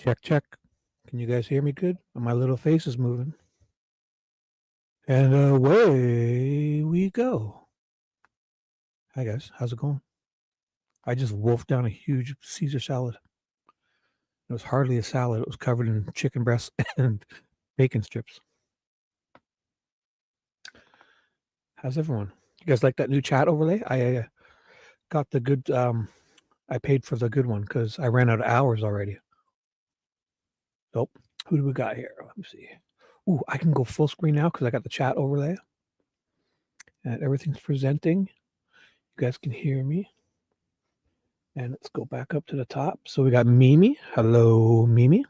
Check, check. Can you guys hear me good? My little face is moving. And away we go. Hi, guys. How's it going? I just wolfed down a huge Caesar salad. It was hardly a salad. It was covered in chicken breasts and bacon strips. How's everyone? You guys like that new chat overlay? I got the good, I paid for the good one because I ran out of hours already. Nope. Who do we got here? Let me see. Ooh, I can go full screen now because I got the chat overlay. And everything's presenting. You guys can hear me. And let's go back up to the top. So we got Mimi. Hello, Mimi.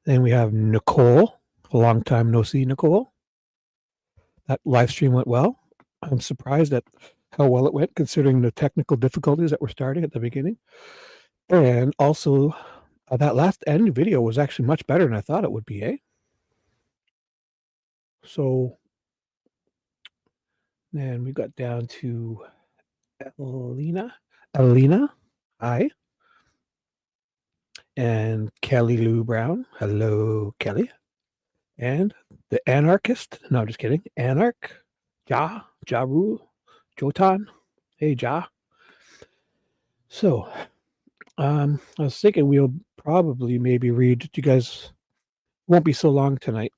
Then we have Nicole. A long time no see, Nicole. That live stream went well. I'm surprised at how well it went, considering the technical difficulties that were starting at the beginning. And also, that last end video was actually much better than I thought it would be, eh? So, then we got down to Alina. Hi. And Kelly Lou Brown. Hello, Kelly. And the anarchist. No, I'm just kidding. Anarch. Ja Rule. Jotan. Hey, Ja. So, I was thinking we'll probably maybe read. You guys won't be so long tonight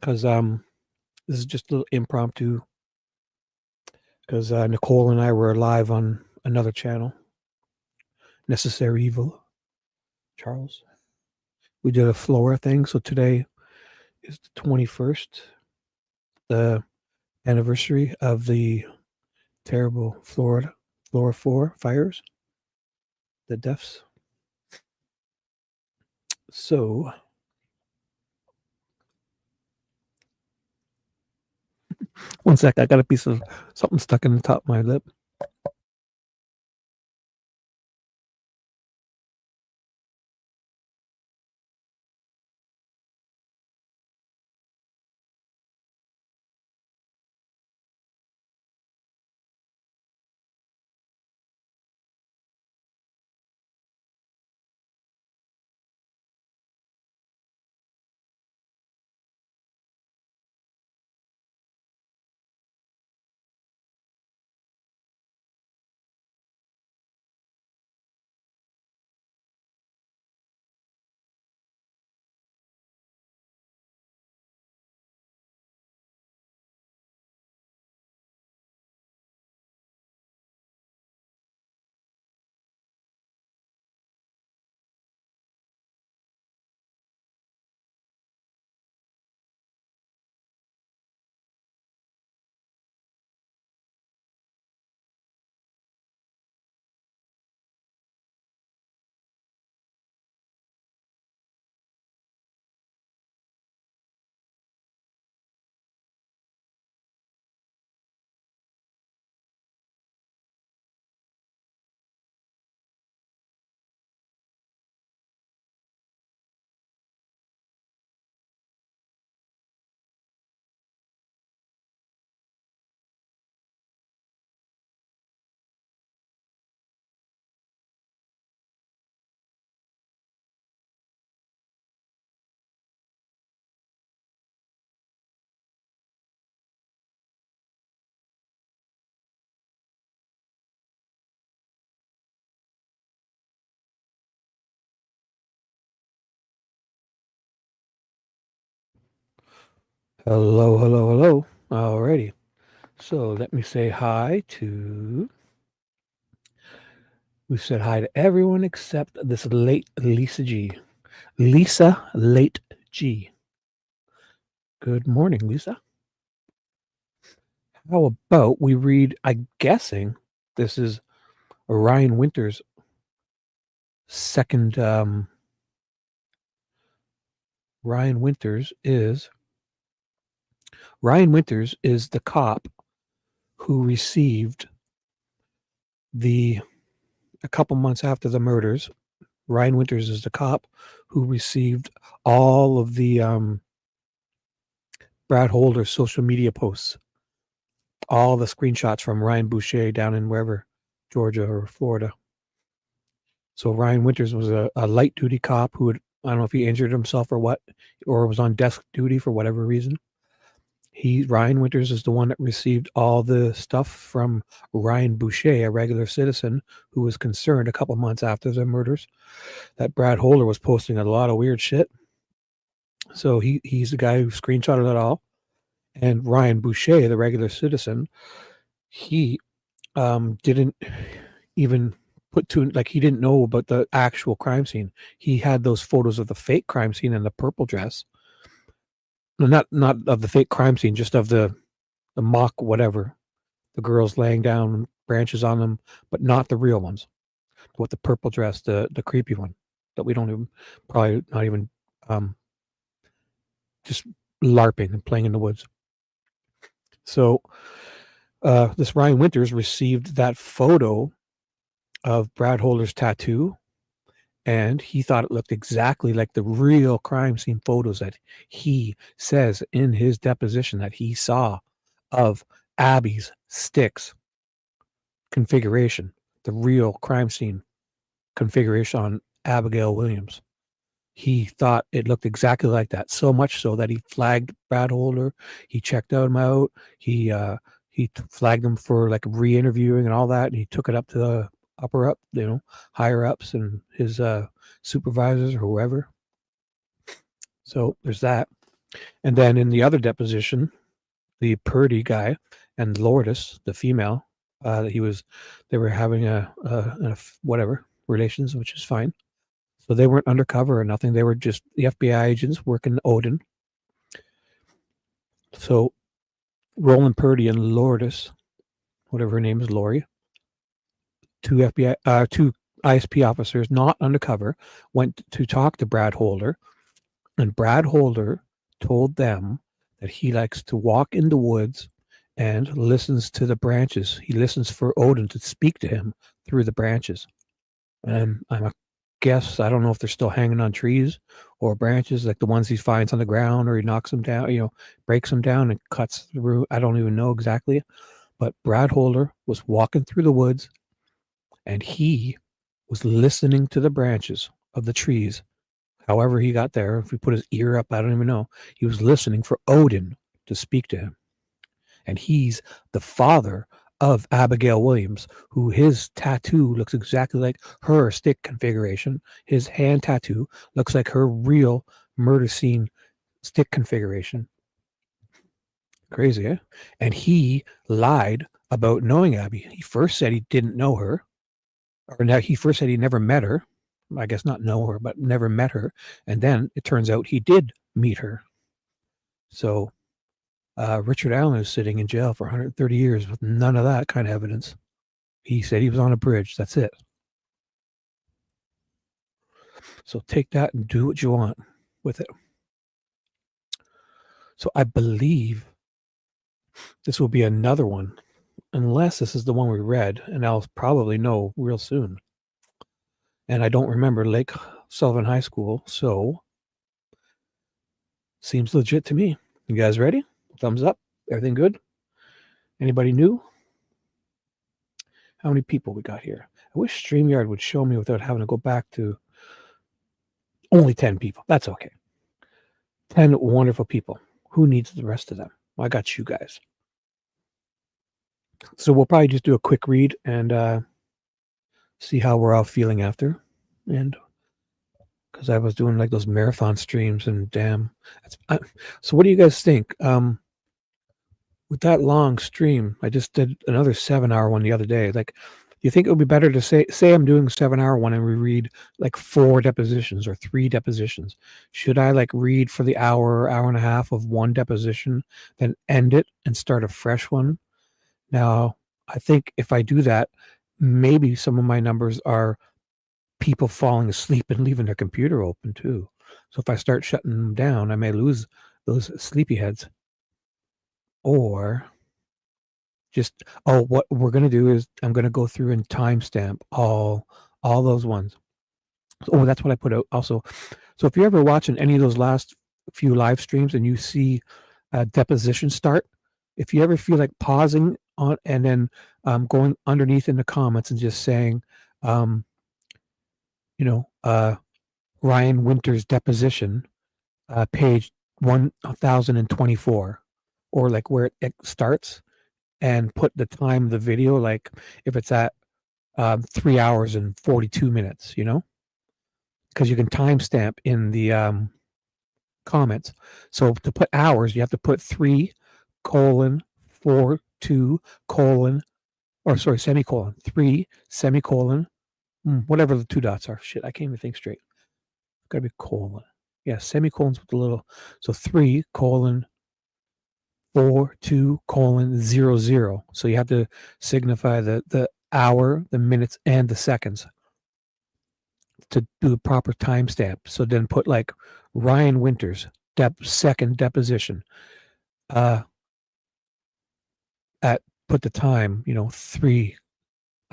because this is just a little impromptu. Because Nicole and I were live on another channel, Necessary Evil. Charles. We did a Flora thing, so today is the 21st, the anniversary of the terrible Flora 4 fires, the deaths. So, one sec, I got a piece of something stuck in the top of my lip. Hello. Alrighty. So let me say hi to. We said hi to everyone except this late Lisa G. Lisa Late G. Good morning, Lisa. How about we read, I'm guessing this is Ryan Winter's second. Ryan Winters is the cop who received a couple months after the murders. Ryan Winters is the cop who received all of the Brad Holder's social media posts, all the screenshots from Ryan Boucher down in wherever, Georgia or Florida. So Ryan Winters was a light duty cop who I don't know if he injured himself or what, or was on desk duty for whatever reason. Ryan Winters is the one that received all the stuff from Ryan Boucher, a regular citizen who was concerned a couple months after the murders that Brad Holder was posting a lot of weird shit. So he's the guy who screenshotted it all. And Ryan Boucher, the regular citizen, he didn't even he didn't know about the actual crime scene. He had those photos of the fake crime scene in the purple dress. Not of the fake crime scene, just of the mock whatever. The girls laying down, branches on them, but not the real ones. With the purple dress, the creepy one that we don't even, probably not even, just LARPing and playing in the woods. So this Ryan Winters received that photo of Brad Holder's tattoo, and he thought it looked exactly like the real crime scene photos that he says in his deposition that he saw of Abby's sticks configuration, the real crime scene configuration on Abigail Williams. He thought it looked exactly like that, so much so that he flagged Brad Holder. He checked him out. He flagged him for like re-interviewing and all that, and he took it up to the higher ups and his supervisors or whoever. So there's that. And then in the other deposition, the Purdy guy and Lourdes, the female, they were having a whatever relations, which is fine. So they weren't undercover or nothing. They were just the FBI agents working Odin. So Roland Purdy and Lourdes, whatever her name is, Lori, two ISP officers, not undercover, went to talk to Brad Holder, and Brad Holder told them that he likes to walk in the woods and listens to the branches. He listens for Odin to speak to him through the branches. And I don't know if they're still hanging on trees or branches, like the ones he finds on the ground, or he knocks them down, breaks them down and cuts through. I don't even know exactly. But Brad Holder was walking through the woods, and he was listening to the branches of the trees. However he got there, if he put his ear up, I don't even know. He was listening for Odin to speak to him. And he's the father of Abigail Williams, who his tattoo looks exactly like her stick configuration. His hand tattoo looks like her real murder scene stick configuration. Crazy, eh? And he lied about knowing Abby. He first said he didn't know her. He first said he never met her. I guess not know her, but never met her. And then it turns out he did meet her. So Richard Allen is sitting in jail for 130 years with none of that kind of evidence. He said he was on a bridge. That's it. So take that and do what you want with it. So I believe this will be another one, unless this is the one we read, and I'll probably know real soon. And I don't remember Lake Sullivan High School, so seems legit to me. You guys ready? Thumbs up. Everything good? Anybody new? How many people we got here? I wish StreamYard would show me without having to go back to only 10 people. That's okay. 10 wonderful people. Who needs the rest of them? Well, I got you guys. So we'll probably just do a quick read and see how we're all feeling after. And because I was doing like those marathon streams, and damn. So what do you guys think? With that long stream, I just did another 7-hour one the other day. Like, do you think it would be better to say I'm doing a 7-hour one and we read like 4 depositions or 3 depositions? Should I like read for the hour and a half of one deposition, then end it and start a fresh one? Now, I think if I do that, maybe some of my numbers are people falling asleep and leaving their computer open too. So if I start shutting them down, I may lose those sleepyheads. Or just, what we're going to do is I'm going to go through and timestamp all those ones. That's what I put out also. So if you're ever watching any of those last few live streams and you see a deposition start, if you ever feel like pausing on and then going underneath in the comments and just saying, Ryan Winter's deposition, page 1024, or like where it starts, and put the time of the video, like if it's at 3 hours and 42 minutes, because you can timestamp in the comments. So to put hours, you have to put 3:42 colon, or sorry, semicolon, 3 semicolon, whatever the two dots are. Shit, I can't even think straight. Gotta be colon. Yeah, semicolons with the little. So 3:42:00. So you have to signify the hour, the minutes, and the seconds to do the proper timestamp. So then put like Ryan Winters second deposition. At put the time, 3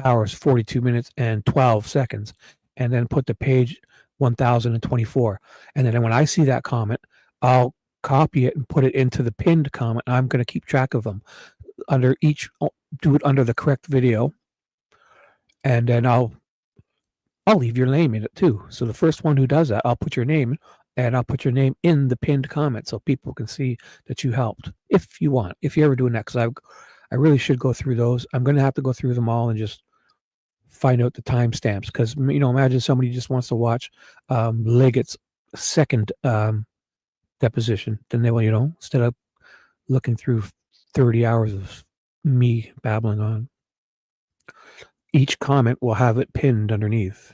hours, 42 minutes, and 12 seconds, and then put the page 1024. And then when I see that comment, I'll copy it and put it into the pinned comment. I'm going to keep track of them under each, do it under the correct video. And then I'll leave your name in it too. So the first one who does that, I'll put your name, and I'll put your name in the pinned comment so people can see that you helped. If you want, if you're ever doing that, because I really should go through those. I'm going to have to go through them all and just find out the timestamps, because imagine somebody just wants to watch Liggett's second deposition, then they will, instead of looking through 30 hours of me babbling on. Each comment will have it pinned underneath.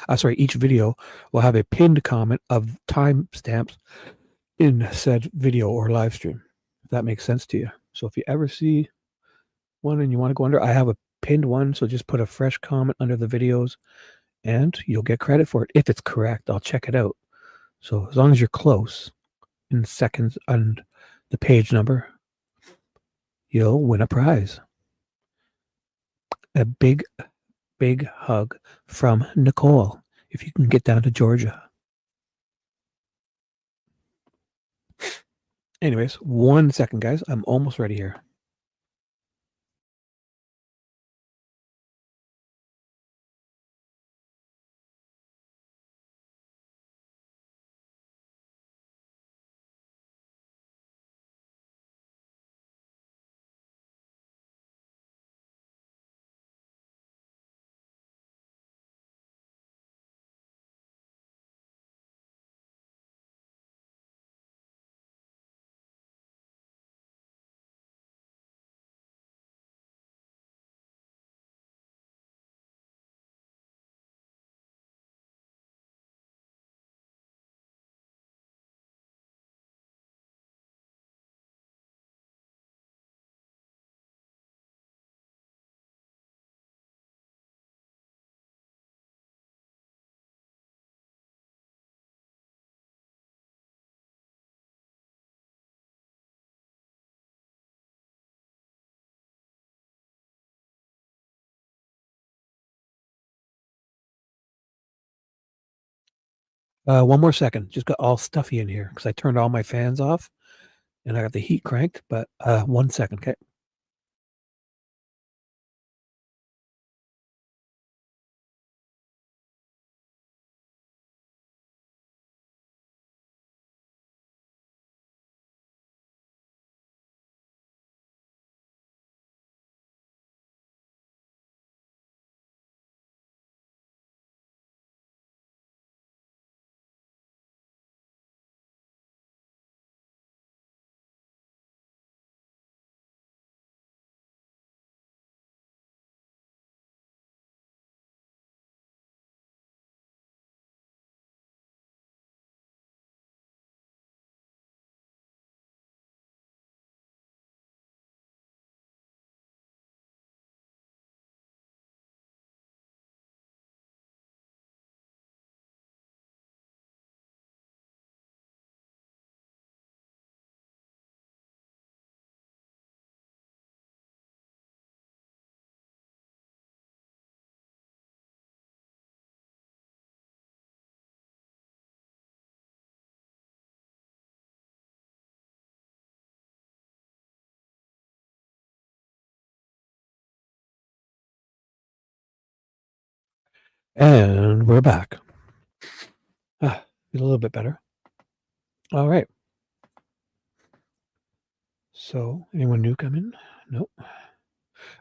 Each video will have a pinned comment of timestamps in said video or live stream. If that makes sense to you. So if you ever see one and you want to go under, I have a pinned one, so just put a fresh comment under the videos and you'll get credit for it. If it's correct, I'll check it out. So as long as you're close in seconds and the page number, you'll win a prize. A big hug from Nicole, if you can get down to Georgia. Anyways, 1 second, guys. I'm almost ready here. One more second. Just got all stuffy in here because I turned all my fans off and I got the heat cranked. But 1 second, okay. And we're back. Feel a little bit better. All right. So, anyone new come in? Nope.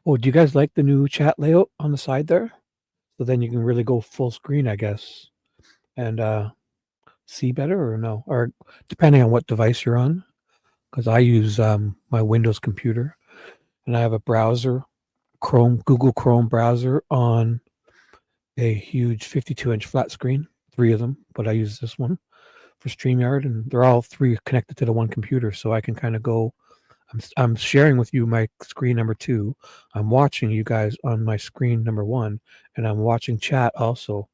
Oh, do you guys like the new chat layout on the side there? So then you can really go full screen, I guess, and see better or no? Or depending on what device you're on. Because I use my Windows computer and I have a browser, Google Chrome browser on a huge 52-inch flat screen, 3 of them, but I use this one for StreamYard, and they're all 3 connected to the one computer, so I can kind of go. I'm sharing with you my screen number 2. I'm watching you guys on my screen number 1, and I'm watching chat also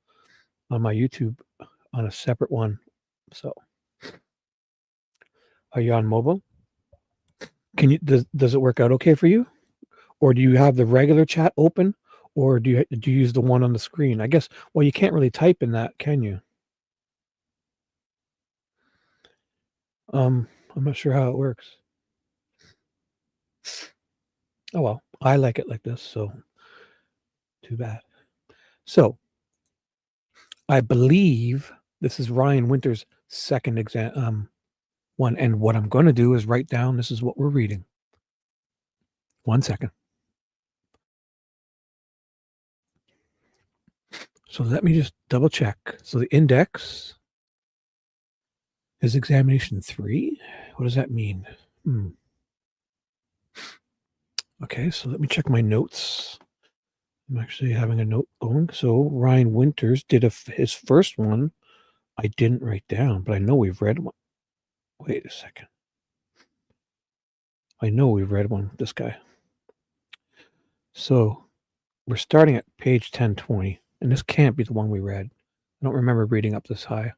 on my YouTube on a separate one. So, are you on mobile? Can you does it work out okay for you? Or do you have the regular chat open, or do you use the one on the screen? I guess, well, you can't really type in that, can you? I'm not sure how it works. Oh well, I like it like this, so too bad. So I believe this is Ryan Winter's second exam one, and what I'm going to do is write down this is what we're reading. 1 second. So let me just double check. So the index is examination 3. What does that mean? Okay, so let me check my notes. I'm actually having a note going. So Ryan Winters did his first one. I didn't write down, but I know we've read one. Wait a second. I know we've read one with this guy. So we're starting at page 1020, and this can't be the one we read. I don't remember reading up this high.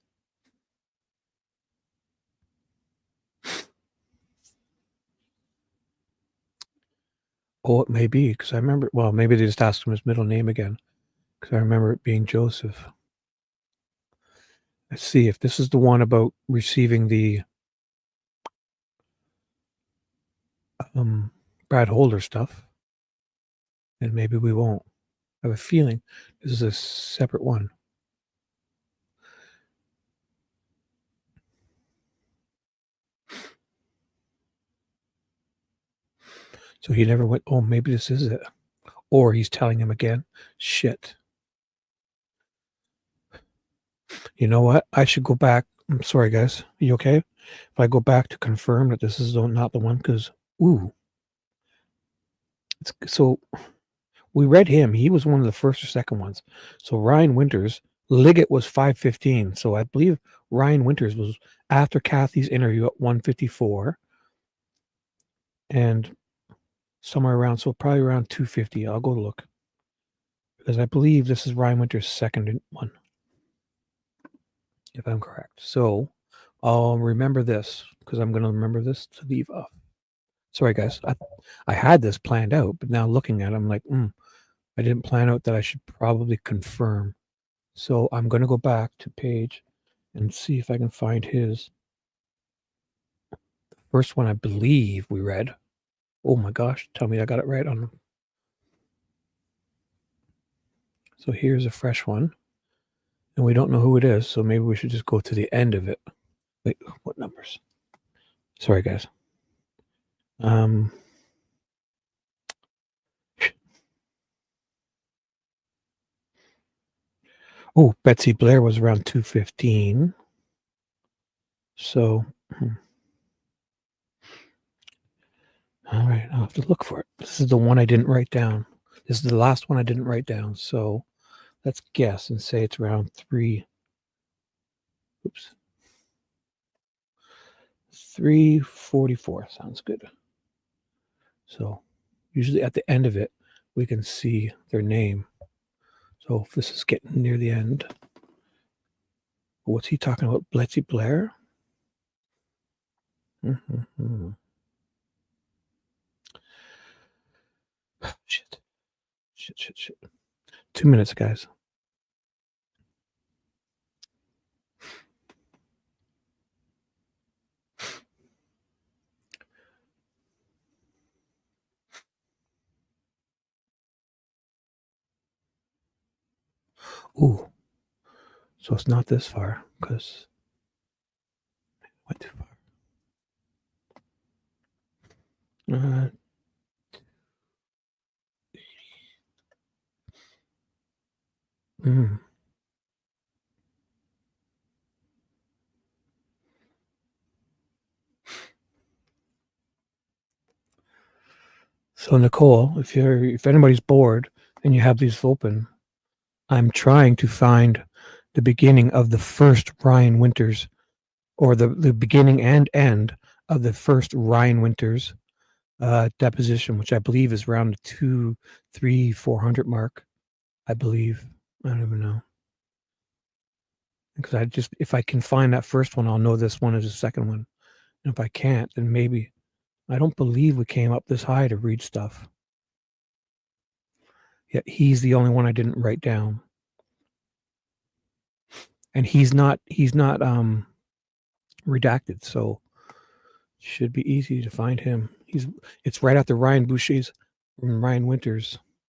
Oh, it may be, because I remember, well, maybe they just asked him his middle name again, because I remember it being Joseph. Let's see if this is the one about receiving the Brad Holder stuff, and maybe we won't. I have a feeling this is a separate one. So he never went, oh, maybe this is it. Or he's telling him again. Shit. You know what? I should go back. I'm sorry, guys. Are you okay? If I go back to confirm that this is not the one, because, ooh. So we read him. He was one of the first or second ones. So Ryan Winters, Liggett was 5:15. So I believe Ryan Winters was after Kathy's interview at 1:54. And somewhere around, so probably around 2:50. I'll go look. Because I believe this is Ryan Winters' second one, if I'm correct. So I'll remember this, because I'm going to remember this to leave off. Sorry, guys. I had this planned out, but now looking at it, I'm like, I didn't plan out that I should probably confirm. So I'm going to go back to page and see if I can find his. The first one I believe we read. Oh my gosh, tell me I got it right on. So here's a fresh one. And we don't know who it is, so maybe we should just go to the end of it. Wait, what numbers? Sorry, guys. Oh, Betsy Blair was around 2:15. So, all right, I'll have to look for it. This is the one I didn't write down. This is the last one I didn't write down. So let's guess and say it's around 3. Oops. 3:44 sounds good. So usually at the end of it, we can see their name. So if this is getting near the end, what's he talking about? Betsy Blair? Mm-hmm. Shit. 2 minutes, guys. Ooh. So it's not this far because I went too far. Mm. So Nicole, if anybody's bored and you have these open, I'm trying to find the beginning of the first Ryan Winters, or the beginning and end of the first Ryan Winters deposition, which I believe is around the 200, 300, 400 mark. I believe. I don't even know. Because if I can find that first one, I'll know this one is the second one. And if I can't, then maybe. I don't believe we came up this high to read stuff. Yet he's the only one I didn't write down. And he's not redacted, so it should be easy to find him. It's right after Ryan Winters.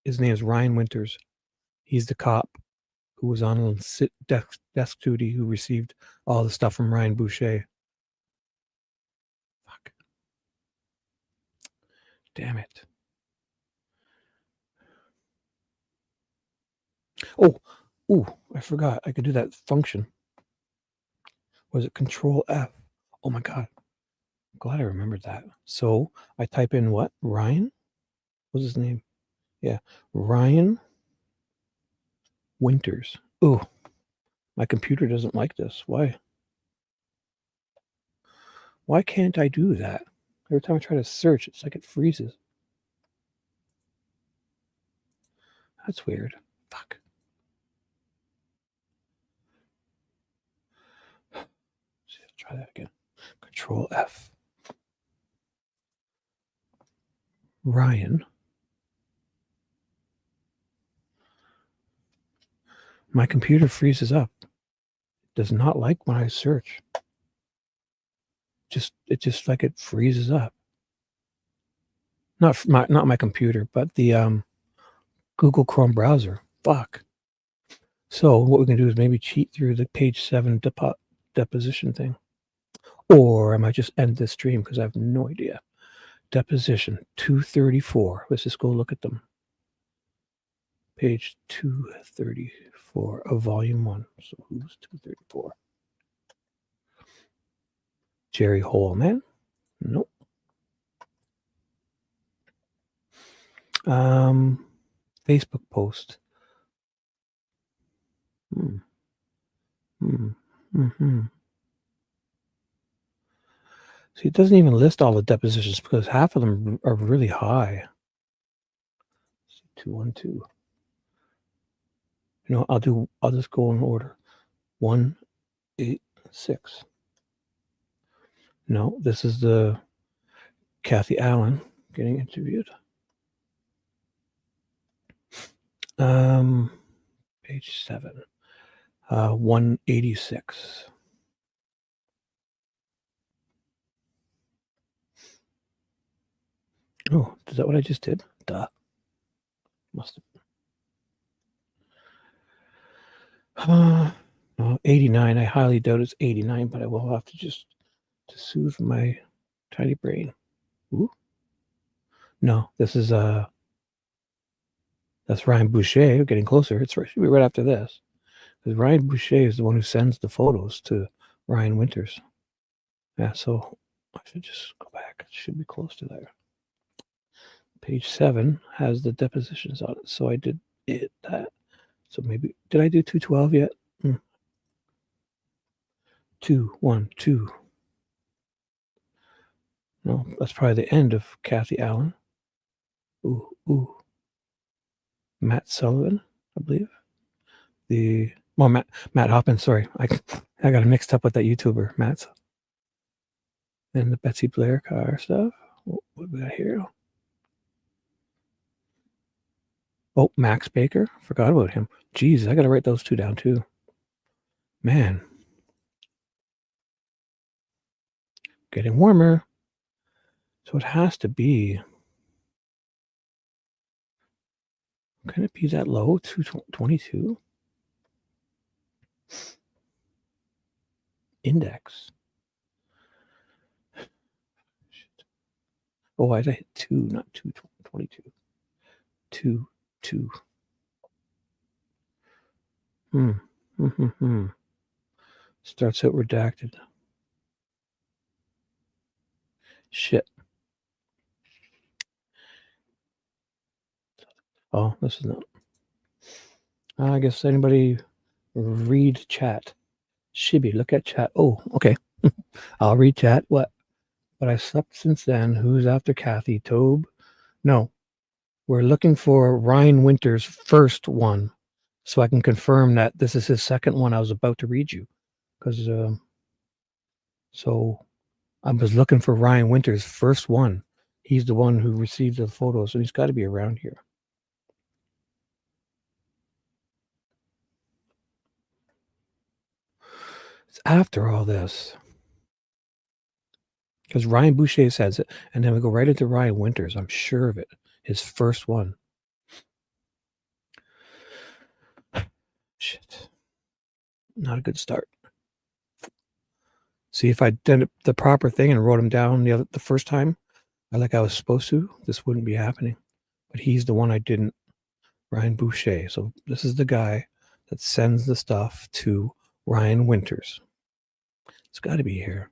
His name is Ryan Winters. He's the cop who was on desk duty, who received all the stuff from Ryan Boucher. Fuck. Damn it. Oh, I forgot. I could do that function. Was it Control F? Oh my God. I'm glad I remembered that. So I type in what? Ryan? What's his name? Yeah. Ryan Winters. Oh, my computer doesn't like this. Why? Why can't I do that? Every time I try to search, it's like it freezes. That's weird. Fuck. See, let's try that again. Control F. Ryan. My computer freezes up. It does not like when I search. It just like it freezes up. Not my computer, but the Google Chrome browser. Fuck. So what we can do is maybe cheat through the page 7 deposition thing. Or I might just end this stream because I have no idea. Deposition 234. Let's just go look at them. Page 234 of volume 1. So who's 234? Jerry Holeman? Nope. Facebook post. See, it doesn't even list all the depositions because half of them are really high. 212. You know, I'll just go in order. 186. No, this is the Kathy Allen getting interviewed. Page 7. 186. Oh, is that what I just did? Duh. Must have. 89. I highly doubt it's 89, but I will have to just to soothe my tiny brain. Ooh. No, this is that's Ryan Boucher. Getting closer. It should be right after this, because Ryan Boucher is the one who sends the photos to Ryan Winters. Yeah, so I should just go back. It should be close to there. Page 7 has the depositions on it, so I did that. So maybe did I do 212 yet? 2, 1, 2. No, that's probably the end of Kathy Allen. Ooh. Matt Sullivan, I believe. Matt Hoppin, sorry. I got it mixed up with that YouTuber, Matt. And the Betsy Blair car stuff. What we got here? Oh, Max Baker. Forgot about him. Jeez, I got to write those two down too. Man. Getting warmer. So it has to be. Can it be that low? 222? Index. Oh, I hit 2, not 222. 2, 2. Starts out redacted. Shit. Oh, this is not. I guess anybody read chat. Shibby, look at chat. Oh, okay. I'll read chat. What? But I slept since then. Who's after Kathy? Tobe? No. We're looking for Ryan Winter's first one, so I can confirm that this is his second one I was about to read you. Because, so I was looking for Ryan Winter's first one. He's the one who received the photos, so he's got to be around here. It's after all this. Because Ryan Boucher says it, and then we go right into Ryan Winters. I'm sure of it. His first one. Shit. Not a good start. See, if I did the proper thing and wrote him down the first time, like I was supposed to, this wouldn't be happening. But he's the one I didn't. Ryan Boucher. So this is the guy that sends the stuff to Ryan Winters. It's got to be here.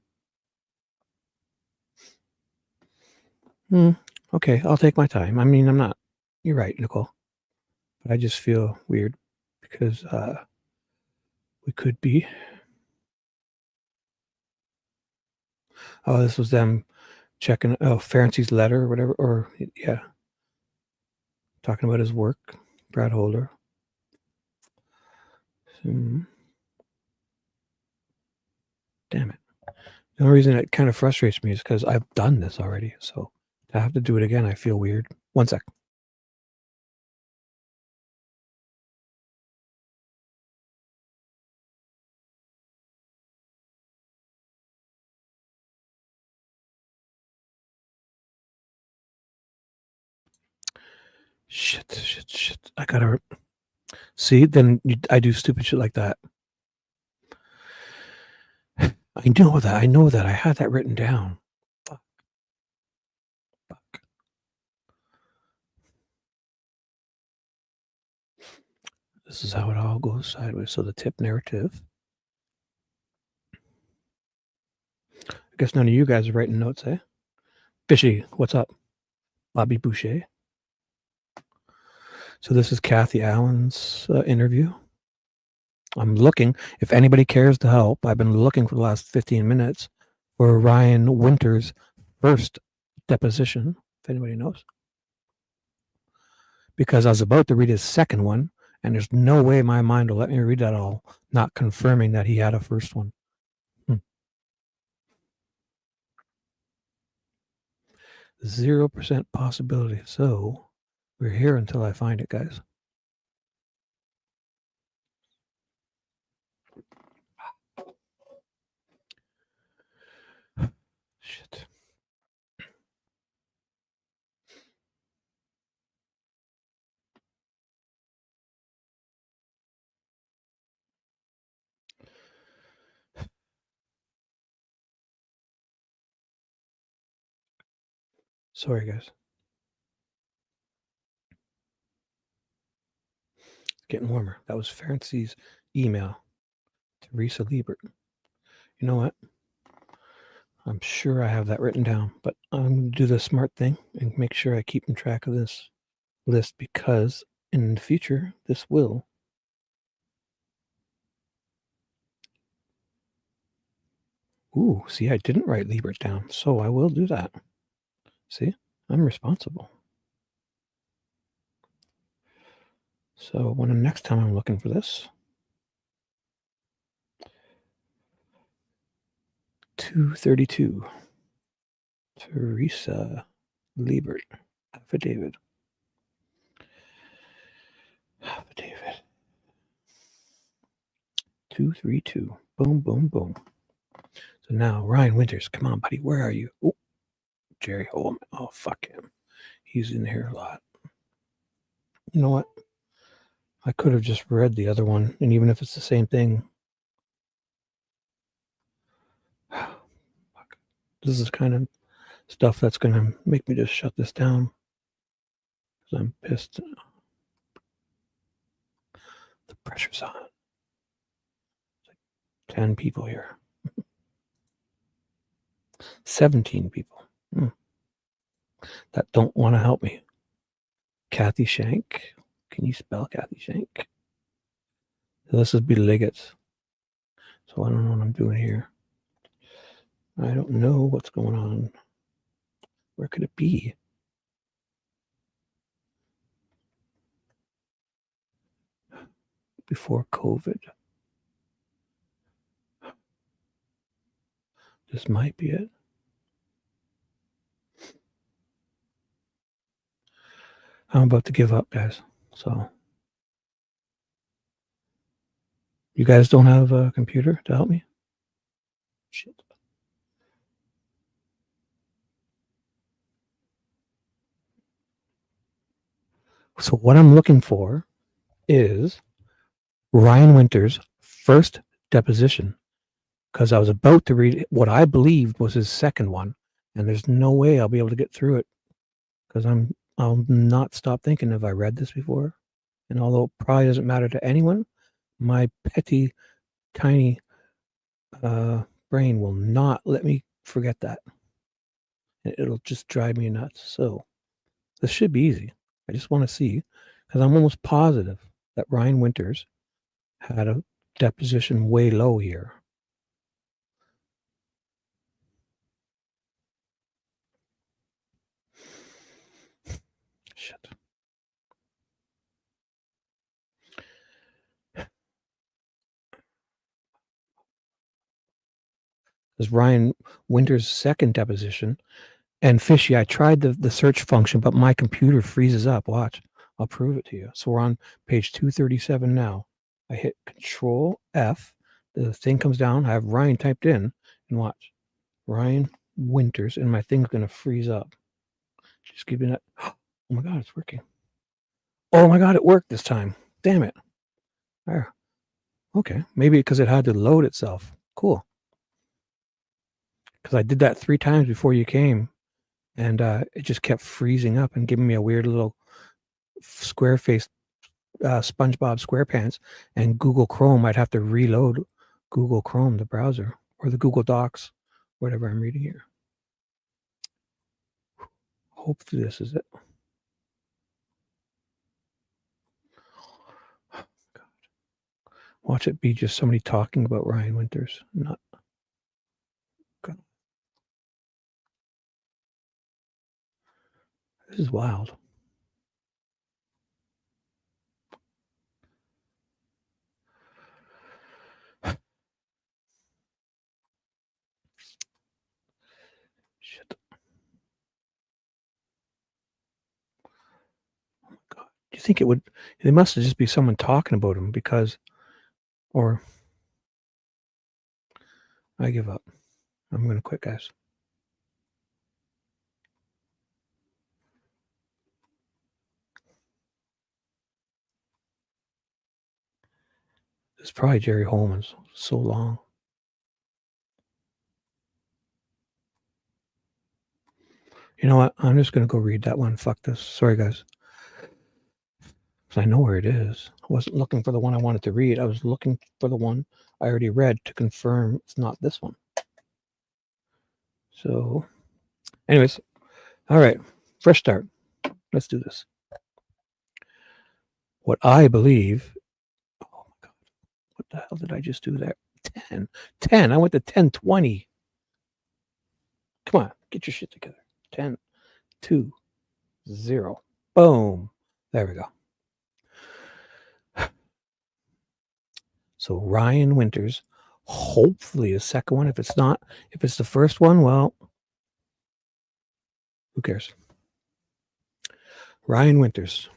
Okay, I'll take my time. I mean, I'm not. You're right, Nicole. But I just feel weird because we could be. Oh, this was them checking. Oh, Ferenczi's letter or whatever. Or, yeah. Talking about his work. Brad Holder. Damn it. The only reason it kind of frustrates me is because I've done this already. So to have to do it again, I feel weird. 1 sec. Shit. I gotta see. Then I do stupid shit like that. I know that. I had that written down. Fuck. This is how it all goes sideways. So the tip narrative. I guess none of you guys are writing notes, eh? Fishy, what's up? Bobby Boucher. So this is Kathy Allen's interview. I'm looking. If anybody cares to help, I've been looking for the last 15 minutes for Ryan Winter's first deposition, if anybody knows. Because I was about to read his second one, and there's no way my mind will let me read that all, not confirming that he had a first one. 0% possibility. So we're here until I find it, guys. Shit. Sorry, guys. It's getting warmer. That was Ferenczi's email to Risa Liebert. You know what? I'm sure I have that written down, but I'm going to do the smart thing and make sure I keep in track of this list because in the future, this will. Ooh, see, I didn't write Liebert down, so I will do that. See, I'm responsible. So when next time I'm looking for this, 232, Teresa Liebert, affidavit. 232. Boom, boom, boom. So now Ryan Winters, come on, buddy, where are you? Oh, Jerry Holeman. Oh, fuck him. He's in here a lot. You know what? I could have just read the other one, and even if it's the same thing, This is the kind of stuff that's going to make me just shut this down because I'm pissed. The pressure's on. It's like 10 people here. 17 people that don't want to help me. Kathy Shank. Can you spell Kathy Shank? This is be Liggett. So I don't know what I'm doing here. I don't know what's going on. Where could it be? Before COVID. This might be it. I'm about to give up, guys. So you guys don't have a computer to help me? Shit. So what I'm looking for is Ryan Winter's first deposition, because I was about to read what I believed was his second one, and there's no way I'll be able to get through it because I'll not stop thinking, have I read this before? And although it probably doesn't matter to anyone, my petty, tiny brain will not let me forget that. It'll just drive me nuts. So this should be easy. I just want to see, because I'm almost positive that Ryan Winters had a deposition way low here. Shit. This is Ryan Winters' second deposition. And Fishy, I tried the search function, but my computer freezes up. Watch. I'll prove it to you. So we're on page 237 now. I hit Control F. The thing comes down. I have Ryan typed in. And watch. Ryan Winters. And my thing's going to freeze up. Just keeping it. Oh my God, it's working. Oh my God, it worked this time. Damn it. There. Okay. Maybe because it had to load itself. Cool. Because I did that 3 times before you came. And it just kept freezing up and giving me a weird little square-faced SpongeBob SquarePants, and Google Chrome. I'd have to reload Google Chrome, the browser, or the Google Docs, whatever I'm reading here. Hopefully this is it. God. Watch it be just somebody talking about Ryan Winters. Not. God. This is wild. Shit. Oh my God. Do you think it would? It must just be someone talking about him because, or I give up. I'm going to quit, guys. It's probably Jerry Holeman's. So long. You know what? I'm just going to go read that one. Fuck this. Sorry, guys. Because I know where it is. I wasn't looking for the one I wanted to read. I was looking for the one I already read to confirm it's not this one. So, anyways. All right. Fresh start. Let's do this. What I believe. Oh my God. What the hell did I just do there? 10. 10. I went to 1020. Come on. Get your shit together. 10, 2, 0. Boom. There we go. So Ryan Winters, hopefully a second one. If it's not, if it's the first one, well, who cares? Ryan Winters.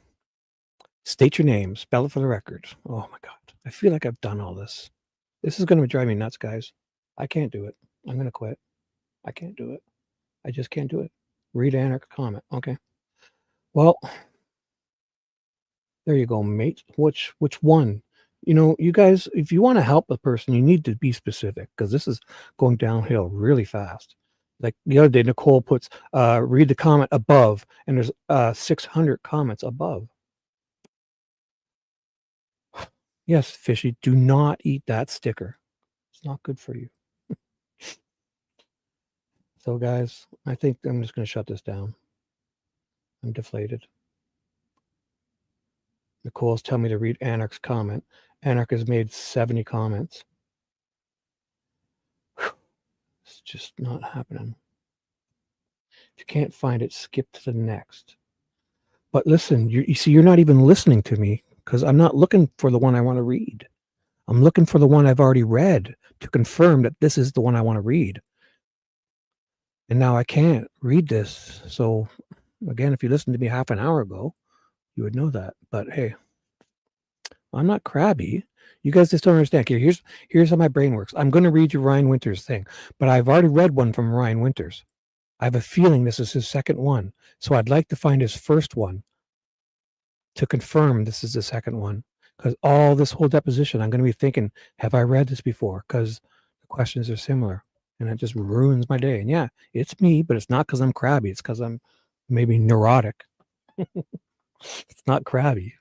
State your name. Spell it for the record. Oh my God. I feel like I've done all this. This is going to drive me nuts, guys. I can't do it. I'm going to quit. I can't do it. I just can't do it. Read Anarch comment. Okay. Well, there you go, mate. Which one? You know, you guys, if you want to help a person, you need to be specific because this is going downhill really fast. Like the other day, Nicole puts, read the comment above, and there's 600 comments above. Yes, Fishy, do not eat that sticker. It's not good for you. So, guys, I think I'm just going to shut this down. I'm deflated. Nicole's telling me to read Anarch's comment. Anarch has made 70 comments. It's just not happening. If you can't find it, skip to the next. But listen, you see, you're not even listening to me because I'm not looking for the one I want to read. I'm looking for the one I've already read to confirm that this is the one I want to read. And now I can't read this. So, again, if you listened to me half an hour ago, you would know that. But hey, I'm not crabby. You guys just don't understand. Okay, here's how my brain works. I'm going to read you Ryan Winters' thing, but I've already read one from Ryan Winters. I have a feeling this is his second one. So I'd like to find his first one to confirm this is the second one. Because all this whole deposition, I'm going to be thinking, have I read this before? Because the questions are similar. And it just ruins my day. And yeah, it's me, but it's not because I'm crabby. It's because I'm maybe neurotic. It's not crabby.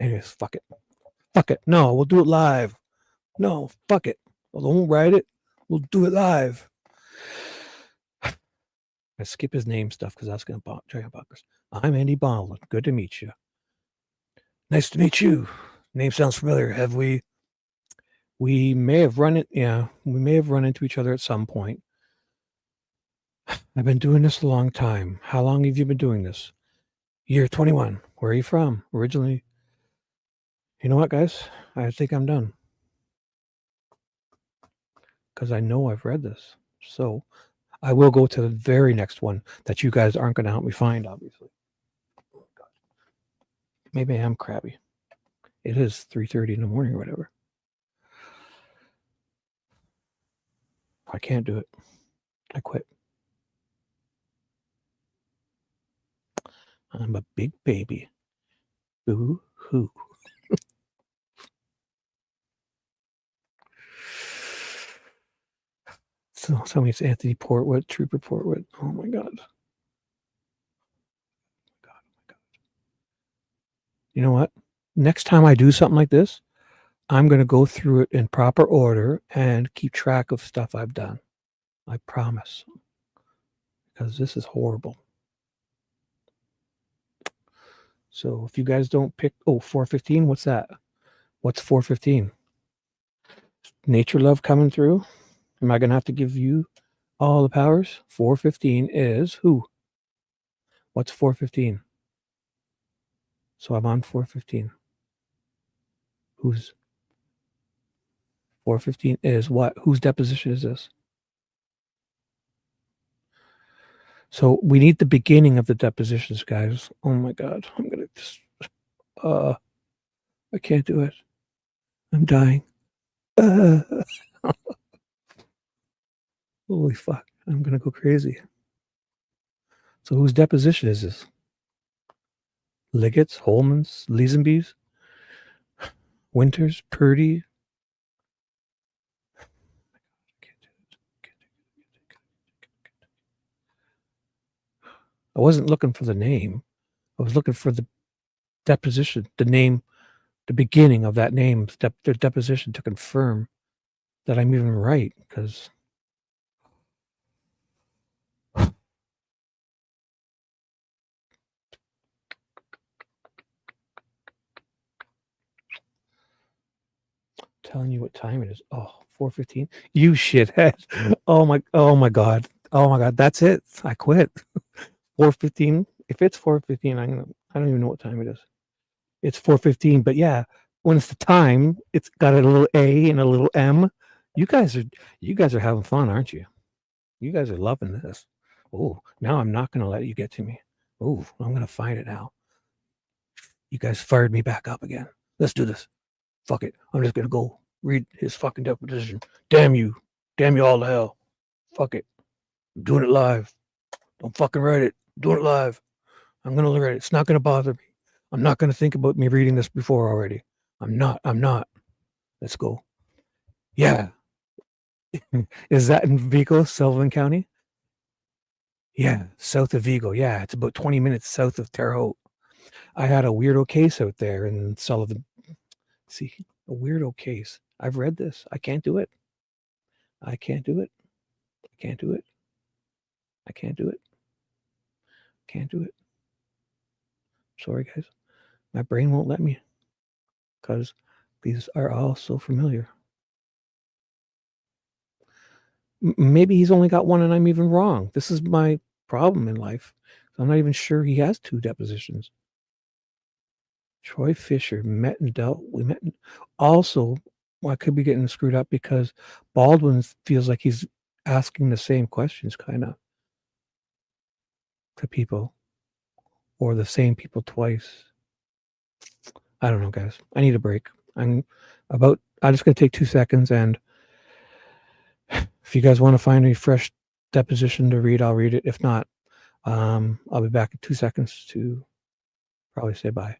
Anyways, fuck it. Fuck it. No, we'll do it live. No, fuck it. I won't write it. We'll do it live. I skip his name stuff because that's going to try about this. I'm Andy Baldwin. Good to meet you. Nice to meet you. Name sounds familiar. Have we? We may have run it. Yeah, we may have run into each other at some point. I've been doing this a long time. How long have you been doing this? Year 21. Where are you from? Originally. You know what, guys? I think I'm done. Because I know I've read this. So I will go to the very next one that you guys aren't going to help me find, obviously. Oh, God. Maybe I am crabby. It is 3:30 in the morning or whatever. I can't do it. I quit. I'm a big baby. Boo-hoo. So tell me it's Anthony Portwood, Trooper Portwood. Oh my God. You know what? Next time I do something like this, I'm going to go through it in proper order and keep track of stuff I've done. I promise. Because this is horrible. So if you guys don't pick, 415, what's that? What's 415? Nature love coming through? Am I going to have to give you all the powers? 415 is who? What's 415? So I'm on 415. Who's 415 is what? Whose deposition is this? So we need the beginning of the depositions, guys. Oh my God. I'm going to just, I can't do it. I'm dying. Holy fuck. I'm going to go crazy. So whose deposition is this? Liggett's, Holeman's, Leesenby's, Winters, Purdy. I wasn't looking for the name. I was looking for the deposition, the name, the beginning of that name, the deposition to confirm that I'm even right. Because telling you what time it is. Oh, 4:15. You shithead. Oh my God. Oh my God. That's it. I quit. 4:15. If it's 4:15, I don't even know what time it is. It's 4:15, but yeah, when it's the time, it's got a little A and a little M. You guys are having fun, aren't you? You guys are loving this. Oh, now I'm not going to let you get to me. Oh, I'm going to find it now. You guys fired me back up again. Let's do this. Fuck it. I'm just going to go read his fucking deposition. Damn you. Damn you all to hell. Fuck it. I'm doing it live. Don't fucking write it. I'm doing it live. I'm going to write it. It's not going to bother me. I'm not going to think about me reading this before already. I'm not. Let's go. Yeah. Is that in Vico, Sullivan County? Yeah, south of Vigo. Yeah, it's about 20 minutes south of Terre Haute. I had a weirdo case out there in Sullivan. See, a weirdo case. I've read this. I can't do it. I can't do it. I can't do it. I can't do it. Can't do it. Sorry, guys. My brain won't let me because these are all so familiar. Maybe he's only got one and I'm even wrong. This is my problem in life. I'm not even sure he has 2 depositions. Troy Fisher met and dealt. We met. Also, I could be getting screwed up because Baldwin feels like he's asking the same questions kind of to people or the same people twice. I don't know, guys. I need a break. I'm just going to take 2 seconds. And if you guys want to find a fresh deposition to read, I'll read it. If not, I'll be back in 2 seconds to probably say bye.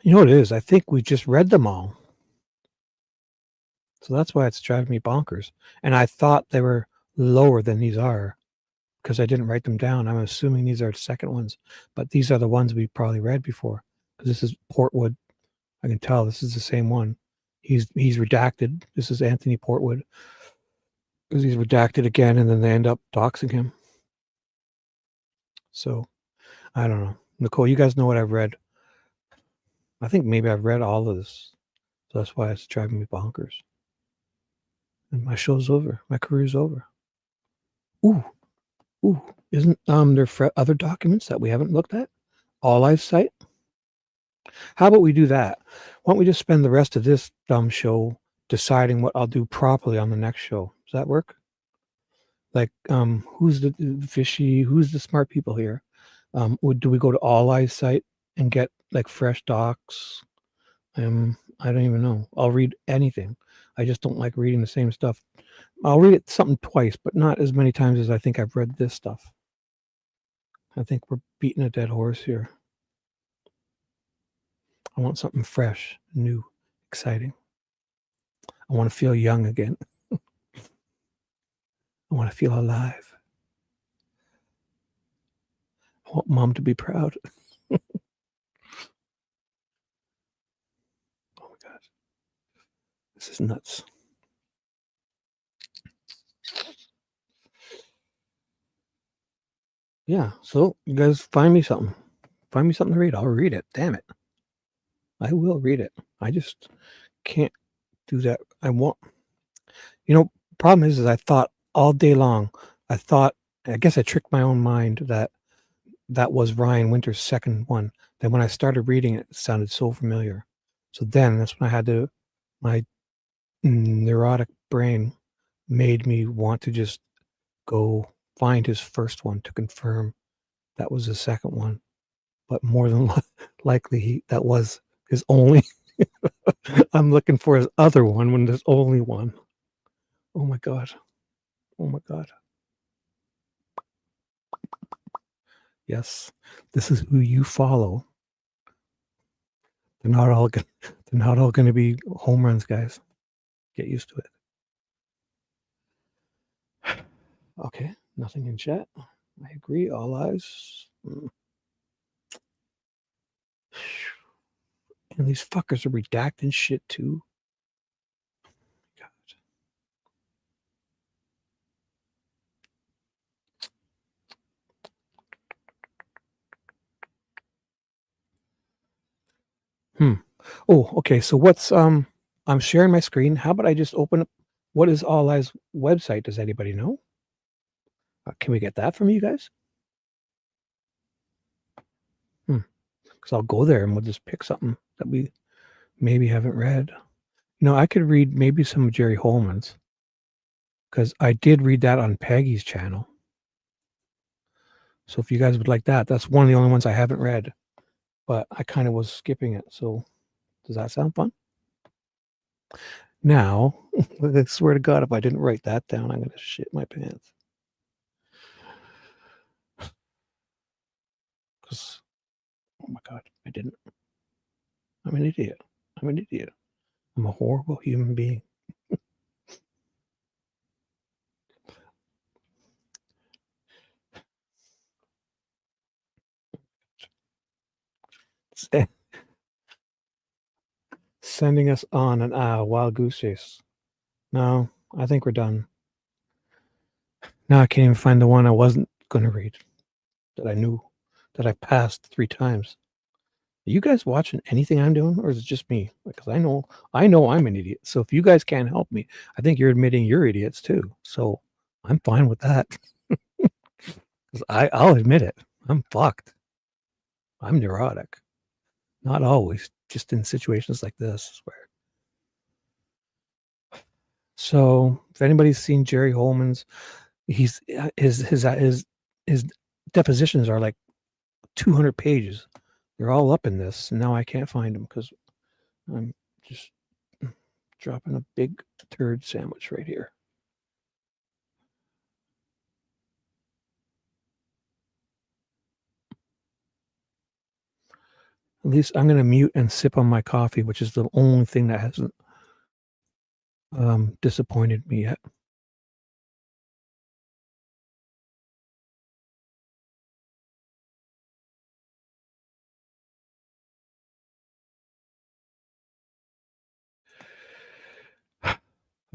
You know what it is? I think we just read them all. So that's why it's driving me bonkers. And I thought they were lower than these are because I didn't write them down. I'm assuming these are the second ones, but these are the ones we probably read before because this is Portwood. I can tell this is the same one. He's redacted. This is Anthony Portwood because he's redacted again, and then they end up doxing him. So I don't know. Nicole, you guys know what I've read. I think maybe I've read all of this. So that's why it's driving me bonkers. And my show's over. My career's over. Ooh. Isn't there other documents that we haven't looked at? All Eyes site? How about we do that? Why don't we just spend the rest of this dumb show deciding what I'll do properly on the next show? Does that work? Like, who's the fishy? Who's the smart people here? Do we go to All Eyes site and get like fresh docs? I don't even know. I'll read anything. I just don't like reading the same stuff. I'll read it something twice, but not as many times as I think I've read this stuff. I think we're beating a dead horse here. I want something fresh, new, exciting. I want to feel young again. I want to feel alive. I want mom to be proud. Oh my God. This is nuts. Yeah, so you guys find me something. Find me something to read. I'll read it. Damn it. I will read it. I just can't do that. Problem is I thought all day long, I guess I tricked my own mind that was Ryan Winter's second one. Then when I started reading it, it sounded so familiar. So then that's when my neurotic brain made me want to just go find his first one to confirm that was his second one. But more than likely, that was his only. I'm looking for his other one when there's only one. Oh my God. Oh my God. Yes, this is who you follow. They're not all going to be home runs, guys. Get used to it. Okay, nothing in chat. I agree. All eyes. And these fuckers are redacting shit too. Oh, okay. So what's I'm sharing my screen. How about I just open up what is All Eyes website? Does anybody know? Can we get that from you guys? Because I'll go there and we'll just pick something that we maybe haven't read. I could read maybe some of Jerry Holman's because I did read that on Peggy's channel. So if you guys would like that, that's one of the only ones I haven't read, but I kind of was skipping it. So does that sound fun? Now, I swear to God, if I didn't write that down, I'm going to shit my pants. Because, oh my God, I didn't. I'm an idiot. I'm a horrible human being. Sending us on an wild goose chase. No, I think we're done. Now I can't even find the one I wasn't going to read that I knew that I passed 3 times. Are you guys watching anything I'm doing, or is it just me? Because I know I'm an idiot. So if you guys can't help me, I think you're admitting you're idiots too. So I'm fine with that. Because I'll admit it. I'm fucked. I'm neurotic. Not always, just in situations like this. I swear. So if anybody's seen Jerry Holman's, his depositions are like 200 pages. They're all up in this, and now I can't find them because I'm just dropping a big turd sandwich right here. At least I'm going to mute and sip on my coffee, which is the only thing that hasn't disappointed me yet.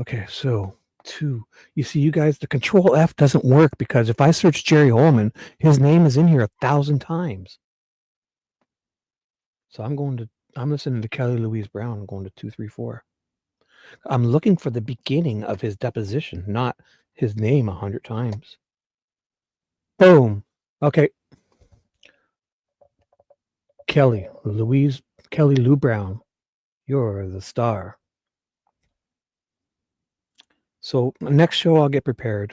Okay, so 2. You see, you guys, the Control F doesn't work because if I search Jerry Holman, his name is in here 1,000 times. So I'm listening to Kelly Louise Brown. I'm going to 2, 3, 4. I'm looking for the beginning of his deposition, not his name 100 times. Boom. Okay. Kelly Lou Brown, you're the star. So next show I'll get prepared.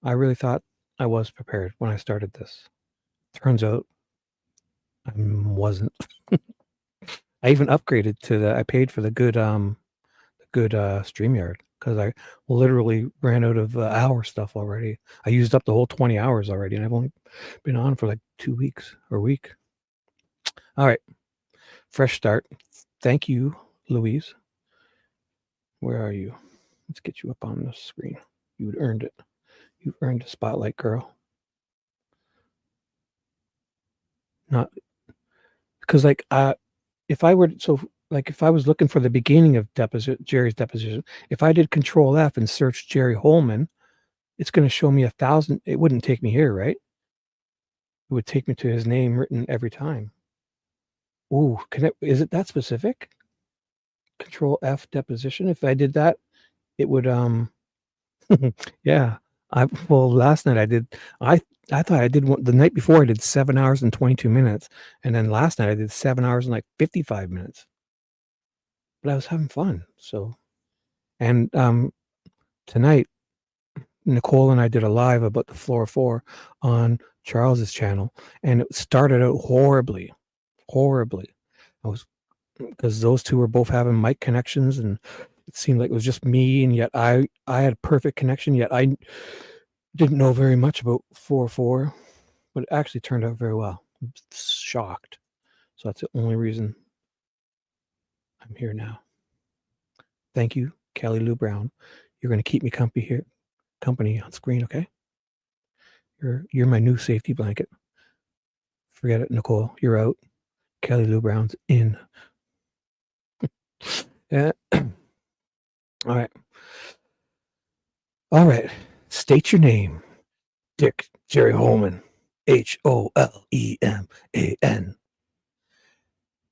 I really thought I was prepared when I started this. Turns out I wasn't. I even upgraded to I paid for the good StreamYard because I literally ran out of hour stuff already. I used up the whole 20 hours already, and I've only been on for like 2 weeks or a week. All right. Fresh start. Thank you, Louise. Where are you? Let's get you up on the screen. You earned it. You've earned a spotlight, girl. Not because if I was looking for the beginning of Jerry's deposition, if I did Control F and search Jerry Holman, it's going to show me 1,000. It wouldn't take me here, right? It would take me to his name written every time. Ooh, is it that specific? Control F deposition. If I did that, it would yeah. Last night I thought I did one the night before. I did 7 hours and 22 minutes, and then last night I did 7 hours and like 55 minutes. But I was having fun. So, and tonight Nicole and I did a live about the floor 4 on Charles's channel, and it started out horribly. Because those two were both having mic connections, and it seemed like it was just me, and yet I had perfect connection, yet I didn't know very much about 4.4, but it actually turned out very well. I'm shocked. So that's the only reason I'm here now. Thank you, Kelly Lou Brown. You're going to keep me company on screen, okay? You're my new safety blanket. Forget it, Nicole. You're out. Kelly Lou Brown's in. All right. All right. State your name. Dick Jerry Holeman. Holeman.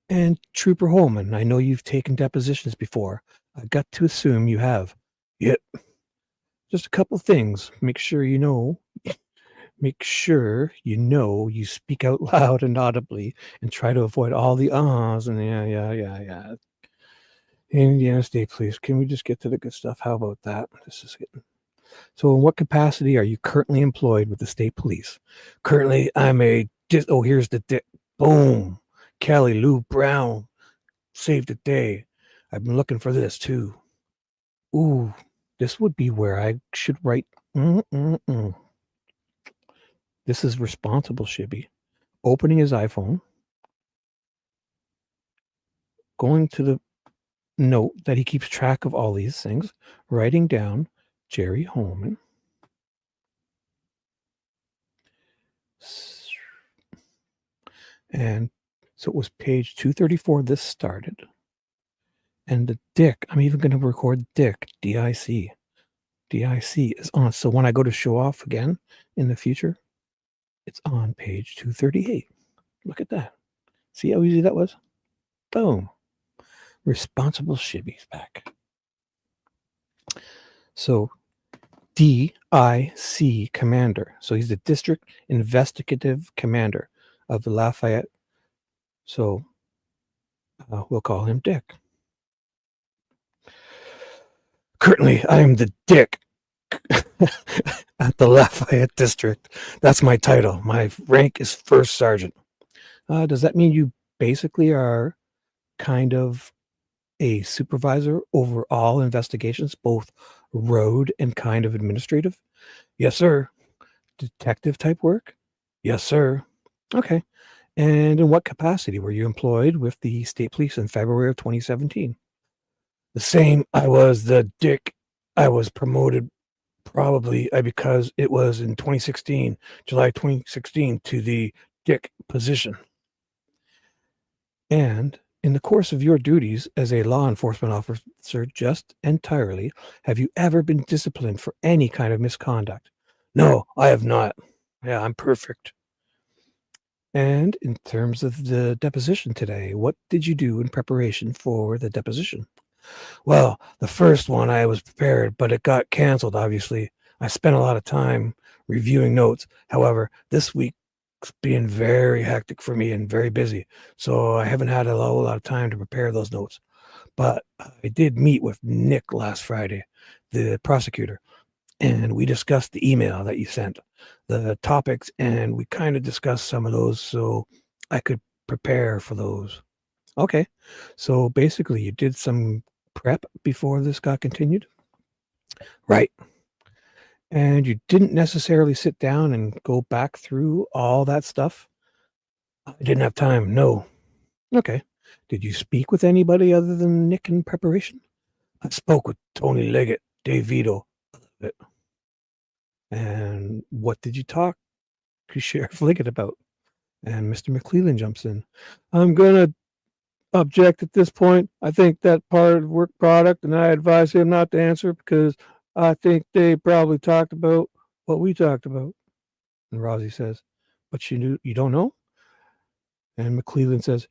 And Trooper Holeman, I know you've taken depositions before. I've got to assume you have. Yep. Just a couple things. Make sure you know you speak out loud and audibly and try to avoid all the ahs and yeah. Indiana State Police. Can we just get to the good stuff? How about that? This is getting... So in what capacity are you currently employed with the state police? Currently, I'm here's the boom. Kelly Lou Brown saved the day. I've been looking for this too. Ooh, this would be where I should write. This is responsible Shibby. Opening his iPhone, going to the note that he keeps track of all these things, writing down Jerry Holeman. And so it was page 234 this started. And the Dick, I'm even going to record Dick, DIC. DIC is on. So when I go to show off again in the future, it's on page 238. Look at that. See how easy that was? Boom. Responsible Shibby's back. So DIC commander. So he's the district investigative commander of the Lafayette. So we'll call him Dick. Currently, I am the Dick at the Lafayette district. That's my title. My rank is first sergeant. Does that mean you basically are kind of a supervisor over all investigations, both road and kind of administrative? Yes, sir. Detective type work? Yes, sir. Okay. And in what capacity were you employed with the state police in February of 2017? The same. I was the Dick. I was promoted probably because it was in 2016, July 2016, to the Dick position. And in the course of your duties as a law enforcement officer, just entirely, have you ever been disciplined for any kind of misconduct? No, I have not. Yeah, I'm perfect. And in terms of the deposition today, what did you do in preparation for the deposition? Well, the first one I was prepared, but it got canceled, obviously. I spent a lot of time reviewing notes. However, this week's been very hectic for me and very busy, so I haven't had a whole lot of time to prepare those notes. But I did meet with Nick last Friday, the prosecutor, and we discussed the email that you sent, the topics, and we kind of discussed some of those so I could prepare for those. Okay, so basically you did some prep before this got continued? Right. And you didn't necessarily sit down and go back through all that stuff? I didn't have time, no. Okay. Did you speak with anybody other than Nick in preparation? I spoke with Tony Leggett, Dave Vito. And what did you talk to Sheriff Liggett about? And Mr. McClellan jumps in. I'm going to object at this point. I think that part of work product, and I advise him not to answer because I think they probably talked about what we talked about. And Rosie says, but you don't know? And McClellan says,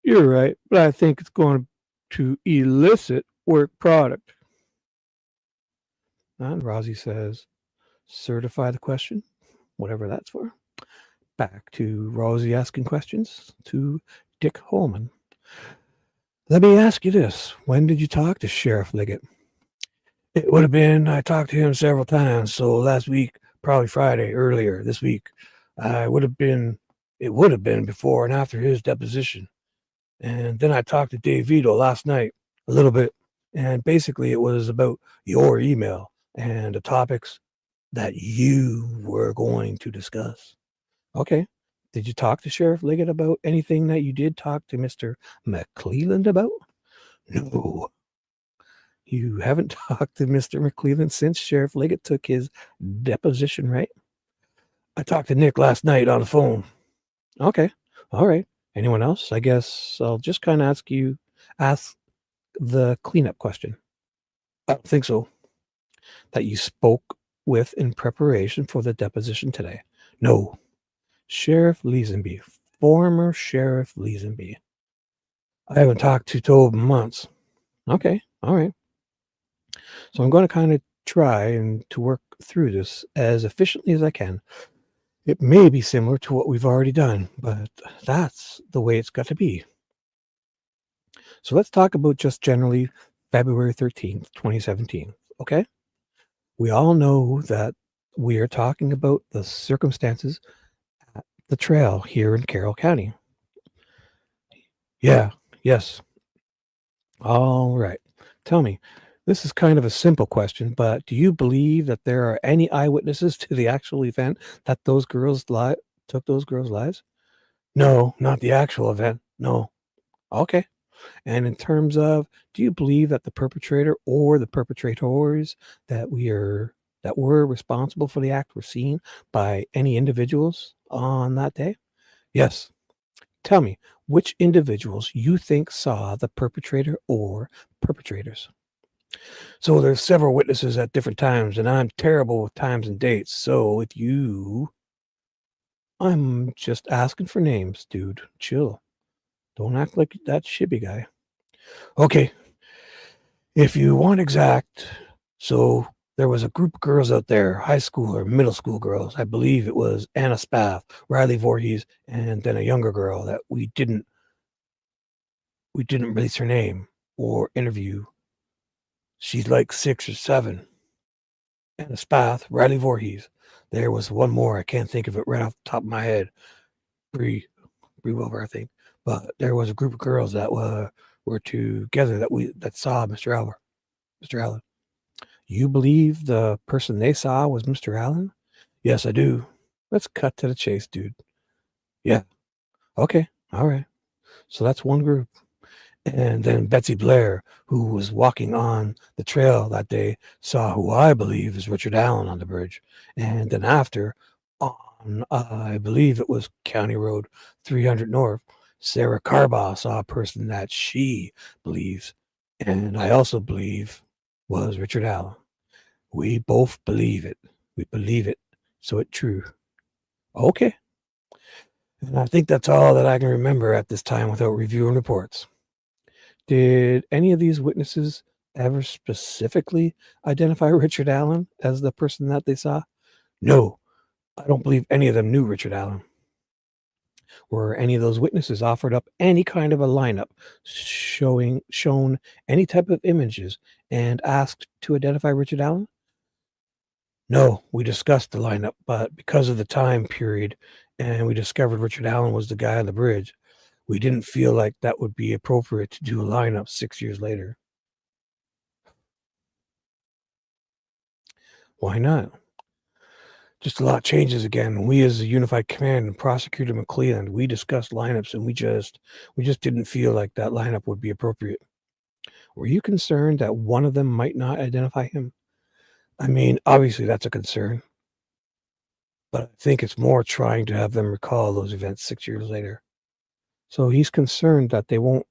you're right, but I think it's going to elicit work product. And Rosie says, certify the question, whatever that's for. Back to Rosie asking questions to Dick Holeman. Let me ask you this. When did you talk to Sheriff Liggett? It would have been, I talked to him several times. So last week, probably Friday, earlier this week, it would have been before and after his deposition. And then I talked to Dave Vito last night a little bit. And basically it was about your email and the topics that you were going to discuss. Okay. Did you talk to Sheriff Liggett about anything that you did talk to Mr. McClellan about? No. You haven't talked to Mr. McClellan since Sheriff Liggett took his deposition, right? I talked to Nick last night on the phone. Okay. All right. Anyone else? I guess I'll just kind of ask the cleanup question? I don't think so. That you spoke with in preparation for the deposition today? No. Sheriff Leesenby, former Sheriff Leesenby. I haven't talked to Tobe in months. Okay, all right. So I'm going to kind of try and to work through this as efficiently as I can. It may be similar to what we've already done, but that's the way it's got to be. So let's talk about just generally February 13th, 2017, okay? We all know that we are talking about the circumstances at the trail here in Carroll County. Yeah, yes. All right. Tell me, this is kind of a simple question, but do you believe that there are any eyewitnesses to the actual event that those girls took those girls' lives? No, not the actual event. No. Okay. And in terms of, do you believe that the perpetrator or the perpetrators that were responsible for the act were seen by any individuals on that day? Yes. Tell me, which individuals you think saw the perpetrator or perpetrators? So there's several witnesses at different times, and I'm terrible with times and dates. So I'm just asking for names, dude. Chill. Don't act like that Shibby guy. Okay, if you want exact, so there was a group of girls out there, high school or middle school girls. I believe it was Anna Spath, Riley Voorhees, and then a younger girl that we didn't release her name or interview. She's like 6 or 7. Anna Spath, Riley Voorhees. There was one more. I can't think of it right off the top of my head. Bree Wilbur, I think. But there was a group of girls that were together that saw Mr. Allen. You believe the person they saw was Mr. Allen? Yes, I do. Let's cut to the chase, dude. Yeah. Okay. All right. So that's one group. And then Betsy Blair, who was walking on the trail that day, saw who I believe is Richard Allen on the bridge. And then after, on I believe it was County Road 300 North, Sarah Carbaugh saw a person that she believes, and I also believe was Richard Allen. We both believe it. We believe it. So it's true. Okay. And I think that's all that I can remember at this time without reviewing reports. Did any of these witnesses ever specifically identify Richard Allen as the person that they saw? No, I don't believe any of them knew Richard Allen. Were any of those witnesses offered up any kind of a lineup shown any type of images and asked to identify Richard Allen? No, we discussed the lineup, but because of the time period and we discovered Richard Allen was the guy on the bridge, we didn't feel like that would be appropriate to do a lineup 6 years later. Why not? Just a lot changes again. We as a unified command and Prosecutor McClelland, we discussed lineups and we just didn't feel like that lineup would be appropriate. Were you concerned that one of them might not identify him? I mean, obviously that's a concern, but I think it's more trying to have them recall those events 6 years later. So he's concerned that they won't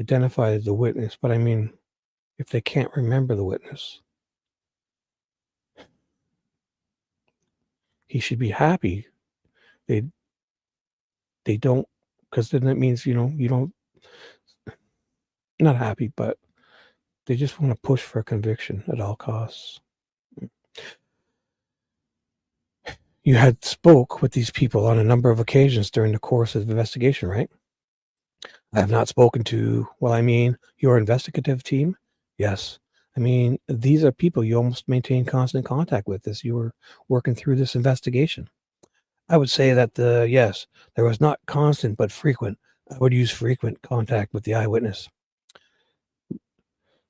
identify the witness, but I mean, if they can't remember the witness, he should be happy. They don't, because then that means, you don't, not happy, but they just want to push for a conviction at all costs. You had spoke with these people on a number of occasions during the course of the investigation, right? I have not spoken to, your investigative team? Yes. I mean, these are people you almost maintain constant contact with as you were working through this investigation. I would say that yes, there was not constant but frequent. I would use frequent contact with the eyewitness.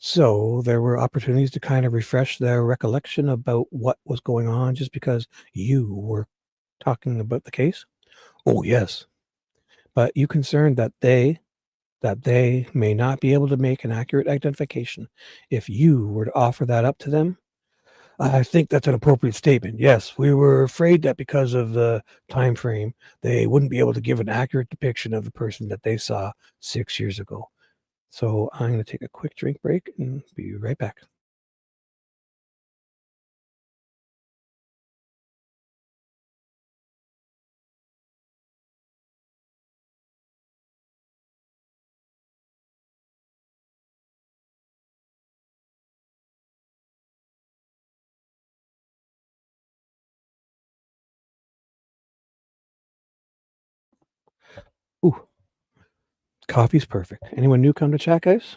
So there were opportunities to kind of refresh their recollection about what was going on just because you were talking about the case? Oh, yes. But you concerned that they may not be able to make an accurate identification if you were to offer that up to them? I think that's an appropriate statement. Yes, we were afraid that because of the time frame, they wouldn't be able to give an accurate depiction of the person that they saw 6 years ago. So I'm going to take a quick drink break and be right back. Ooh, coffee's perfect. Anyone new come to chat, guys?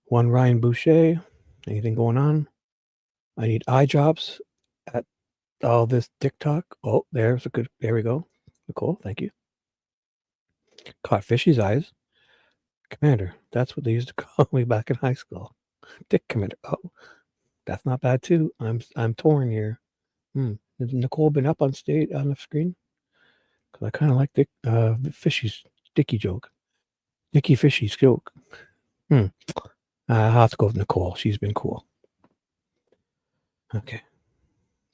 One Ryan Boucher. Anything going on? I need eye drops at all this TikTok. Oh, there we go. Nicole, thank you. Caught fishy's eyes. Commander, that's what they used to call me back in high school. Dick Commander. Oh, that's not bad too. I'm torn here. Has Nicole been up on stage on the screen? Because I kind of like Dick Fishy's Dicky joke. Dicky Fishy's joke. I'll have to go with Nicole. She's been cool. Okay.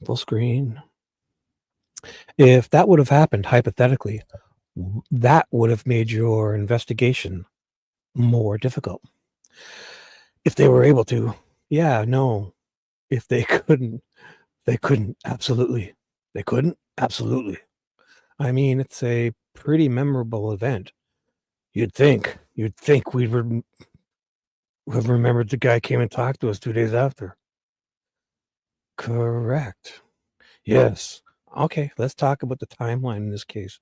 Full screen. If that would have happened, hypothetically, that would have made your investigation more difficult. If they were able to. Yeah, no. If they couldn't, they couldn't. Absolutely. They couldn't? Absolutely. I mean, it's a pretty memorable event. You'd think we'd have remembered the guy came and talked to us 2 days after. Correct. Yes. Okay, let's talk about the timeline in this case.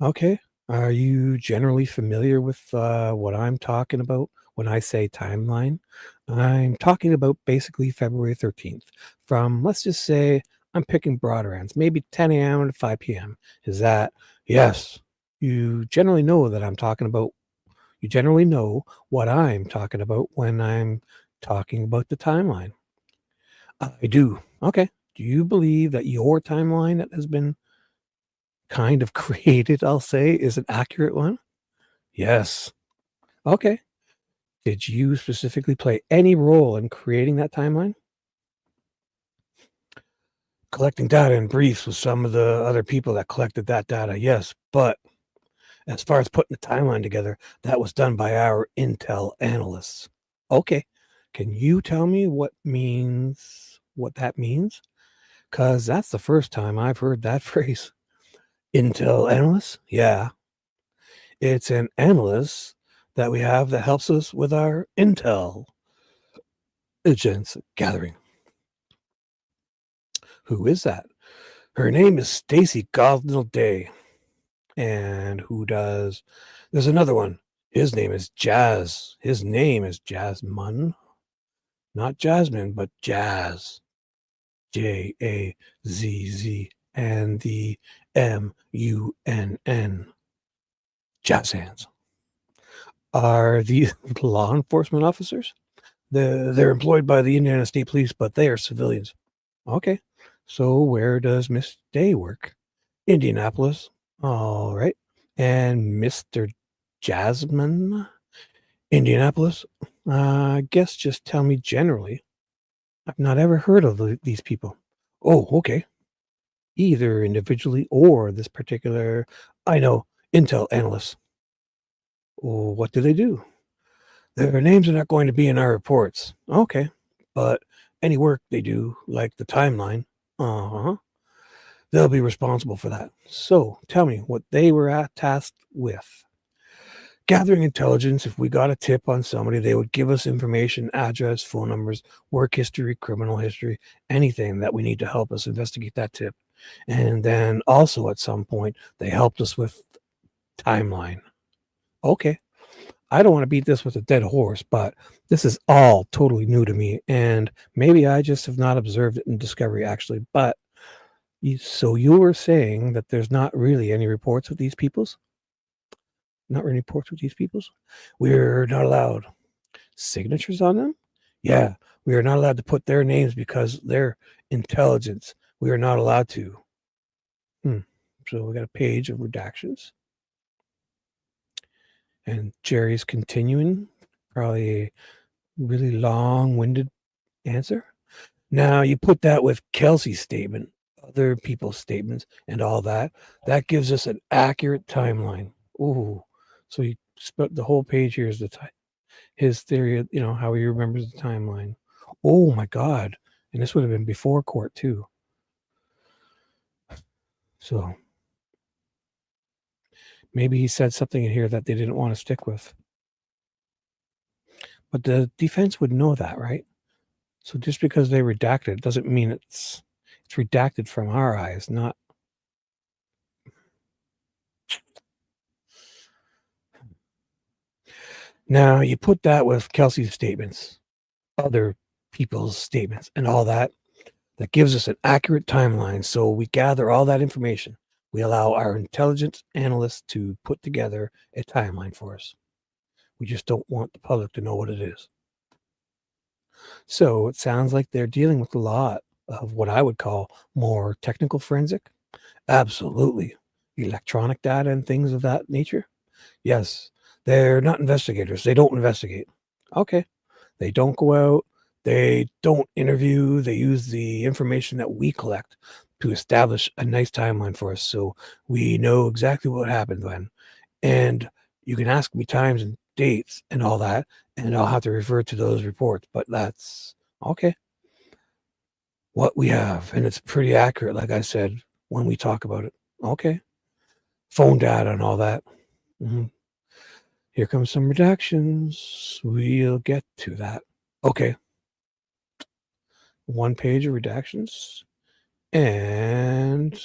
Okay. Are you generally familiar with what I'm talking about when I say timeline? I'm talking about basically February 13th from, let's just say, I'm picking broader ends, maybe 10 a.m. to 5 p.m. Is that, yes, you generally know that I'm talking about, you generally know what I'm talking about when I'm talking about the timeline. I do. Okay. Do you believe that your timeline that has been kind of created, I'll say, is an accurate one? Yes. Okay. Did you specifically play any role in creating that timeline? Collecting data and briefs with some of the other people that collected that data, yes. But as far as putting the timeline together, that was done by our intel analysts. Okay. Can you tell me what that means? Because that's the first time I've heard that phrase. Intel analysts? Yeah. It's an analyst that we have that helps us with our intel agents gathering. Who is that? Her name is Stacy Gosnell Day. And there's another one. His name is Jazz. His name is Jasmine. Not Jasmine, but Jazz. Jazz and the MUNN. Jazz hands. Are these law enforcement officers? They're employed by the Indiana State Police, but they are civilians. Okay. So where does Miss Day work? Indianapolis. All right. And Mr. Jasmine? Indianapolis? I guess just tell me generally. I've not ever heard of these people. Oh, okay. Either individually or this particular, I know, intel analysts. Oh, what do they do? Their names are not going to be in our reports. Okay. But any work they do, like the timeline, they'll be responsible for that. So tell me what they were tasked with. Gathering intelligence. If we got a tip on somebody, they would give us information, address, phone numbers, work history, criminal history, anything that we need to help us investigate that tip. And then also at some point, they helped us with timeline. Okay. I don't want to beat this with a dead horse, but this is all totally new to me. And maybe I just have not observed it in Discovery, actually. But so you were saying that there's not really any reports with these peoples? Not really reports with these peoples? We're not allowed signatures on them? Yeah, we are not allowed to put their names because they're intelligence. We are not allowed to. So we got a page of redactions. And Jerry's continuing, probably a really long-winded answer. Now you put that with Kelsey's statement, other people's statements, and all that. That gives us an accurate timeline. Ooh, so But the whole page here is his theory, how he remembers the timeline. Oh my God. And this would have been before court too. So maybe he said something in here that they didn't want to stick with. But the defense would know that, right? So just because they redacted it doesn't mean it's redacted from our eyes, not. Now you put that with Kelsey's statements, other people's statements, and all that. That gives us an accurate timeline. So we gather all that information. We allow our intelligence analysts to put together a timeline for us. We just don't want the public to know what it is. So it sounds like they're dealing with a lot of what I would call more technical forensic. Absolutely. Electronic data and things of that nature. Yes. They're not investigators. They don't investigate. Okay. They don't go out. They don't interview. They use the information that we collect to establish a nice timeline for us. So we know exactly what happened when. And you can ask me times and dates and all that, and I'll have to refer to those reports. But that's okay. What we have. And it's pretty accurate, like I said, when we talk about it. Okay. Phone data and all that. Mm-hmm. Here comes some redactions. We'll get to that. Okay. 1 page of redactions. And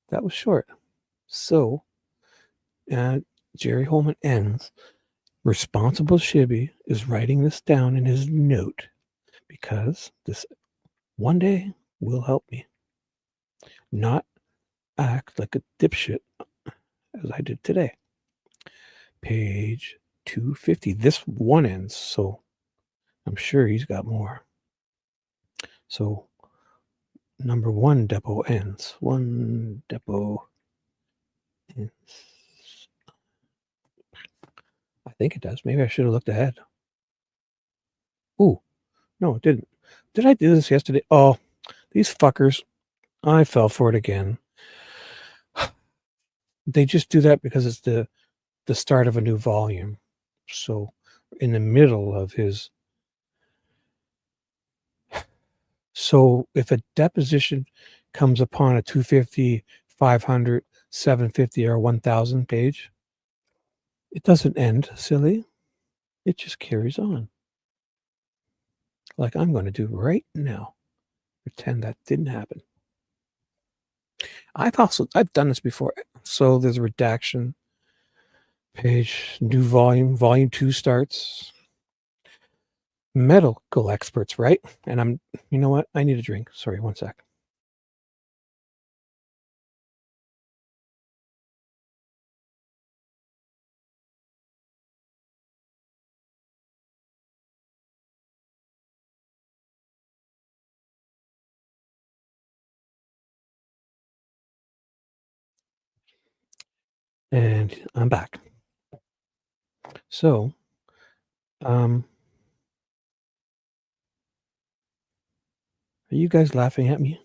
that was short. So, Jerry Holeman ends. Responsible Shibby is writing this down in his note because this one day will help me not act like a dipshit as I did today. Page 250. This one ends, so I'm sure he's got more. So, number 1 depot ends. 1 depot ends. I think it does. Maybe I should have looked ahead. Ooh, no, it didn't. Did I do this yesterday? Oh, these fuckers. I fell for it again. They just do that because it's the start of a new volume. So in the middle of his. So if a deposition comes upon a 250, 500, 750, or 1000 page, it doesn't end, silly. It just carries on. Like I'm going to do right now. Pretend that didn't happen. I've done this before. So there's a redaction page, new volume 2 starts. Medical experts, right? And you know what? I need a drink. Sorry, 1 sec. And I'm back. So, are you guys laughing at me?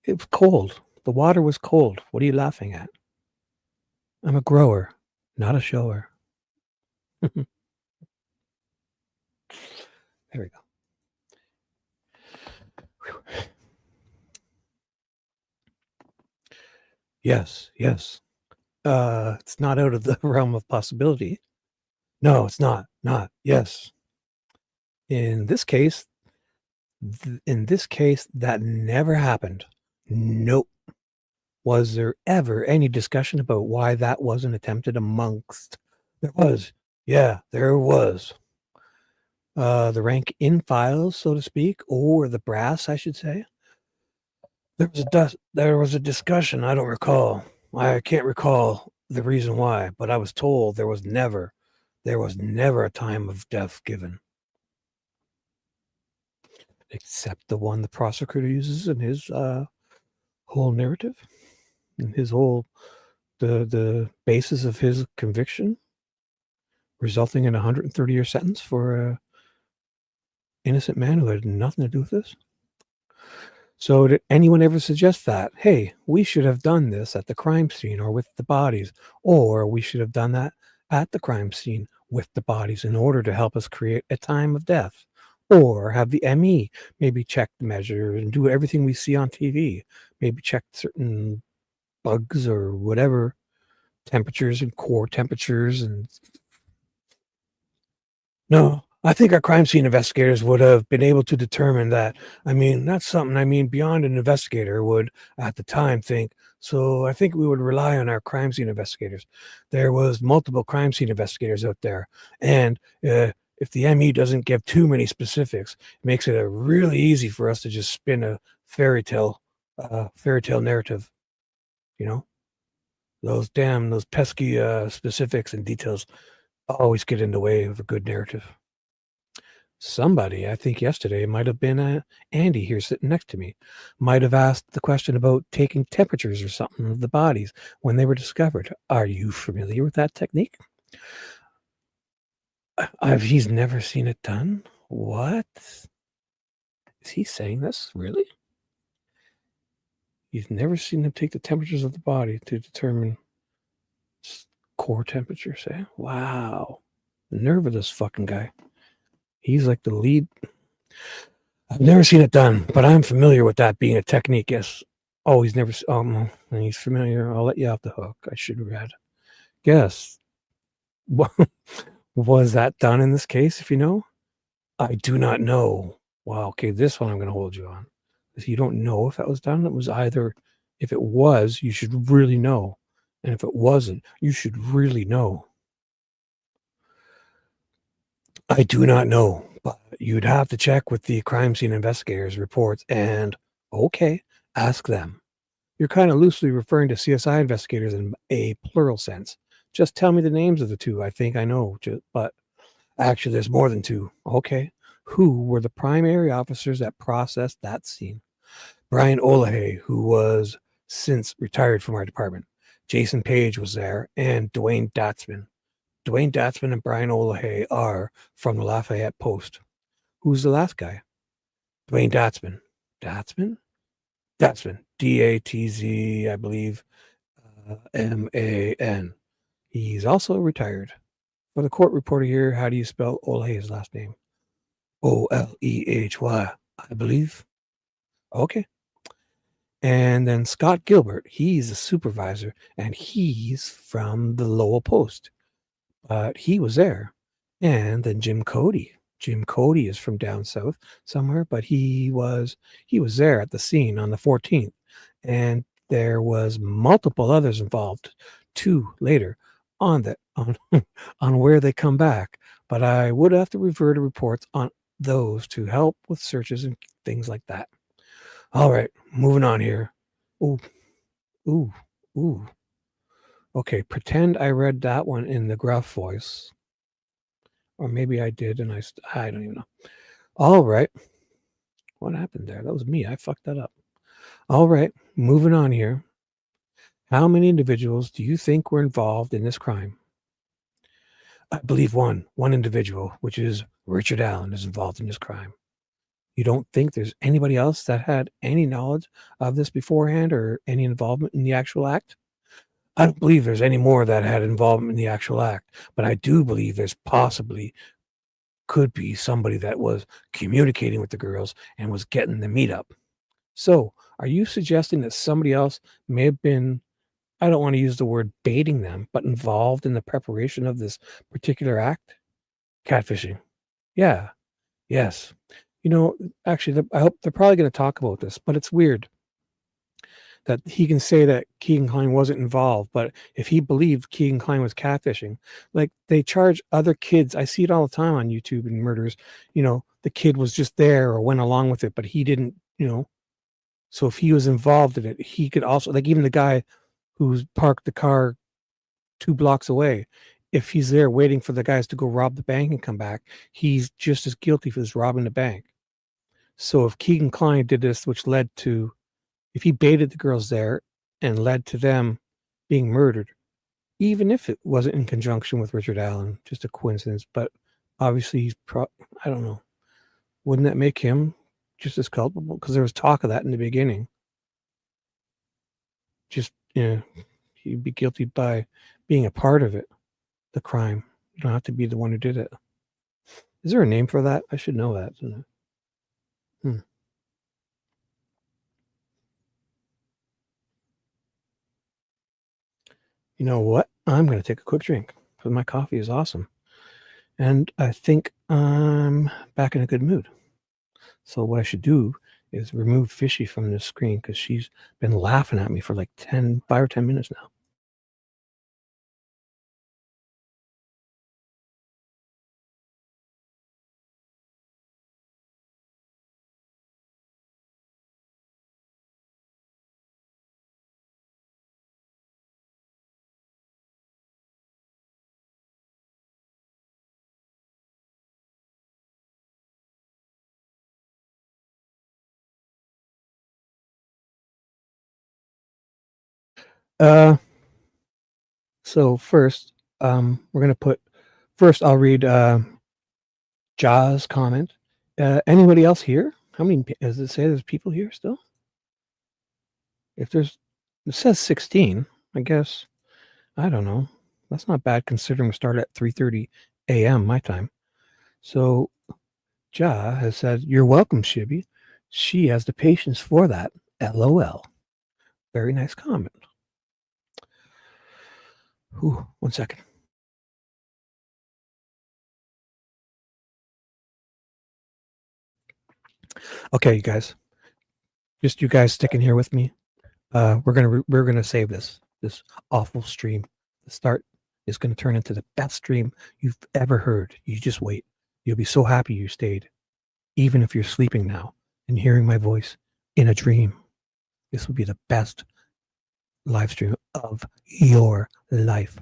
It was cold. The water was cold. What are you laughing at? I'm a grower, not a shower. There we go. Whew. Yes. It's not out of the realm of possibility. No, it's not. Yes. In this case, that never happened. Nope. Was there ever any discussion about why that wasn't attempted amongst? There was. Yeah, there was. The rank in files, so to speak, or the brass, I should say. There was a discussion. I don't recall. I can't recall the reason why, but I was told there was never a time of death given, except the one the prosecutor uses in his whole narrative, in his whole the basis of his conviction, resulting in a 130-year sentence for a innocent man who had nothing to do with this. So did anyone ever suggest that, hey, we should have done this at the crime scene or with the bodies, or we should have done that at the crime scene with the bodies in order to help us create a time of death? Or have the ME maybe check the measure and do everything we see on TV, maybe check certain bugs or whatever, temperatures and core temperatures and no, I think our crime scene investigators would have been able to determine that. I mean, that's something, beyond an investigator would at the time think. So I think we would rely on our crime scene investigators. There was multiple crime scene investigators out there. And if the ME doesn't give too many specifics, it makes it really easy for us to just spin a fairy tale narrative, you know? Those pesky specifics and details always get in the way of a good narrative. Somebody, I think yesterday, it might have been Andy here sitting next to me, might have asked the question about taking temperatures or something of the bodies when they were discovered. Are you familiar with that technique? He's never seen it done? What? Is he saying this? Really? He's never seen them take the temperatures of the body to determine core temperature, say? Wow. The nerve of this fucking guy. He's like the lead. I've never seen it done, but I'm familiar with that being a technique. Yes. Oh, he's never. Oh, he's familiar. I'll let you off the hook. I should have read. Yes. Was that done in this case? If you know, I do not know. Wow. Okay, this one I'm going to hold you on. If you don't know if that was done, it was either. If it was, you should really know, and if it wasn't, you should really know. I do not know, but you'd have to check with the crime scene investigators' reports and, okay, ask them. You're kind of loosely referring to CSI investigators in a plural sense. Just tell me the names of the two. I think I know, but actually there's more than two. Okay. Who were the primary officers that processed that scene? Brian Olahay, who was since retired from our department. Jason Page was there, and Dwayne Datsman. Dwayne Datsman and Brian Olahay are from the Lafayette Post. Who's the last guy? Dwayne Datsman. Datsman? Datsman. D-A-T-Z, I believe, M-A-N. He's also retired. For the court reporter here, how do you spell Olahay's last name? O-L-E-H-Y, I believe. Okay. And then Scott Gilbert, he's a supervisor, and he's from the Lowell Post. But he was there. And then Jim Cody. Jim Cody is from down south somewhere, but he was there at the scene on the 14th. And there was multiple others involved too later on that on where they come back. But I would have to refer to reports on those to help with searches and things like that. All right, moving on here. Ooh, ooh, ooh. Okay, pretend I read that one in the gruff voice. Or maybe I did and I don't even know. All right. What happened there? That was me. I fucked that up. All right, moving on here. How many individuals do you think were involved in this crime? I believe one individual, which is Richard Allen, is involved in this crime. You don't think there's anybody else that had any knowledge of this beforehand or any involvement in the actual act? I don't believe there's any more that had involvement in the actual act, but I do believe there's possibly could be somebody that was communicating with the girls and was getting the meetup. So, are you suggesting that somebody else may have been, I don't want to use the word baiting them, but involved in the preparation of this particular act? Catfishing. Yeah. Yes. Actually, I hope they're probably going to talk about this, but it's weird that he can say that Keegan Klein wasn't involved, but if he believed Keegan Klein was catfishing, like they charge other kids. I see it all the time on YouTube and murders. The kid was just there or went along with it, but he didn't, so if he was involved in it, he could also, like even the guy who's parked the car 2 blocks away, if he's there waiting for the guys to go rob the bank and come back, he's just as guilty for this robbing the bank. So if Keegan Klein did this, which led to, if he baited the girls there and led to them being murdered, even if it wasn't in conjunction with Richard Allen, just a coincidence, but obviously I don't know. Wouldn't that make him just as culpable? Because there was talk of that in the beginning. Just, he'd be guilty by being a part of it, the crime. You don't have to be the one who did it. Is there a name for that? I should know that. Hmm. You know what? I'm going to take a quick drink because my coffee is awesome. And I think I'm back in a good mood. So what I should do is remove Fishy from the screen because she's been laughing at me for like 5 or 10 minutes now. So first, we're going to put, first I'll read Ja's comment. Anybody else here? How many, does it say there's people here still? If there's, it says 16, I guess. I don't know. That's not bad considering we start at 3:30 a.m. my time. So Ja has said, "You're welcome, Shibby. She has the patience for that. LOL." Very nice comment. Ooh, 1 second. Okay, you guys. Just you guys sticking here with me. We're gonna save this awful stream. The start is gonna turn into the best stream you've ever heard. You just wait. You'll be so happy you stayed, even if you're sleeping now and hearing my voice in a dream. This will be the best live stream of your life.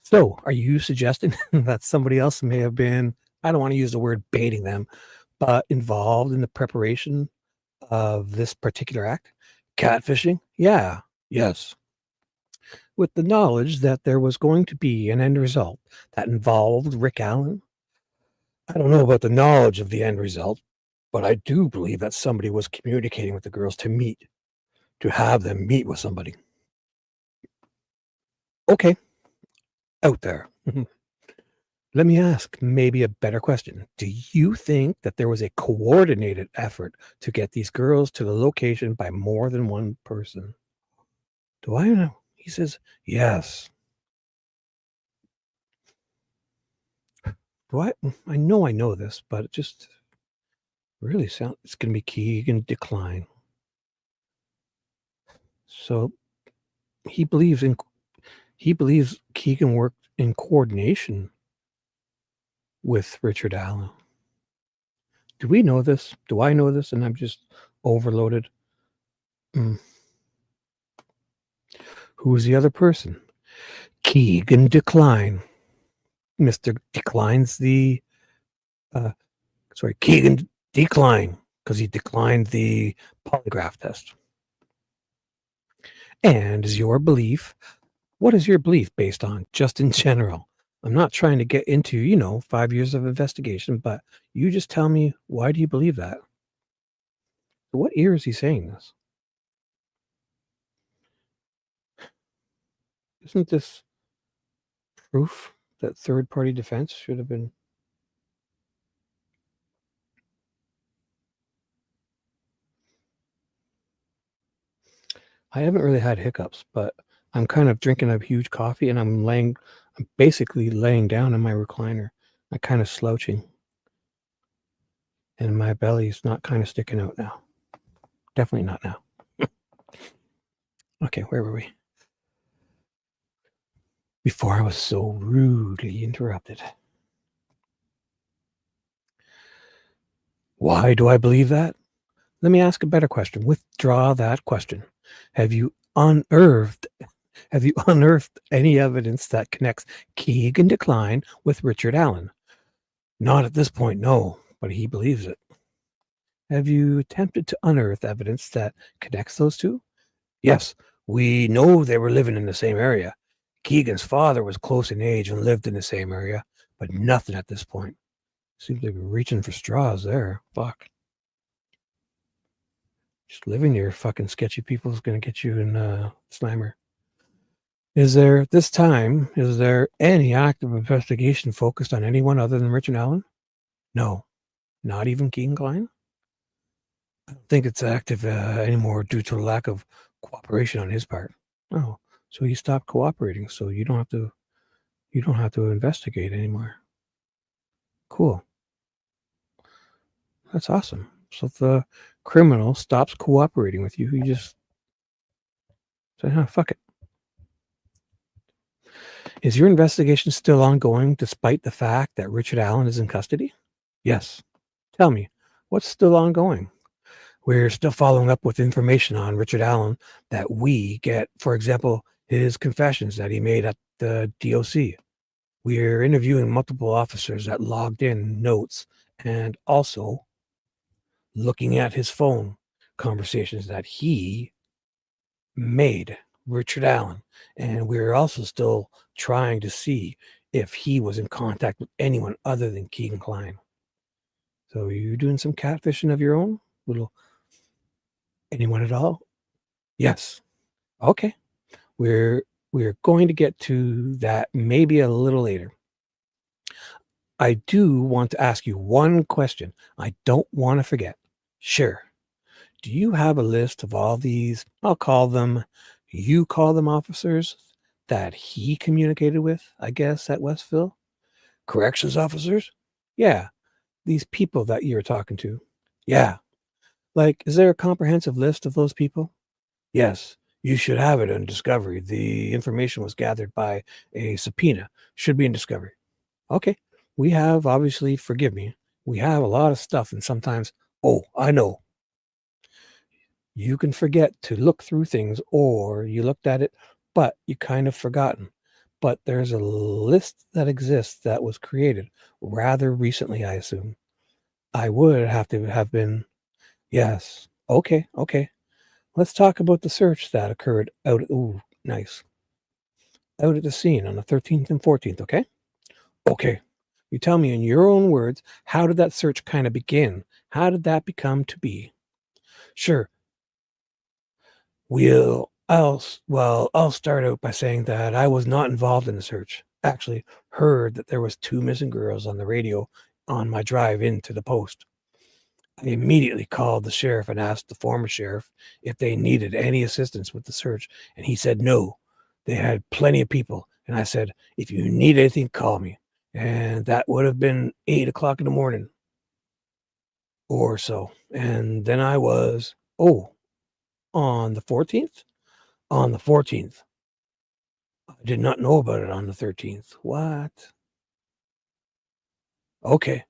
So, are you suggesting that somebody else may have been, I don't want to use the word baiting them, but involved in the preparation of this particular act? Catfishing? Yeah, yes. With the knowledge that there was going to be an end result that involved Rick Allen? I don't know about the knowledge of the end result, but I do believe that somebody was communicating with the girls to have them meet with somebody. Okay, out there. Let me ask maybe a better question. Do you think that there was a coordinated effort to get these girls to the location by more than one person? Do I know? He says, yes. Do I? I know this, but it just really sounds, it's going to be Keegan decline. So he believes Keegan worked in coordination with Richard Allen. Do we know this? Do I know this? And I'm just overloaded. Who's the other person? Keegan Decline. Mr. Declines the, Keegan Decline, because he declined the polygraph test. And is your belief, what is your belief based on, just in general? I'm not trying to get into, 5 years of investigation, but you just tell me, why do you believe that? What year is he saying this? Isn't this proof that third-party defense should have been? I haven't really had hiccups, but I'm kind of drinking a huge coffee and I'm basically laying down in my recliner. I'm kind of slouching. And my belly's not kind of sticking out now. Definitely not now. Okay, where were we? Before I was so rudely interrupted. Why do I believe that? Let me ask a better question. Withdraw that question. Have you unearthed any evidence that connects Keegan Decline with Richard Allen? Not at this point, no, but he believes it. Have you attempted to unearth evidence that connects those two? Yes, we know they were living in the same area. Keegan's father was close in age and lived in the same area, but nothing at this point. Seems like we're reaching for straws there. Fuck. Just living near fucking sketchy people is going to get you in Slimer. Is there any active investigation focused on anyone other than Richard Allen? No, not even Keegan Klein. I don't think it's active anymore due to the lack of cooperation on his part. Oh, so he stopped cooperating, so you don't have to investigate anymore. Cool. That's awesome. So if the criminal stops cooperating with you, you just say, fuck it. Is your investigation still ongoing despite the fact that Richard Allen is in custody? Yes. Tell me, what's still ongoing? We're still following up with information on Richard Allen that we get, for example, his confessions that he made at the DOC. We're interviewing multiple officers that logged in notes and also looking at his phone conversations that he made, Richard Allen. And we're also still trying to see if he was in contact with anyone other than Keegan Klein. So you doing some catfishing of your own? Anyone at all? Yes. Okay. We're going to get to that maybe a little later. I do want to ask you one question. I don't want to forget. Sure. Do you have a list of all these, you call them officers that he communicated with, I guess, at Westville? Corrections officers? Yeah. These people that you're talking to? Yeah. Like, is there a comprehensive list of those people? Yes. You should have it in Discovery. The information was gathered by a subpoena. Should be in Discovery. Okay. We have, obviously, forgive me, we have a lot of stuff, and sometimes, I know. You can forget to look through things, or you looked at it, but you kind of forgotten. But there's a list that exists that was created rather recently, I assume. I would have to have been, yes. Okay. Let's talk about the search that occurred out at the scene on the 13th and 14th, okay? Okay. You tell me in your own words, how did that search kind of begin? How did that become to be? Sure. I'll start out by saying that I was not involved in the search. Actually, heard that there was 2 missing girls on the radio on my drive into the post. I immediately called the sheriff and asked the former sheriff if they needed any assistance with the search, and he said no. They had plenty of people, and I said, if you need anything, call me. And that would have been 8 o'clock in the morning or so. And then I was, on the 14th? On the 14th. I did not know about it on the 13th. What? Okay.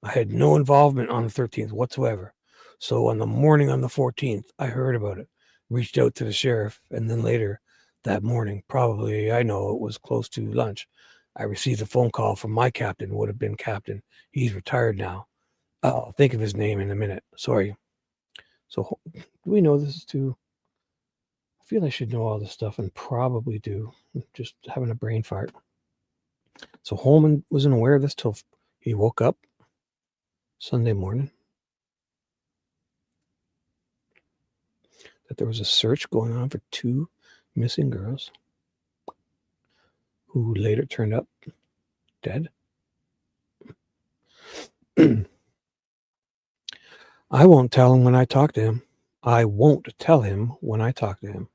I had no involvement on the 13th whatsoever. So on the morning on the 14th, I heard about it, reached out to the sheriff, and then later that morning, probably, I know it was close to lunch, I received a phone call from my captain, would have been captain. He's retired now. I'll think of his name in a minute. Sorry. So do we know this is too? I feel I should know all this stuff and probably do. Just having a brain fart. So Holeman wasn't aware of this till he woke up Sunday morning. That there was a search going on for 2 missing girls who later turned up dead. I won't tell him when I talk to him. I won't tell him when I talk to him.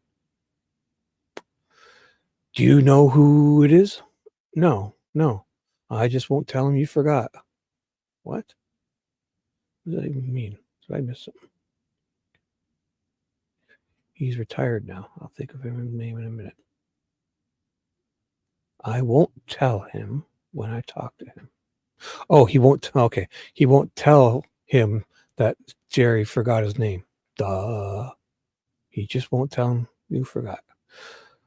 Do you know who it is? No. I just won't tell him you forgot. What? What does that even mean? Did I miss something? He's retired now. I'll think of his name in a minute. I won't tell him when I talk to him. Oh, he won't. Okay. He won't tell him that Jerry forgot his name. Duh. He just won't tell him you forgot.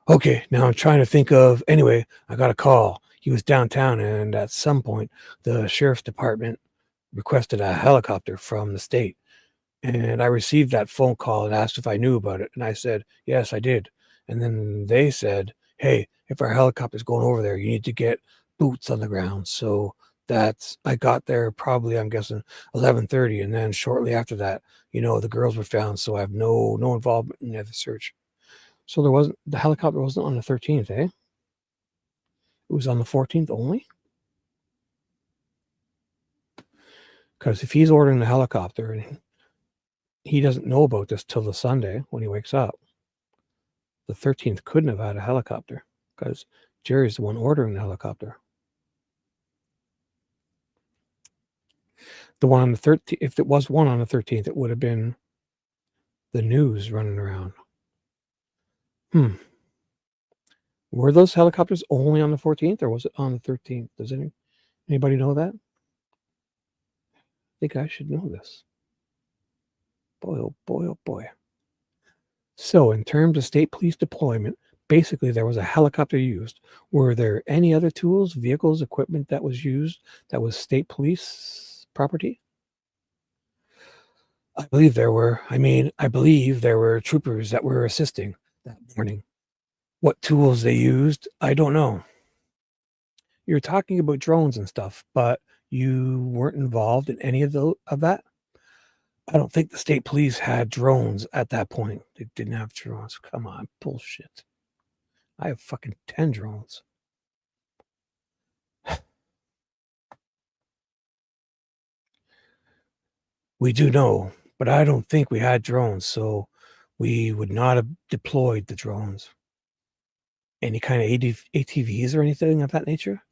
Okay. Now I'm trying to think of. Anyway, I got a call. He was downtown, and at some point, the sheriff's department requested a helicopter from the state. And I received that phone call and asked if I knew about it. And I said, yes, I did. And then they said, hey, if our helicopter's going over there, you need to get boots on the ground. So I got there probably, I'm guessing 11:30, and then shortly after that, the girls were found. So I have no involvement in the search. So the helicopter wasn't on the 13th, eh? It was on the 14th only. Because if he's ordering the helicopter and he doesn't know about this till the Sunday when he wakes up, the 13th couldn't have had a helicopter because Jerry's the one ordering the helicopter. The one on the 13th, if it was one on the 13th, it would have been the news running around. Were those helicopters only on the 14th, or was it on the 13th? Does anybody know that? I think I should know this. Boy, oh boy, oh boy. So in terms of state police deployment, basically there was a helicopter used. Were there any other tools, vehicles, equipment that was used that was state police property? I believe there were. I believe there were troopers that were assisting that morning. What tools they used, I don't know. You're talking about drones and stuff, but you weren't involved in any of that? I don't think the state police had drones at that point. They didn't have drones. Come on, bullshit. I have fucking 10 drones. We do know, but I don't think we had drones, so we would not have deployed the drones. Any kind of ATVs or anything of that nature?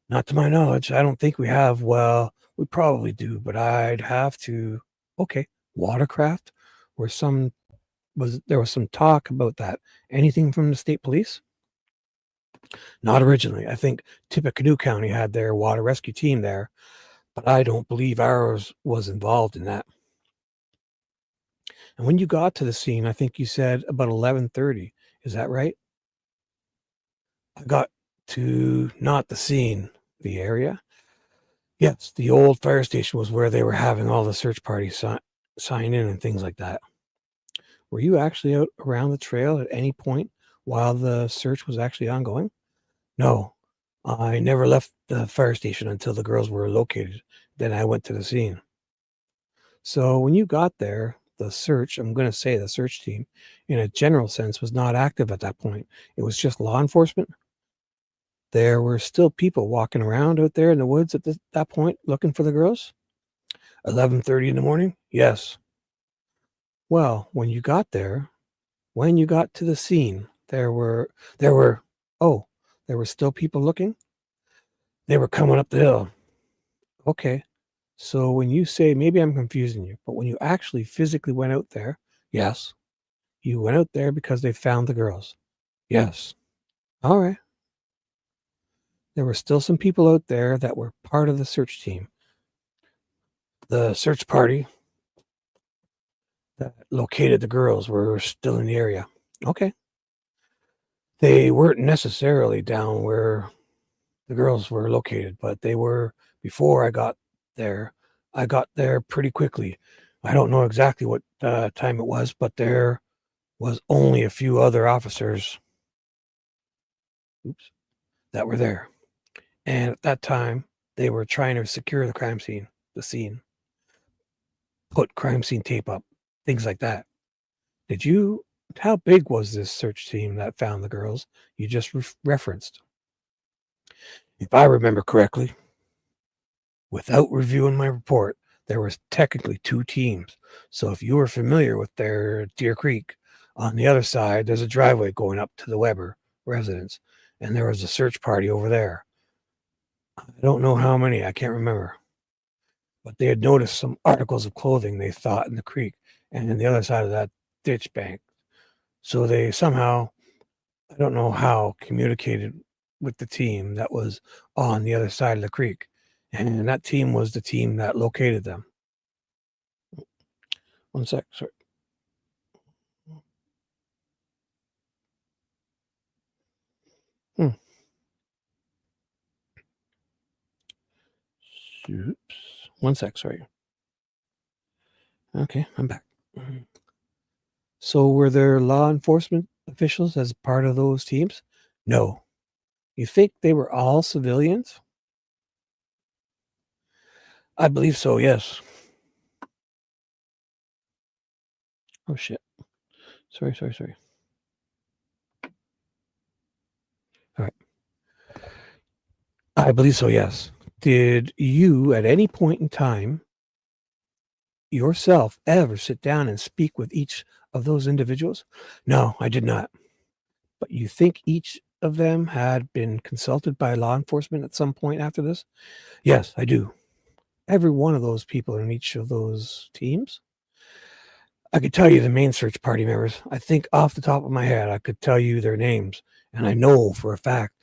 Not to my knowledge. I don't think we have. Well, we probably do, but I'd have to. Okay, watercraft. There was some talk about that. Anything from the state police? Not originally. I think Tippecanoe County had their water rescue team there, but I don't believe ours was involved in that. And when you got to the scene, I think you said about 11:30. Is that right? I got to not the scene, the area. Yes, the old fire station was where they were having all the search parties sign in and things like that. Were you actually out around the trail at any point while the search was actually ongoing? No, I never left the fire station until the girls were located. Then I went to the scene. So when you got there, the search team, in a general sense, was not active at that point. It was just law enforcement. There were still people walking around out there in the woods at that point looking for the girls. 11:30 in the morning? Yes. Well, when you got to the scene, there were still people looking. They were coming up the hill. Okay. So when you say, maybe I'm confusing you, but when you actually physically went out there, yes, you went out there because they found the girls. Yes. All right. There were still some people out there that were part of the search team. The search party that located the girls were still in the area. Okay. They weren't necessarily down where the girls were located, but they were before I got there. I got there pretty quickly. I don't know exactly what time it was, but there was only a few other officers that were there. And at that time, they were trying to secure the scene, put crime scene tape up, things like that. How big was this search team that found the girls you just referenced? If I remember correctly, without reviewing my report, there was technically 2 teams. So if you were familiar with their Deer Creek, on the other side, there's a driveway going up to the Weber residence, and there was a search party over there. I don't know how many, I can't remember. But they had noticed some articles of clothing they thought in the creek and in the other side of that ditch bank. So they somehow, I don't know how, communicated with the team that was on the other side of the creek. And that team was the team that located them. One sec, sorry. Oops. One sec, sorry. Okay, I'm back. So were there law enforcement officials as part of those teams? No. You think they were all civilians? I believe so, yes. Oh, shit. Sorry. All right. I believe so, yes. Did you, at any point in time, yourself ever sit down and speak with each of those individuals? No, I did not. But you think each of them had been consulted by law enforcement at some point after this? Yes, I do. Every one of those people in each of those teams. I could tell you the main search party members. I think off the top of my head, I could tell you their names. And I know for a fact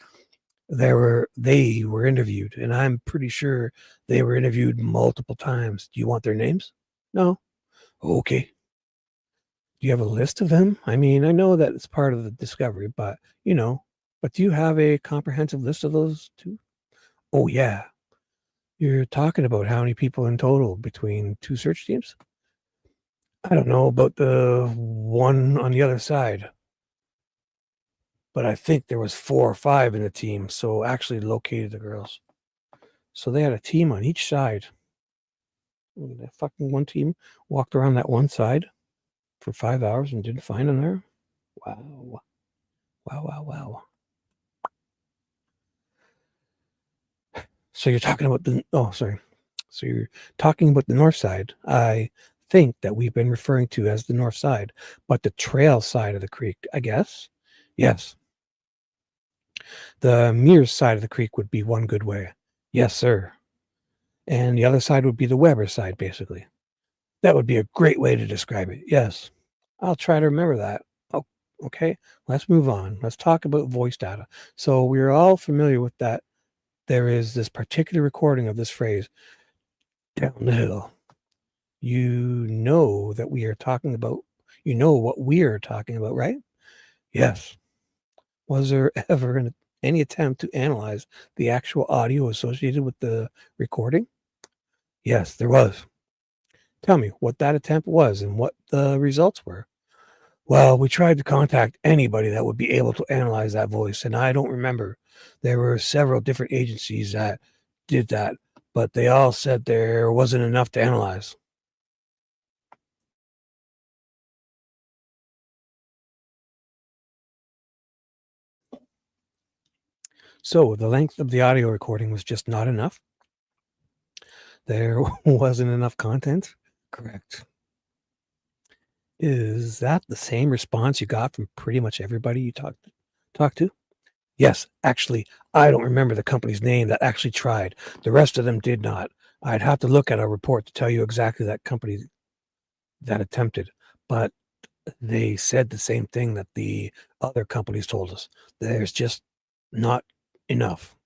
they were interviewed. And I'm pretty sure they were interviewed multiple times. Do you want their names? No? Okay. Do you have a list of them? I mean, I know that it's part of the discovery, but but do you have a comprehensive list of those two? Oh, yeah. You're talking about how many people in total between two search teams? I don't know about the one on the other side, but I think there was 4 or 5 in the team, so actually located the girls. So they had a team on each side. That fucking one team walked around that one side for 5 hours and didn't find them there. Wow. Wow. So you're talking about So you're talking about the north side. I think that we've been referring to as the north side, but the trail side of the creek, I guess. Yes. The Mears side of the creek would be one good way. Yes, sir. And the other side would be the Weber side, basically. That would be a great way to describe it. Yes. I'll try to remember that. Oh, okay. Let's move on. Let's talk about voice data. So we're all familiar with that. There is this particular recording of this phrase, down the hill. You know that we are talking about, you know what we are talking about, right? Yes. Was there ever any attempt to analyze the actual audio associated with the recording? Yes, there was. Tell me what that attempt was and what the results were. Well, we tried to contact anybody that would be able to analyze that voice, and I don't remember. There were several different agencies that did that, but they all said there wasn't enough to analyze. So the length of the audio recording was just not enough. There wasn't enough content. Correct. Is that the same response you got from pretty much everybody you talked to? Yes, actually, I don't remember the company's name that actually tried. The rest of them did not. I'd have to look at a report to tell you exactly that company that attempted, but they said the same thing that the other companies told us. There's just not enough.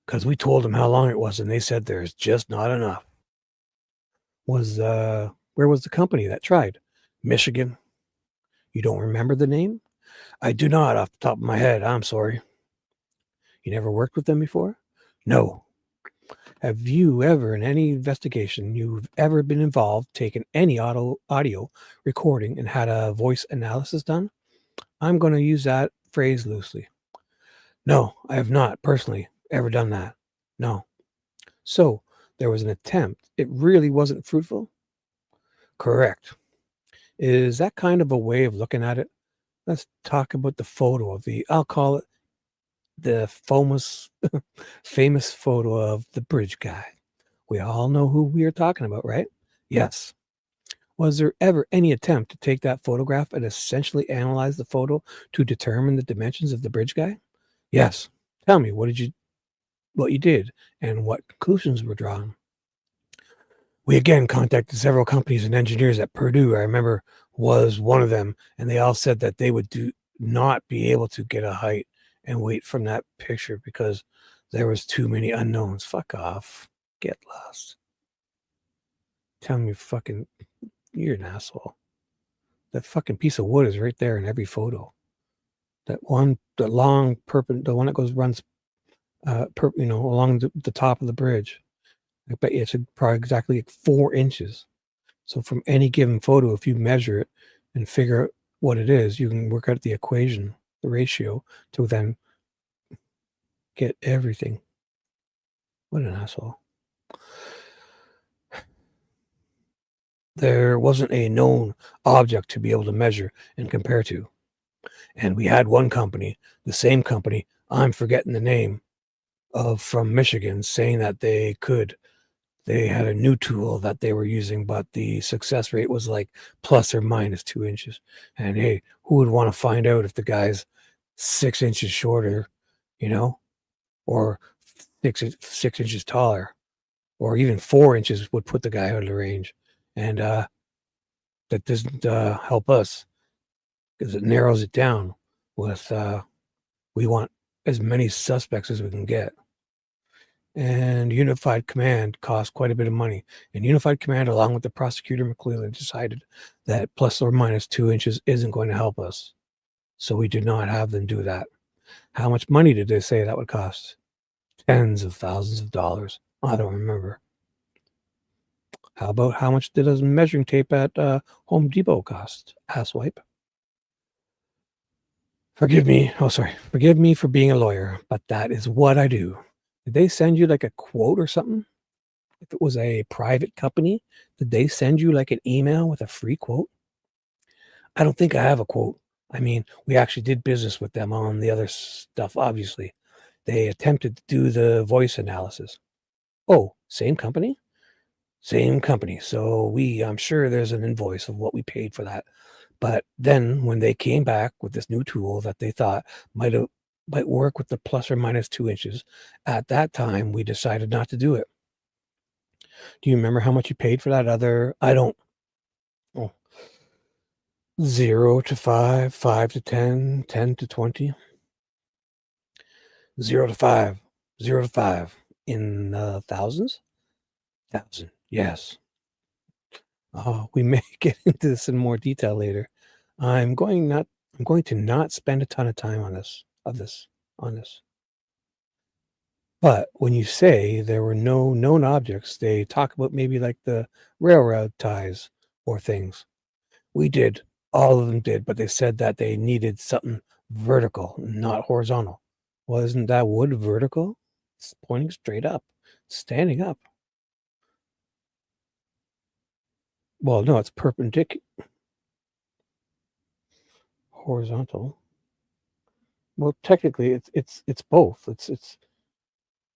Because we told them how long it was, and they said there's just not enough. Where was the company that tried? Michigan. You don't remember the name? I do not off the top of my head. I'm sorry. You never worked with them before? No. Have you ever, in any investigation you've ever been involved, taken any audio recording and had a voice analysis done? I'm going to use that phrase loosely. No, I have not personally ever done that. No. So there was an attempt. It really wasn't fruitful? Correct. Is that kind of a way of looking at it? Let's talk about the photo of I'll call it the famous photo of the bridge guy. We all know who we are talking about, right? Yes. Was there ever any attempt to take that photograph and essentially analyze the photo to determine the dimensions of the bridge guy? Yes. Tell me, what you did and what conclusions were drawn? We again contacted several companies and engineers at Purdue. I remember was one of them, and they all said that they would not be able to get a height and weight from that picture because there was too many unknowns. Fuck off. Get lost. Tell me you're an asshole. That fucking piece of wood is right there in every photo. The long the one that runs along the top of the bridge. I bet you it's probably exactly 4 inches. So from any given photo, if you measure it and figure out what it is, you can work out the equation, the ratio, to then get everything. What an asshole. There wasn't a known object to be able to measure and compare to. And we had one company, the same company, I'm forgetting the name of, from Michigan, saying that they had a new tool that they were using, but the success rate was like plus or minus 2 inches. And hey, who would want to find out if the guy's 6 inches shorter, you know, or 6 inches taller, or even 4 inches would put the guy out of the range. And that doesn't help us, because it narrows it down with we want as many suspects as we can get. And Unified Command cost quite a bit of money. And Unified Command, along with the prosecutor McClellan, decided that plus or minus 2 inches isn't going to help us. So we did not have them do that. How much money did they say that would cost? Tens of thousands of dollars. I don't remember. How about how much did a measuring tape at Home Depot cost? Asswipe. Forgive me. Oh, sorry. Forgive me for being a lawyer, but that is what I do. Did they send you like a quote or something? If it was a private company, did they send you like an email with a free quote? I don't think I have a quote. I mean, we actually did business with them on the other stuff, obviously. They attempted to do the voice analysis. Oh, same company? Same company. So I'm sure there's an invoice of what we paid for that. But then when they came back with this new tool that they thought might work with the plus or minus 2 inches, at that time we decided not to do it. Do you remember how much you paid for that other? I don't. Oh, 0 to 5, 5 to 10, 10 to 20. 0 to 5, 0 to 5 in thousands? Thousand, yes. We may get into this in more detail later. I'm going to not spend a ton of time on this. But when you say there were no known objects, they talk about maybe like the railroad ties or things. We did. All of them did, but they said that they needed something vertical, not horizontal. Well, isn't that wood vertical? It's pointing straight up, standing up. Well, no, it's perpendicular. Horizontal. Well, technically, it's both. It's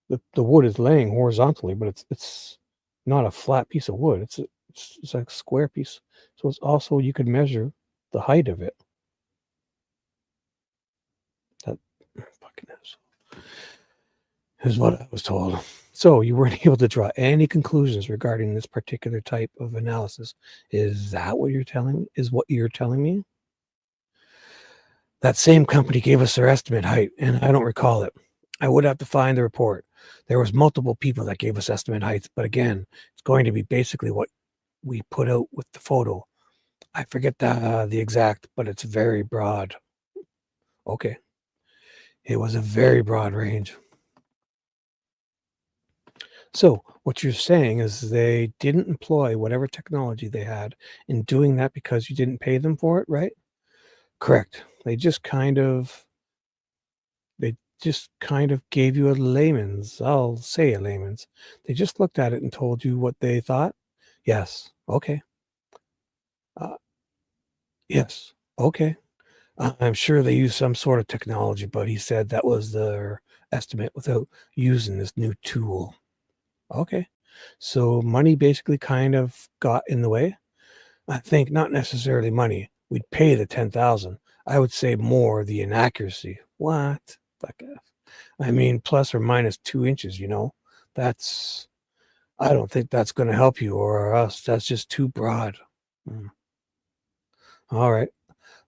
the wood is laying horizontally, but it's not a flat piece of wood. It's like a square piece. So it's also, you could measure the height of it. That fucking is what I was told. So you weren't able to draw any conclusions regarding this particular type of analysis. Is that what you're telling me? Is what you're telling me? That same company gave us their estimate height, and I don't recall it. I would have to find the report. There was multiple people that gave us estimate heights, but again, it's going to be basically what we put out with the photo. I forget the exact, but it's very broad. Okay. It was a very broad range. So what you're saying is they didn't employ whatever technology they had in doing that because you didn't pay them for it, right? Correct. They just kind of gave you a layman's, I'll say a layman's. They just looked at it and told you what they thought. Yes. Okay. Uh, yes. Okay. I'm sure they used some sort of technology, but he said that was their estimate without using this new tool. Okay. So money basically kind of got in the way. I think not necessarily money. We'd pay the 10,000. I would say more the inaccuracy. What? Fuck off. I mean, plus or minus 2 inches, that's, I don't think that's going to help you, or else that's just too broad. All right.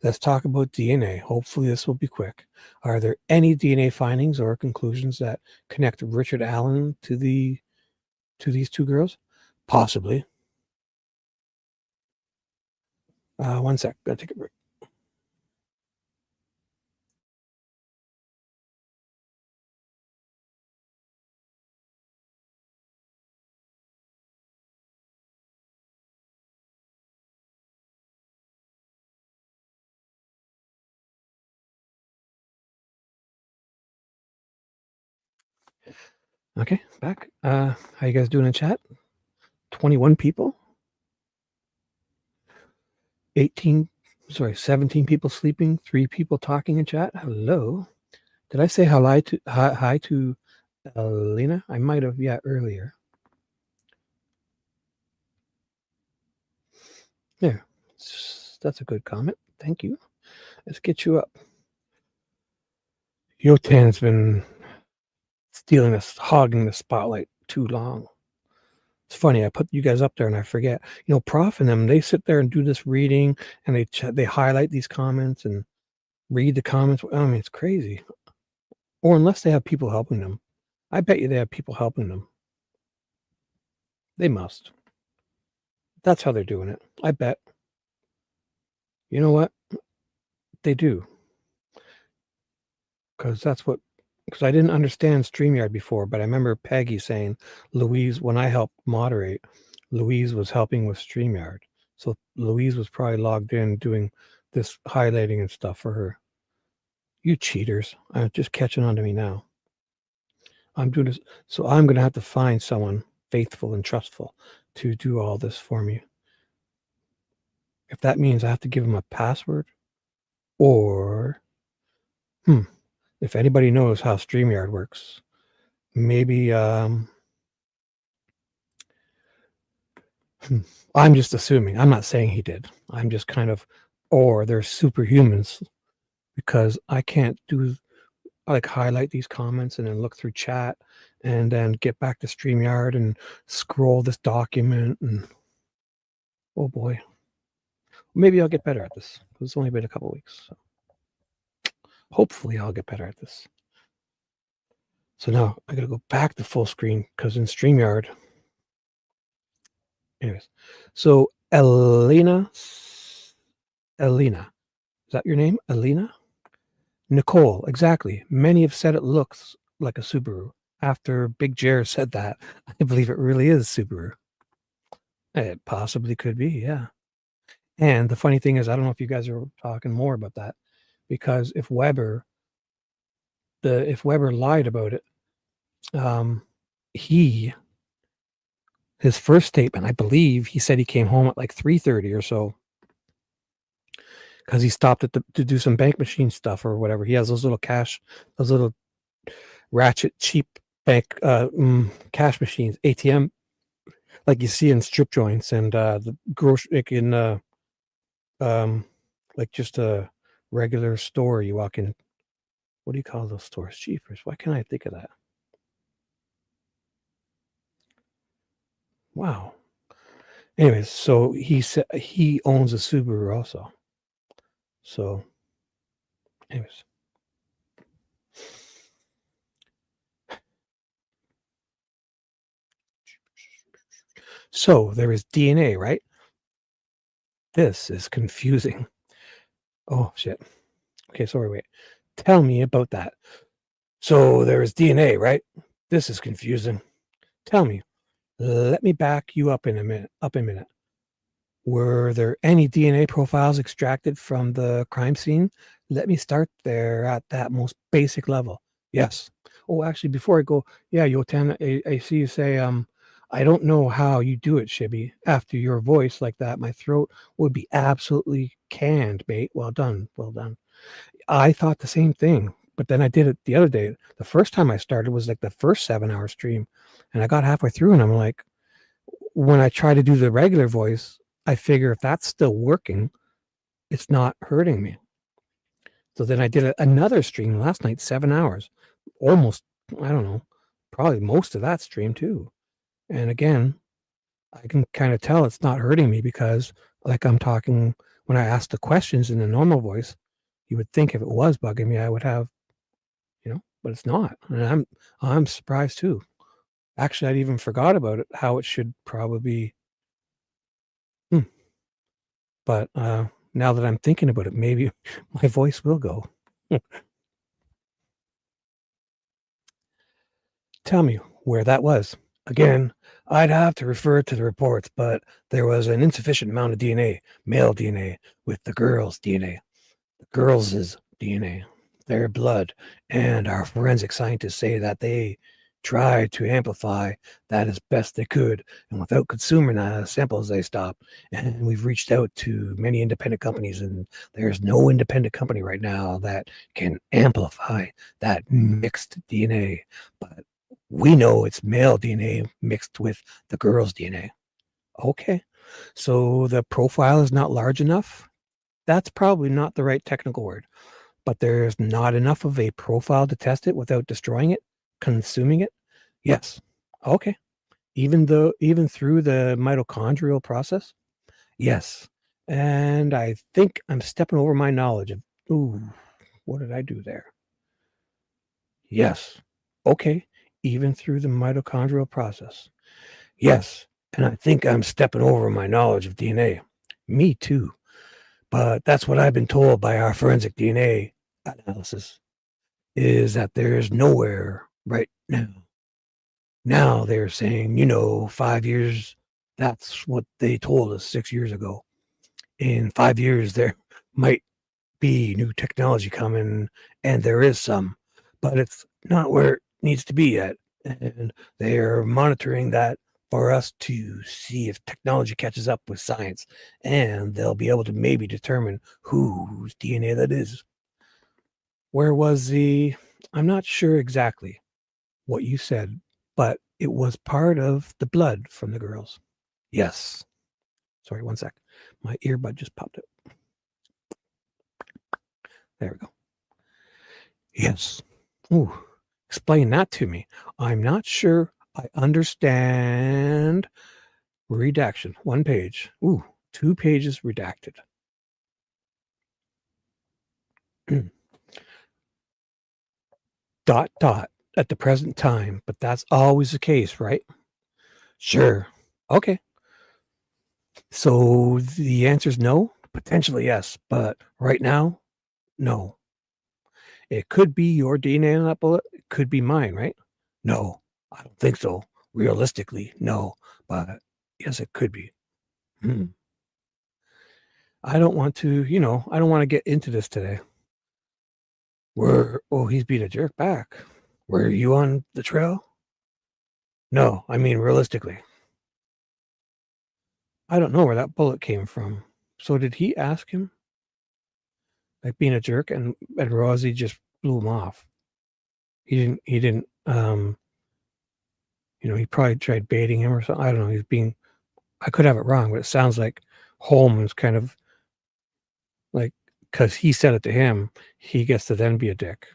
Let's talk about DNA. Hopefully this will be quick. Are there any DNA findings or conclusions that connect Richard Allen to these two girls? Possibly. One sec. Gotta take a break. Okay, back. How you guys doing in chat? 21 people? 17 people sleeping, 3 people talking in chat. Hello. Did I say hi to Lena? I might have, earlier. There. That's a good comment. Thank you. Let's get you up. Yotan's been hogging the spotlight too long. It's funny, I put you guys up there and I forget. Prof and them, they sit there and do this reading and they highlight these comments and read the comments. I mean, it's crazy. Or unless they have people helping them. I bet you they have people helping them. They must. That's how they're doing it. I bet. You know what? They do. Because I didn't understand StreamYard before, but I remember Peggy saying Louise, when I helped moderate, Louise was helping with StreamYard. So Louise was probably logged in doing this highlighting and stuff for her. You cheaters. I'm just catching on to me now. I'm doing this. So I'm going to have to find someone faithful and trustful to do all this for me. If that means I have to give them a password, or if anybody knows how StreamYard works, maybe I'm just assuming. I'm not saying he did. I'm just kind of, or they're superhumans, because I can't highlight these comments and then look through chat and then get back to StreamYard and scroll this document, and oh boy. Maybe I'll get better at this. It's only been a couple weeks. So hopefully I'll get better at this. So now I got to go back to full screen because in StreamYard. Anyways, so Elena, is that your name? Elena? Nicole, exactly. Many have said it looks like a Subaru. After Big Jer said that, I believe it really is Subaru. It possibly could be, yeah. And the funny thing is, I don't know if you guys are talking more about that, because if Weber lied about it, his first statement, I believe he said he came home at like 3:30 or so, because he stopped to do some bank machine stuff or whatever. He has those little ratchet cheap bank cash machines, ATM, like you see in strip joints and the grocery in like just a regular store. You walk in. What do you call those stores? Jeepers! Why can't I think of that? Wow. Anyways, so he said he owns a Subaru also. So, anyways. So there is DNA, right? This is confusing. Oh, shit. Okay, sorry, wait. Tell me about that. So there is DNA, right? This is confusing. Tell me. Let me back you up in a minute. Were there any DNA profiles extracted from the crime scene? Let me start there at that most basic level. Yes. Oh, actually, before I go, yeah, Yotan, I see you say, I don't know how you do it, Shibby. After your voice like that, my throat would be absolutely canned, mate. Well done. Well done. I thought the same thing, but then I did it the other day. The first time I started was like the first 7-hour stream, and I got halfway through and I'm like, when I try to do the regular voice, I figure if that's still working, it's not hurting me. So then I did another stream last night, 7 hours, almost, I don't know, probably most of that stream too. And again, I can kind of tell it's not hurting me because like I'm talking, when I ask the questions in the normal voice, you would think if it was bugging me, I would have, but it's not. And I'm surprised too. Actually, I'd even forgot about it, how it should probably be. But now that I'm thinking about it, maybe my voice will go. Tell me where that was. Again, I'd have to refer to the reports, but there was an insufficient amount of DNA, male DNA, with the girls' DNA. The girls' DNA, their blood, and our forensic scientists say that they tried to amplify that as best they could, and without consuming the samples, they stopped. And we've reached out to many independent companies, and there's no independent company right now that can amplify that mixed DNA. But we know it's male DNA mixed with the girl's DNA. Okay, so the profile is not large enough. That's probably not the right technical word, but there's not enough of a profile to test it without destroying it, consuming it. Yes. Okay. Even through the mitochondrial process? Yes. And I think I'm stepping over my knowledge of, ooh, what did I do there? Yes. Okay. Even through the mitochondrial process. Yes. And I think I'm stepping over my knowledge of DNA. Me too. But that's what I've been told by our forensic DNA analysis, is that there's nowhere right now. Now they're saying, 5 years, that's what they told us 6 years ago. In 5 years, there might be new technology coming, and there is some, but it's not where it needs to be yet. And they are monitoring that for us to see if technology catches up with science, and they'll be able to maybe determine whose DNA that is. Where was I'm not sure exactly what you said, but it was part of the blood from the girls. Yes. Sorry, one sec. My earbud just popped up. There we go. Yes. Ooh, explain that to me. I'm not sure I understand. Redaction. 1 page. Ooh, 2 pages redacted. Dot, dot, at the present time, but that's always the case, right? Sure. Okay. So the answer is no? Potentially yes, but right now, no. It could be your DNA in that bullet. It could be mine, right? No, I don't think so. Realistically, no. But yes, it could be. Hmm. I don't want to, I don't want to get into this today. He's being a jerk back. Were you on the trail? No, I mean, realistically. I don't know where that bullet came from. So did he ask him, like, being a jerk, and Rosie just blew him off? He didn't, he probably tried baiting him or something. I don't know. I could have it wrong, but it sounds like Holman's kind of like, because he said it to him, he gets to then be a dick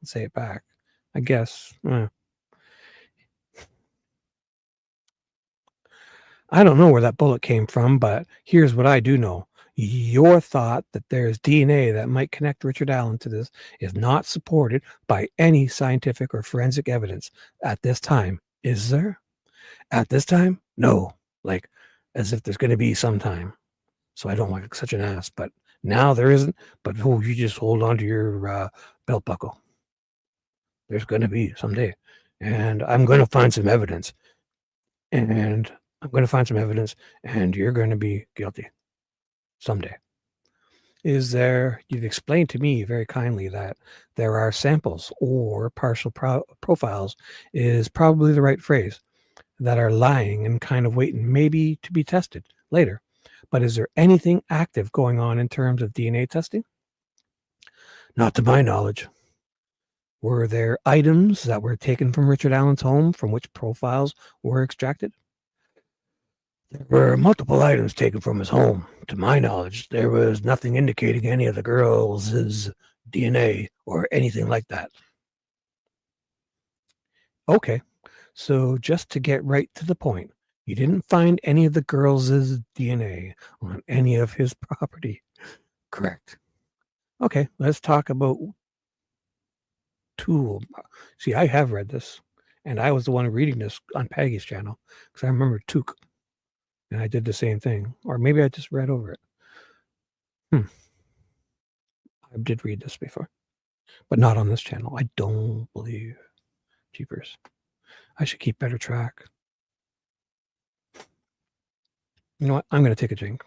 and say it back. I guess. I don't know where that bullet came from, but here's what I do know. Your thought that there's DNA that might connect Richard Allen to this is not supported by any scientific or forensic evidence at this time. Is there? At this time? No. Like, as if there's going to be some time. So I don't like such an ass, but now there isn't. But you just hold on to your belt buckle. There's going to be someday, and I'm going to find some evidence, and you're going to be guilty someday. You've explained to me very kindly that there are samples or partial profiles is probably the right phrase, that are lying and kind of waiting maybe to be tested later. But is there anything active going on in terms of DNA testing? Not to my knowledge. Were there items that were taken from Richard Allen's home from which profiles were extracted? There were multiple items taken from his home. To my knowledge, there was nothing indicating any of the girls' DNA or anything like that. Okay, so just to get right to the point, you didn't find any of the girls' DNA on any of his property. Correct. Okay, let's talk about Tool. See, I have read this, and I was the one reading this on Peggy's channel because I remember Took, and I did the same thing. Or maybe I just read over it. I did read this before, but not on this channel. I don't believe. Jeepers. I should keep better track. You know what? I'm going to take a drink.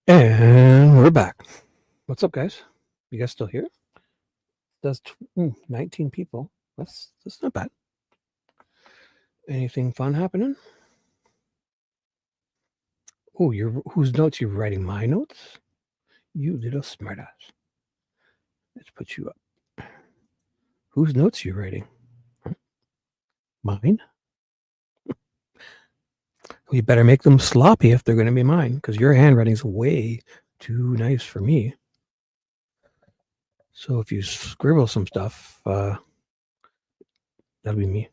And we're back. What's up, guys? You guys still here? That's 19 people. That's not bad. Anything fun happening? Oh, whose notes you writing? My notes? You little smartass. Let's put you up. Whose notes you writing? Mine? Well, you better make them sloppy if they're going to be mine, because your handwriting's way too nice for me. So if you scribble some stuff, that'll be me.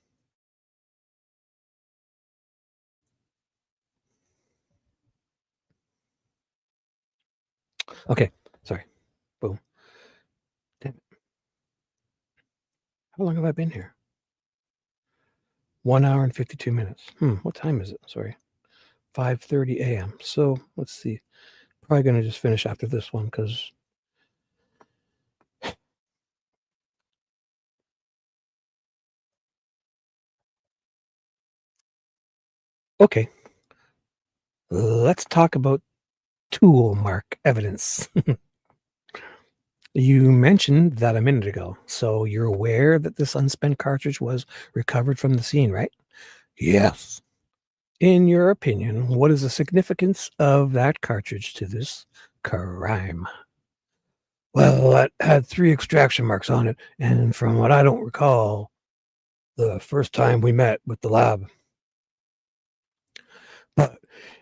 Okay, sorry. Boom. Damn it. How long have I been here? 1 hour and 52 minutes. What time is it? Sorry. 5:30 a.m. So let's see. Probably going to just finish after this one because okay. Let's talk about tool mark evidence. You mentioned that a minute ago. So you're aware that this unspent cartridge was recovered from the scene, right? Yes. In your opinion, what is the significance of that cartridge to this crime? Well, it had 3 extraction marks on it, and from what I don't recall, the first time we met with the lab. But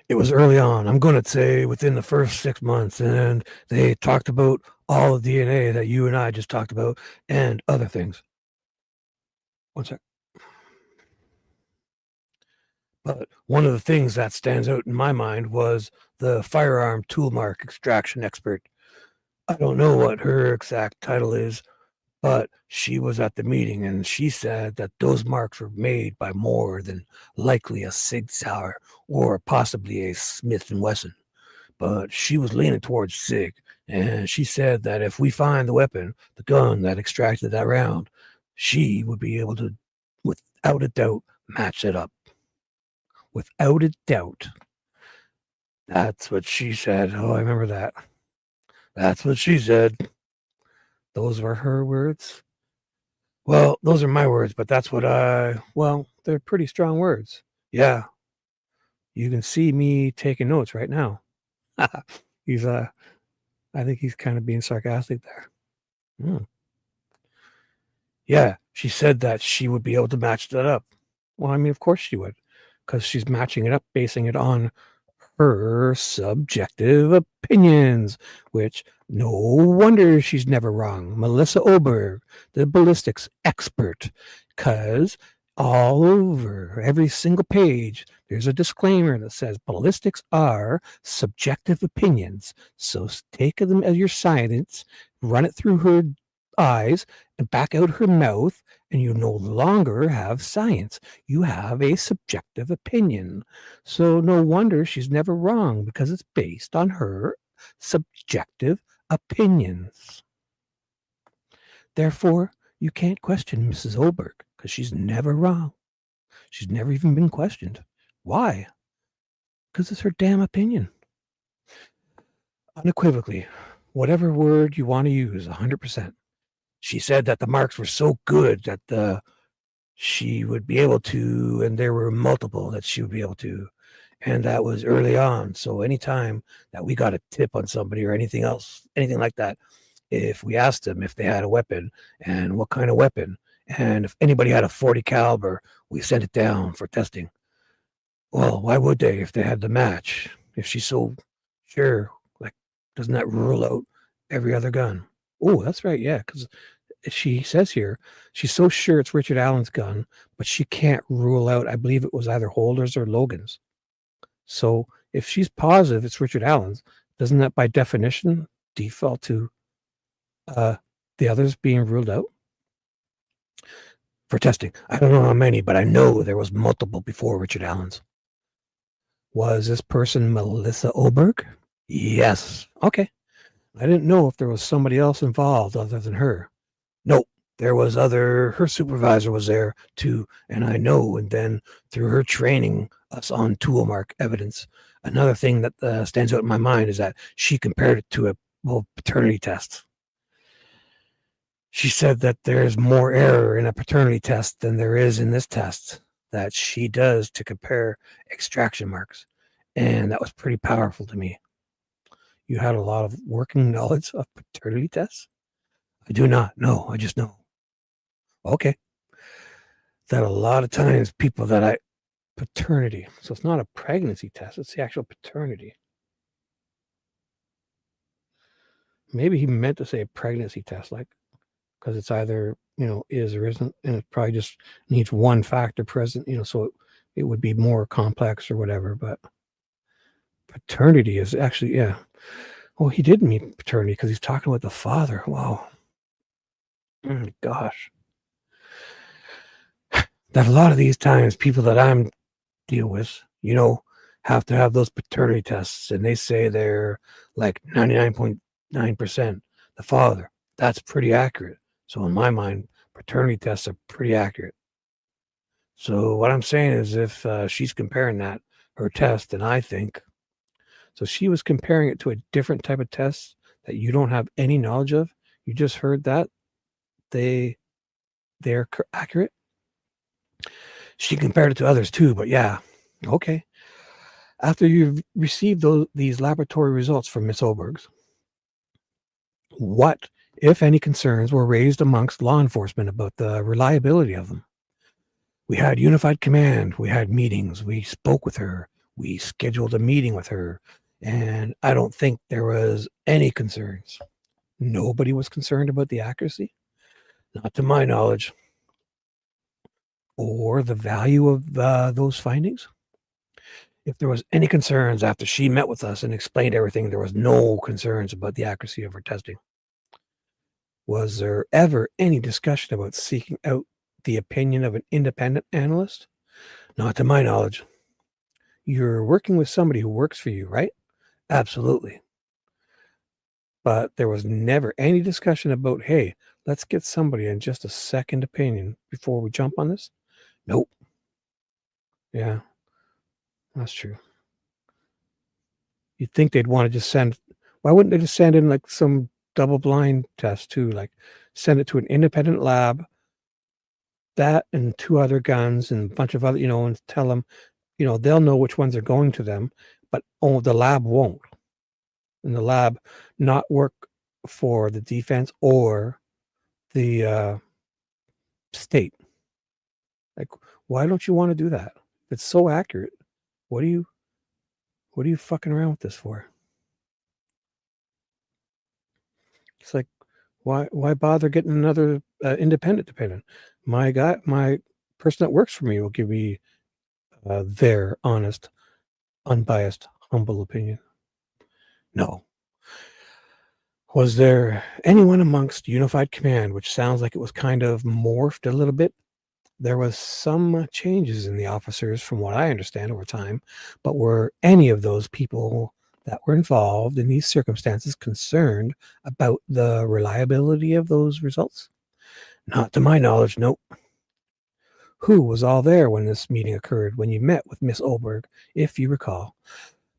it was early on. I'm going to say within the first 6 months, and they talked about all the DNA that you and I just talked about and other things. One sec. But one of the things that stands out in my mind was the firearm tool mark extraction expert. I don't know what her exact title is, but she was at the meeting and she said that those marks were made by more than likely a Sig Sauer or possibly a Smith & Wesson. But she was leaning towards Sig, and she said that if we find the weapon, the gun that extracted that round, she would be able to, without a doubt, match it up. Without a doubt. That's what she said. Oh, I remember that. That's what she said. Those were her words. Well, those are my words, but that's what they're pretty strong words. Yeah. You can see me taking notes right now. He's, I think he's kind of being sarcastic there. Yeah, she said that she would be able to match that up. Well, I mean, of course she would, because she's matching it up, basing it on her subjective opinions, which no wonder she's never wrong. Melissa Oberg, the ballistics expert, because all over every single page, there's a disclaimer that says ballistics are subjective opinions. So take them as your science, run it through her eyes and back out her mouth, and you no longer have science. You have a subjective opinion. So no wonder she's never wrong, because it's based on her subjective opinions. Therefore, you can't question Mrs. Oberg, because she's never wrong. She's never even been questioned. Why? Because it's her damn opinion. Unequivocally, whatever word you want to use, 100%. She said that the marks were so good that she would be able to, and there were multiple that she would be able to, and that was early on. So anytime that we got a tip on somebody or anything else, anything like that, if we asked them if they had a weapon and what kind of weapon, and if anybody had a 40 caliber, we sent it down for testing. Well, why would they if they had the match? If she's so sure, like, doesn't that rule out every other gun? Oh, that's right. Yeah, because she says here she's so sure it's Richard Allen's gun, but she can't rule out, I believe it was either Holder's or Logan's. So if she's positive it's Richard Allen's, doesn't that by definition default to the others being ruled out for testing? I don't know how many, but I know there was multiple before Richard Allen's. Was this person Melissa Oberg? Yes. Okay. I didn't know if there was somebody else involved other than her. Nope. there was her supervisor was there too, and I know. And then through her training us on tool mark evidence, another thing that stands out in my mind is that she compared it to a paternity test. She said that there's more error in a paternity test than there is in this test that she does to compare extraction marks. And that was pretty powerful to me. You had a lot of working knowledge of paternity tests? I do not. No, I just know. Okay. That a lot of times people paternity. So it's not a pregnancy test. It's the actual paternity. Maybe he meant to say a pregnancy test, like, because it's either, is or isn't. And it probably just needs one factor present, so it would be more complex or whatever. But paternity is actually, yeah. Well, he did mean paternity because he's talking about the father. Wow. Gosh. That a lot of these times, people that I'm deal with, have to have those paternity tests, and they say they're like 99.9% the father. That's pretty accurate. So in my mind, paternity tests are pretty accurate. So what I'm saying is if she's comparing her test, and I think, so she was comparing it to a different type of test that you don't have any knowledge of. You just heard that they're accurate. She compared it to others too, but yeah, okay. After you've received these laboratory results from Miss Oberg's, what, if any, concerns were raised amongst law enforcement about the reliability of them? We had unified command. We had meetings. We spoke with her. We scheduled a meeting with her. And I don't think there was any concerns. Nobody was concerned about the accuracy, not to my knowledge, or the value of those findings. If there was any concerns after she met with us and explained everything, there was no concerns about the accuracy of her testing. Was there ever any discussion about seeking out the opinion of an independent analyst? Not to my knowledge. You're working with somebody who works for you, right? Absolutely. But there was never any discussion about, hey, let's get somebody in just a second opinion before we jump on this. Nope. Yeah, that's true. You'd think they'd want to just why wouldn't they just send in like some double blind test too? Like send it to an independent lab, that and 2 other guns and a bunch of other, and tell them, they'll know which ones are going to them, but the lab won't. And the lab not work for the defense or the state. Like, why don't you want to do that? It's so accurate. What are you fucking around with this for? It's like, why bother getting another independent dependent? My person that works for me will give me their honest, unbiased, humble opinion. No. Was there anyone amongst Unified Command, which sounds like it was kind of morphed a little bit? There was some changes in the officers from what I understand over time, but were any of those people that were involved in these circumstances concerned about the reliability of those results? Not to my knowledge, nope. Who was all there when this meeting occurred, when you met with Miss Oberg, if you recall?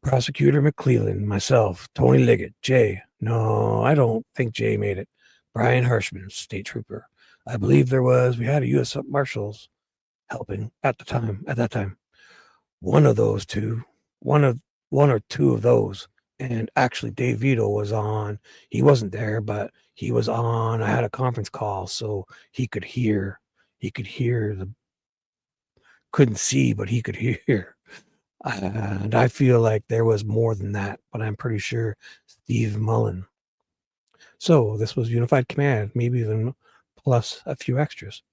Prosecutor McClellan, myself, Tony Liggett, Jay. No, I don't think Jay made it. Brian Hirschman, state trooper. I believe we had a U.S. Marshals helping at that time. One or two of those. And actually Dave Vito was on. He wasn't there, but he was on. I had a conference call, so he could hear couldn't see, but he could hear. And I feel like there was more than that, but I'm pretty sure Steve Mullen. So this was Unified Command, maybe even plus a few extras,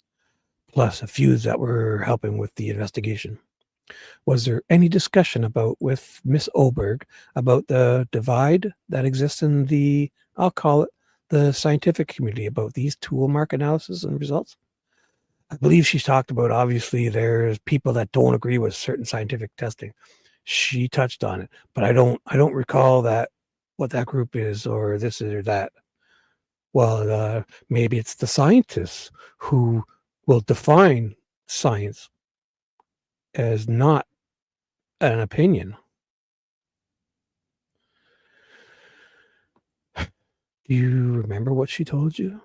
plus a few that were helping with the investigation. Was there any discussion with Miss Oberg about the divide that exists in I'll call it the scientific community about these tool mark analysis and results? I believe she talked about, obviously, there's people that don't agree with certain scientific testing. She touched on it, but I don't recall what that group is or this is or that. Well, maybe it's the scientists who will define science as not an opinion. Do you remember what she told you?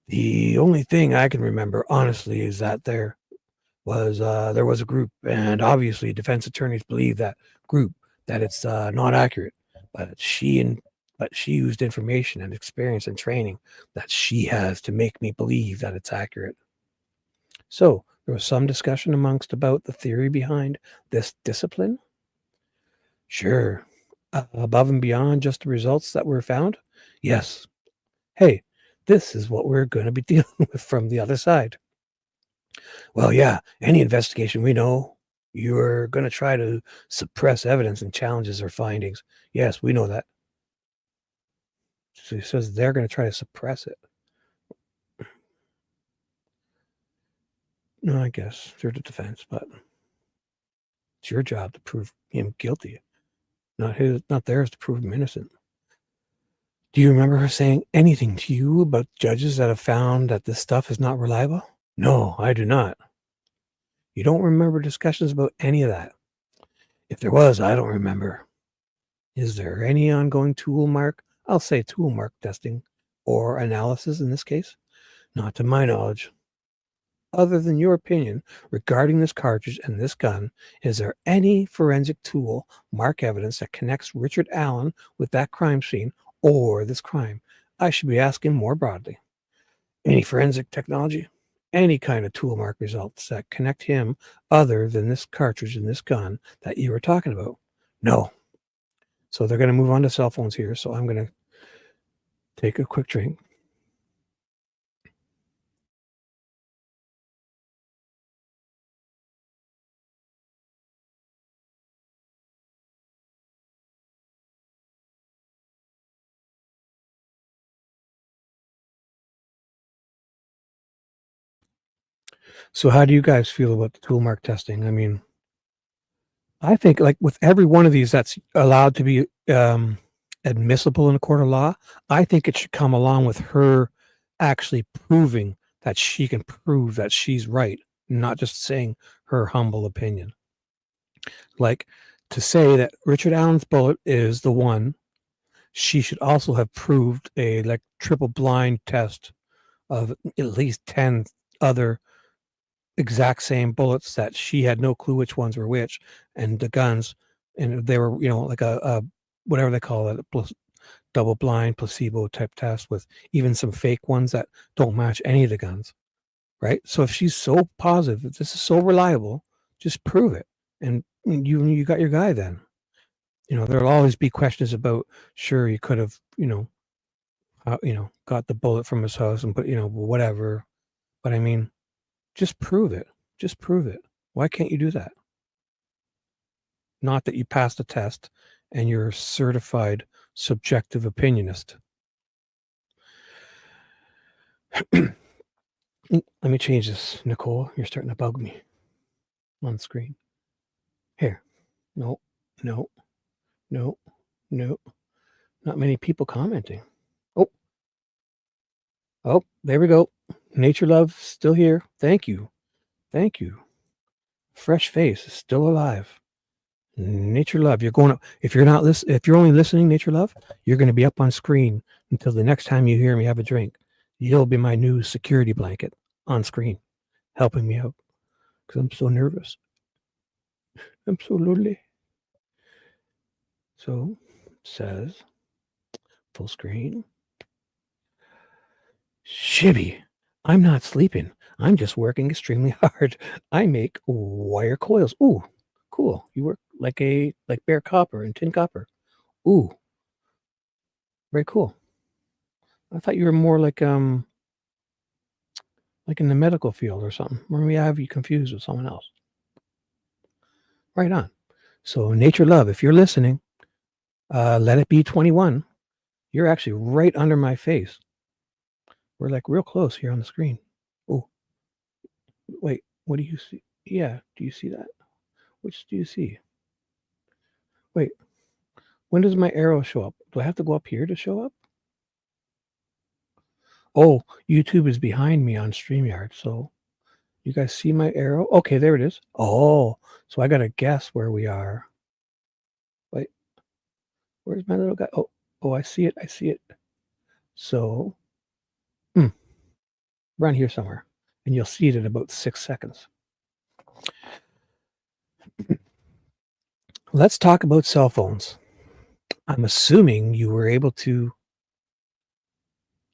The only thing I can remember, honestly, is that there was a group, and obviously defense attorneys believe that group that it's not accurate, but she used information and experience and training that she has to make me believe that it's accurate. So there was some discussion amongst about the theory behind this discipline. Sure. Above and beyond just the results that were found? Yes. Hey, this is what we're going to be dealing with from the other side. Well, yeah, any investigation we know, you're going to try to suppress evidence and challenges our findings. Yes, we know that. So he says they're going to try to suppress it. No, I guess they're the defense, but it's your job to prove him guilty, not theirs to prove him innocent. Do you remember her saying anything to you about judges that have found that this stuff is not reliable? No, I do not. You don't remember discussions about any of that? If there was, I don't remember. Is there any ongoing tool mark? I'll say tool mark testing or analysis in this case? Not to my knowledge. Other than your opinion regarding this cartridge and this gun, is there any forensic tool mark evidence that connects Richard Allen with that crime scene or this crime? I should be asking more broadly. Any forensic technology? Any kind of tool mark results that connect him other than this cartridge and this gun that you were talking about? No. So they're going to move on to cell phones here. So I'm going to take a quick drink. So how do you guys feel about the tool mark testing? I mean, I think like with every one of these that's allowed to be admissible in a court of law, I think it should come along with her actually proving that she can prove that she's right, not just saying her humble opinion. Like to say that Richard Allen's bullet is the one, she should also have proved a like triple blind test of at least 10 other exact same bullets that she had no clue which ones were which, and the guns, and they were, like a whatever they call it, double blind placebo type test with even some fake ones that don't match any of the guns, right? So if she's so positive that this is so reliable, just prove it, and you got your guy then. There'll always be questions about, sure, you could have, got the bullet from his house and put, whatever. But I mean, just prove it. Just prove it. Why can't you do that? Not that you passed the test and you're a certified subjective opinionist. Let me change this, Nicole. You're starting to bug me on the screen. Here. No, no, no, no. Not many people commenting. Oh, there we go. Nature Love still here. Thank you. Thank you. Fresh Face is still alive. Nature Love, you're going to, if you're only listening, Nature Love, you're going to be up on screen until the next time you hear me have a drink. You'll be my new security blanket on screen, helping me out because I'm so nervous. I'm so lonely. So, says full screen. Shibby, I'm not sleeping. I'm just working extremely hard. I make wire coils. Ooh, cool. You work like bare copper and tin copper. Ooh, very cool. I thought you were more like in the medical field or something. Or maybe I have you confused with someone else. Right on. So Nature Love, if you're listening, let it be 21. You're actually right under my face. We're like real close here on the screen. Oh, wait, what do you see? Yeah, do you see that? Which do you see? Wait, when does my arrow show up? Do I have to go up here to show up? Oh, YouTube is behind me on StreamYard, so you guys see my arrow? Okay, there it is. Oh, so I got to guess where we are. Wait, where's my little guy? Oh, I see it. I see it. So, around here somewhere, and you'll see it in about 6 seconds. Let's talk about cell phones. I'm assuming you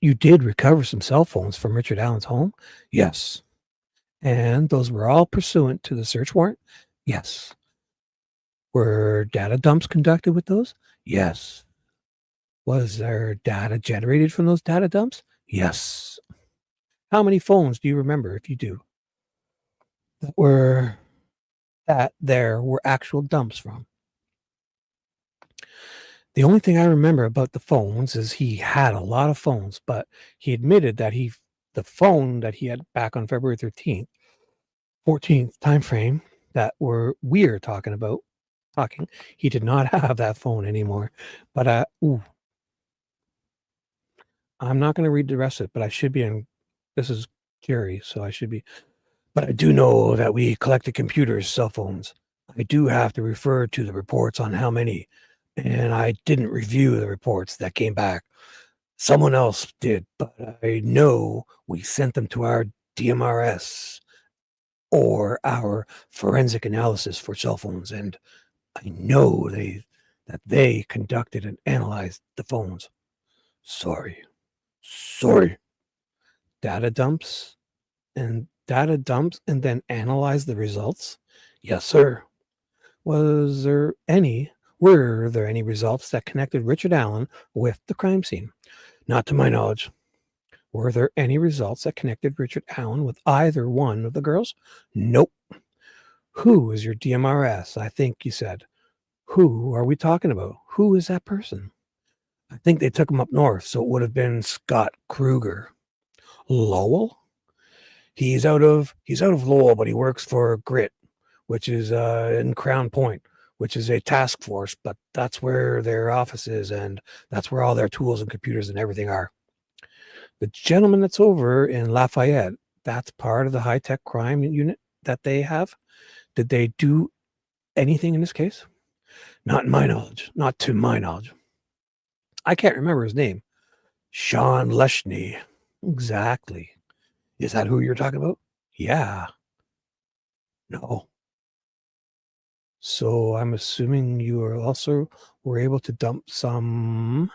did recover some cell phones from Richard Allen's home? Yes. And those were all pursuant to the search warrant? Yes. Were data dumps conducted with those? Yes. Was there data generated from those data dumps? Yes. How many phones do you remember, if you do, that there were actual dumps from? The only thing I remember about the phones is he had a lot of phones, but he admitted that the phone that he had back on February 13th, 14th time frame that we're talking, he did not have that phone anymore. But I'm not going to read the rest of it, but I should be in. This is Jerry, so I should be. But I do know that we collected computers, cell phones. I do have to refer to the reports on how many, and I didn't review the reports that came back. Someone else did, but I know we sent them to our DMRS or our forensic analysis for cell phones, and I know that they conducted and analyzed the phones. Sorry. Data dumps and then analyze the results? Yes, sir. Were there any results that connected Richard Allen with the crime scene? Not to my knowledge. Were there any results that connected Richard Allen with either one of the girls? Nope. Who is your DMRS? I think you said. Who are we talking about? Who is that person? I think they took him up north, so it would have been Scott Kruger. Lowell? He's out of Lowell, but he works for Grit, which is in Crown Point, which is a task force, but that's where their office is, and that's where all their tools and computers and everything are. The gentleman that's over in Lafayette, that's part of the high-tech crime unit that they have. Did they do anything in this case? Not to my knowledge. I can't remember his name. Sean Leshney. Exactly. Is that who you're talking about? Yeah. No. So I'm assuming you were able to dump some.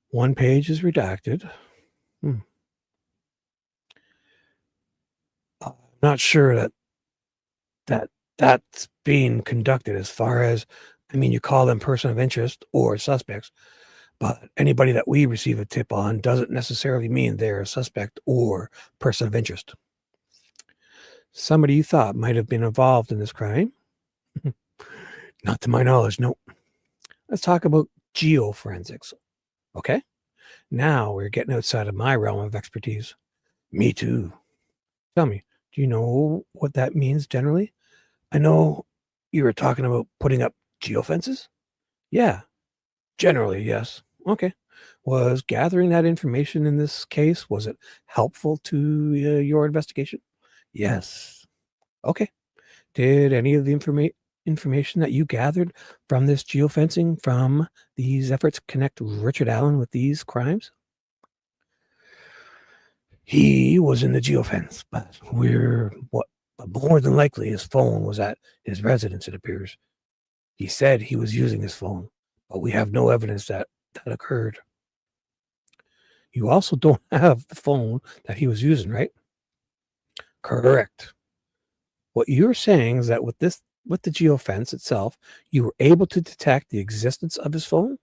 One page is redacted. I'm not sure that's being conducted as far as, you call them person of interest or suspects, but anybody that we receive a tip on doesn't necessarily mean they're a suspect or person of interest. Somebody you thought might have been involved in this crime? Not to my knowledge, no. Let's talk about geoforensics. Okay? Now we're getting outside of my realm of expertise. Me too. Tell me, do you know what that means generally? I know you were talking about putting up geofences. Yeah, generally, yes. Okay. Was gathering that information in this case, was it helpful to your investigation? Yes. Okay. Did any of the information that you gathered from this geofencing, from these efforts, connect Richard Allen with these crimes? He was in the geofence, but more than likely his phone was at his residence, it appears. He said he was using his phone, but we have no evidence that occurred. You also don't have the phone that he was using, right? Correct. What you're saying is that with the geofence itself, you were able to detect the existence of his phone?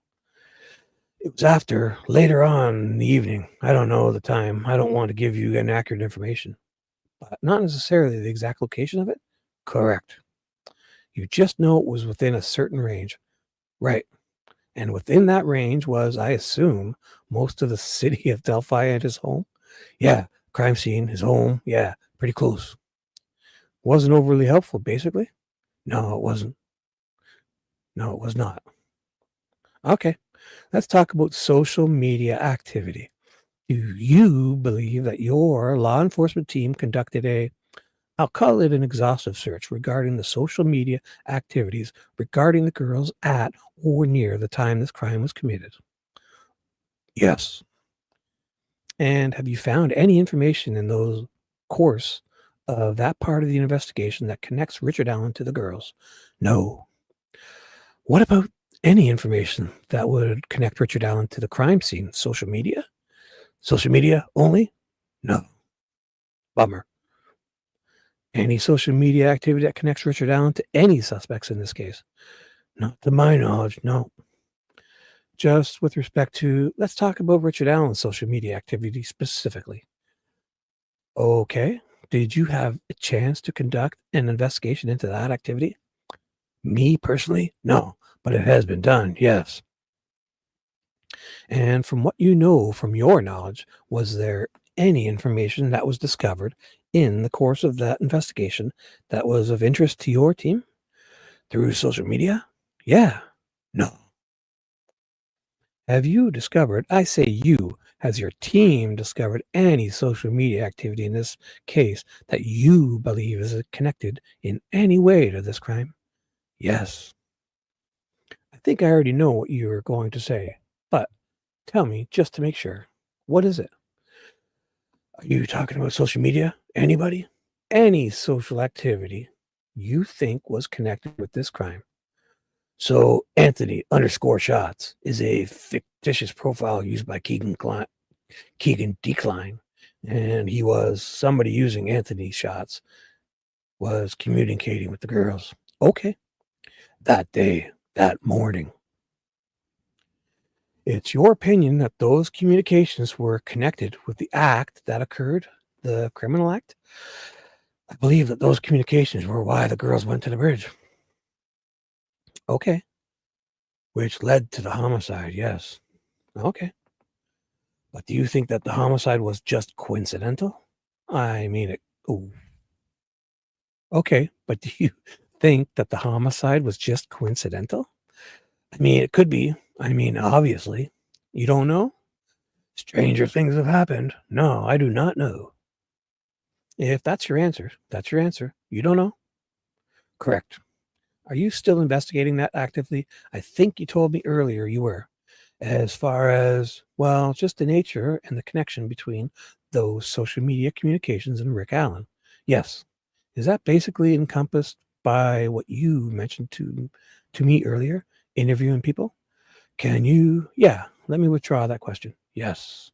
It was later on in the evening. I don't know the time. I don't want to give you inaccurate information, but not necessarily the exact location of it. Correct. You just know it was within a certain range. Right. And within that range was, I assume, most of the city of Delphi and his home. Yeah, crime scene, his home. Yeah, pretty close. Wasn't overly helpful, basically. No, it wasn't. No, it was not. Okay, let's talk about social media activity. Do you believe that your law enforcement team conducted I'll call it an exhaustive search regarding the social media activities regarding the girls at or near the time this crime was committed? Yes. And have you found any information in those course of that part of the investigation that connects Richard Allen to the girls? No. What about any information that would connect Richard Allen to the crime scene? Social media? Social media only? No. Bummer. Any social media activity that connects Richard Allen to any suspects in this case? Not to my knowledge, no. Just with respect to, let's talk about Richard Allen's social media activity specifically. Okay. Did you have a chance to conduct an investigation into that activity? Me personally? No, but it has been done, yes. And from what you know from your knowledge, was there any information that was discovered in the course of that investigation that was of interest to your team through social media? Yeah. No. Have you discovered, I say you, has your team discovered any social media activity in this case that you believe is connected in any way to this crime? Yes. I think I already know what you are going to say, but tell me just to make sure. What is it? Are you talking about social media? Anybody? Any social activity you think was connected with this crime? So Anthony underscore shots is a fictitious profile used by Keegan Decline, and he was somebody using Anthony shots was communicating with the girls. Okay. That day, that morning. It's your opinion that those communications were connected with the act that occurred, the criminal act? I believe that those communications were why the girls went to the bridge. Okay. Which led to the homicide, yes. Okay. But do you think that the homicide was just coincidental? I mean, ooh. Okay. But do you think that the homicide was just coincidental? I mean, it could be. I mean, obviously. You don't know? Stranger things have happened. No, I do not know. If that's your answer, that's your answer. You don't know? Correct. Are you still investigating that actively? I think you told me earlier you were. As far as, well, just the nature and the connection between those social media communications and Rick Allen. Yes. Is that basically encompassed by what you mentioned to me earlier, interviewing people? Can you, yeah, let me withdraw that question. Yes.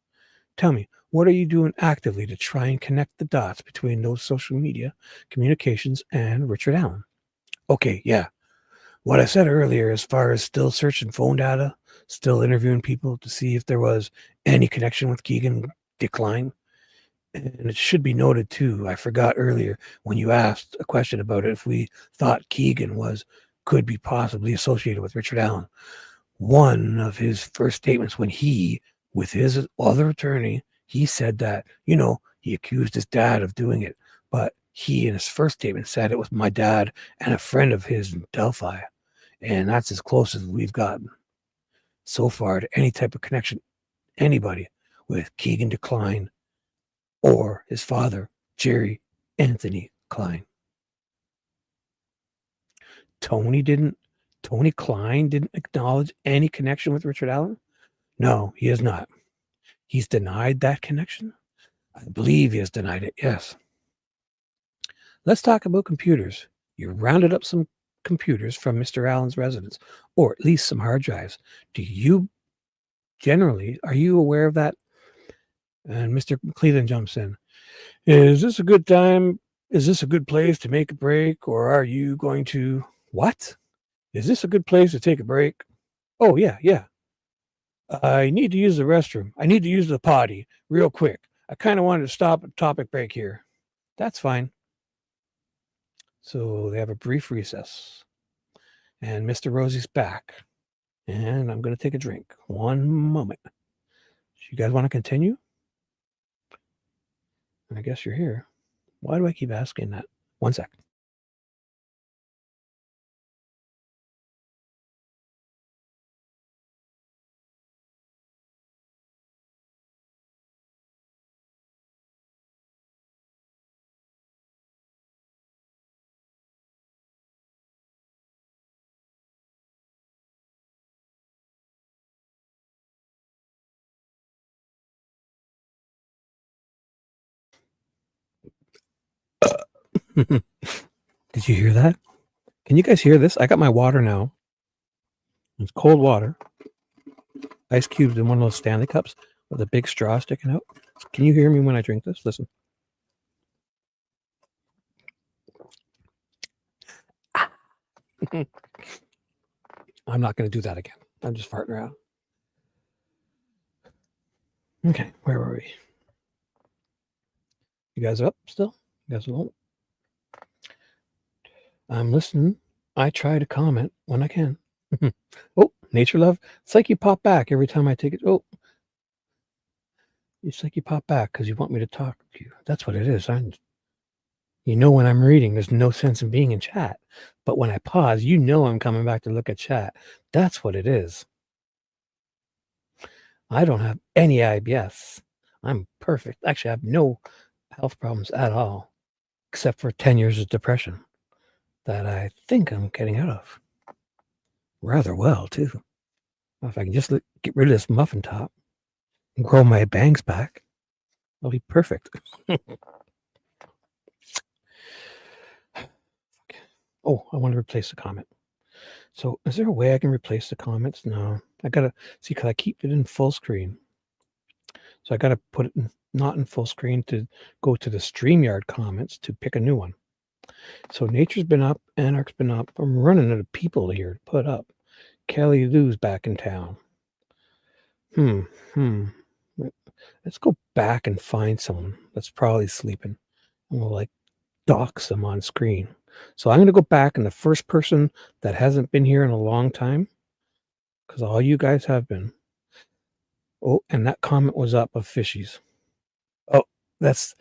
Tell me, what are you doing actively to try and connect the dots between those social media communications and Richard Allen? Okay, yeah. What I said earlier, as far as still searching phone data, still interviewing people to see if there was any connection with Keegan decline. And it should be noted too, I forgot earlier when you asked a question about it, if we thought Keegan could be possibly associated with Richard Allen. One of his first statements when with his other attorney, he said that, he accused his dad of doing it. But he, in his first statement, said it was my dad and a friend of his in Delphi. And that's as close as we've gotten so far to any type of connection, anybody with Keegan Decline or his father, Jerry Anthony Klein. Tony Klein didn't acknowledge any connection with Richard Allen? No, he has not. He's denied that connection? I believe he has denied it, yes. Let's talk about computers. You rounded up some computers from Mr. Allen's residence, or at least some hard drives. Are you aware of that? And Mr. Cleveland jumps in. Is this a good time? Is this a good place to make a break, or are you going to... What? Is this a good place to take a break? Oh, yeah, yeah. I need to use the restroom. I need to use the potty real quick. I kind of wanted to stop a topic break here. That's fine. So they have a brief recess. And Mr. Rosie's back. And I'm going to take a drink. One moment. You guys want to continue? I guess you're here. Why do I keep asking that? One sec. Did you hear that? Can you guys hear this? I got my water now. It's cold water. Ice cubes in one of those Stanley cups with a big straw sticking out. Can you hear me when I drink this? Listen. I'm not going to do that again. I'm just farting around. Okay, where were we? You guys up still? You guys alone? I'm listening. I try to comment when I can. Oh, nature love. It's like you pop back every time I take it. Oh, it's like you pop back because you want me to talk to you. That's what it is. You know, when I'm reading, there's no sense in being in chat. But when I pause, you know I'm coming back to look at chat. That's what it is. I don't have any IBS. I'm perfect. Actually, I have no health problems at all, except for 10 years of depression that I think I'm getting out of. Rather well, too. If I can just get rid of this muffin top and grow my bangs back, I'll be perfect. Oh, I want to replace the comment. So is there a way I can replace the comments? No, I gotta see, because I keep it in full screen. So I gotta put it not in full screen to go to the StreamYard comments to pick a new one. So Nature's been up, Anarch's been up. I'm running out of people here to put up. Kelly Lou's back in town. Let's go back and find someone that's probably sleeping. And we'll dox them on screen. So I'm going to go back, and the first person that hasn't been here in a long time, because all you guys have been. Oh, and that comment was up of Fishy's. Oh, that's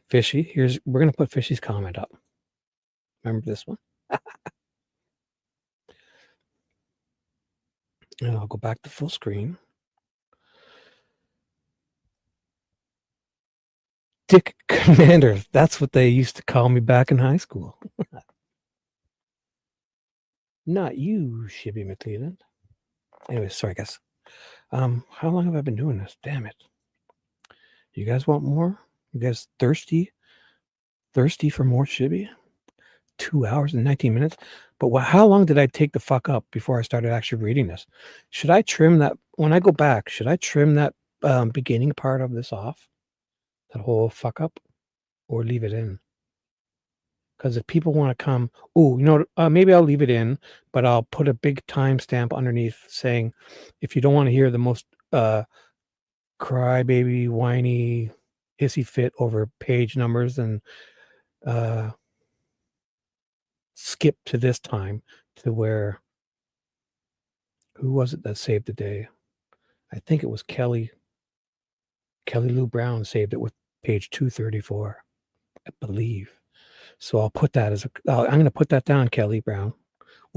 Fishy. We're going to put Fishy's comment up. Remember this one? And I'll go back to full screen. Dick Commander. That's what they used to call me back in high school. Not you, Shibby McClelland. Anyway, sorry, guys. How long have I been doing this? Damn it. You guys want more? You guys thirsty? Thirsty for more Shibby? 2 hours and 19 minutes? But how long did I take the fuck up before I started actually reading this? Should I trim that? When I go back, should I trim that beginning part of this off? That whole fuck up? Or leave it in? Because if people want to come, maybe I'll leave it in, but I'll put a big timestamp underneath saying, if you don't want to hear the most crybaby, whiny, hissy fit over page numbers, and skip to this time to where, who was it that saved the day? I think it was Kelly Lou Brown saved it with page 234, I believe. So I'll put that I'm going to put that down, Kelly Brown.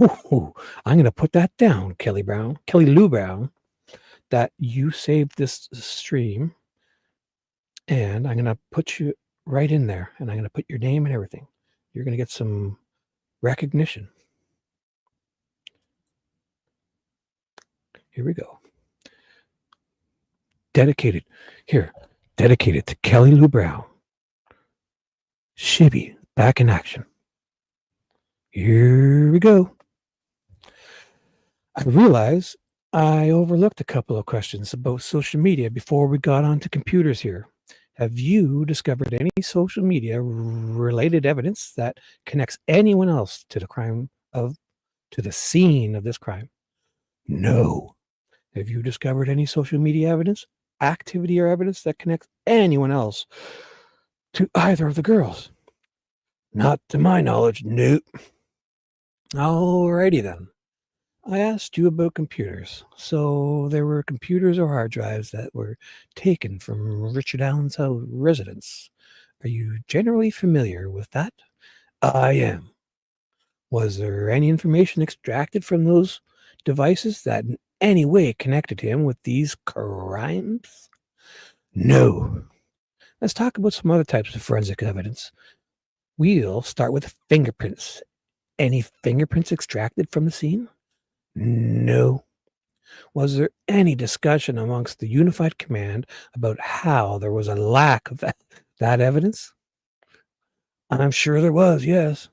Ooh, I'm going to put that down, Kelly Lou Brown, that you saved this stream, and I'm going to put you right in there, and I'm going to put your name and everything. You're going to get some recognition. Here we go. Dedicated to Kelly Lou Brown. Shibby, back in action. Here we go. I realize I overlooked a couple of questions about social media before we got onto computers here. Have you discovered any social media related evidence that connects anyone else to the scene of this crime? No. Have you discovered any social media evidence, activity, or evidence that connects anyone else to either of the girls? Not to my knowledge, nope. Alrighty then. I asked you about computers. So there were computers or hard drives that were taken from Richard Allen's residence. Are you generally familiar with that? I am. Was there any information extracted from those devices that in any way connected him with these crimes? No. Let's talk about some other types of forensic evidence. We'll start with fingerprints. Any fingerprints extracted from the scene? No. Was there any discussion amongst the Unified Command about how there was a lack of that evidence? I'm sure there was, yes.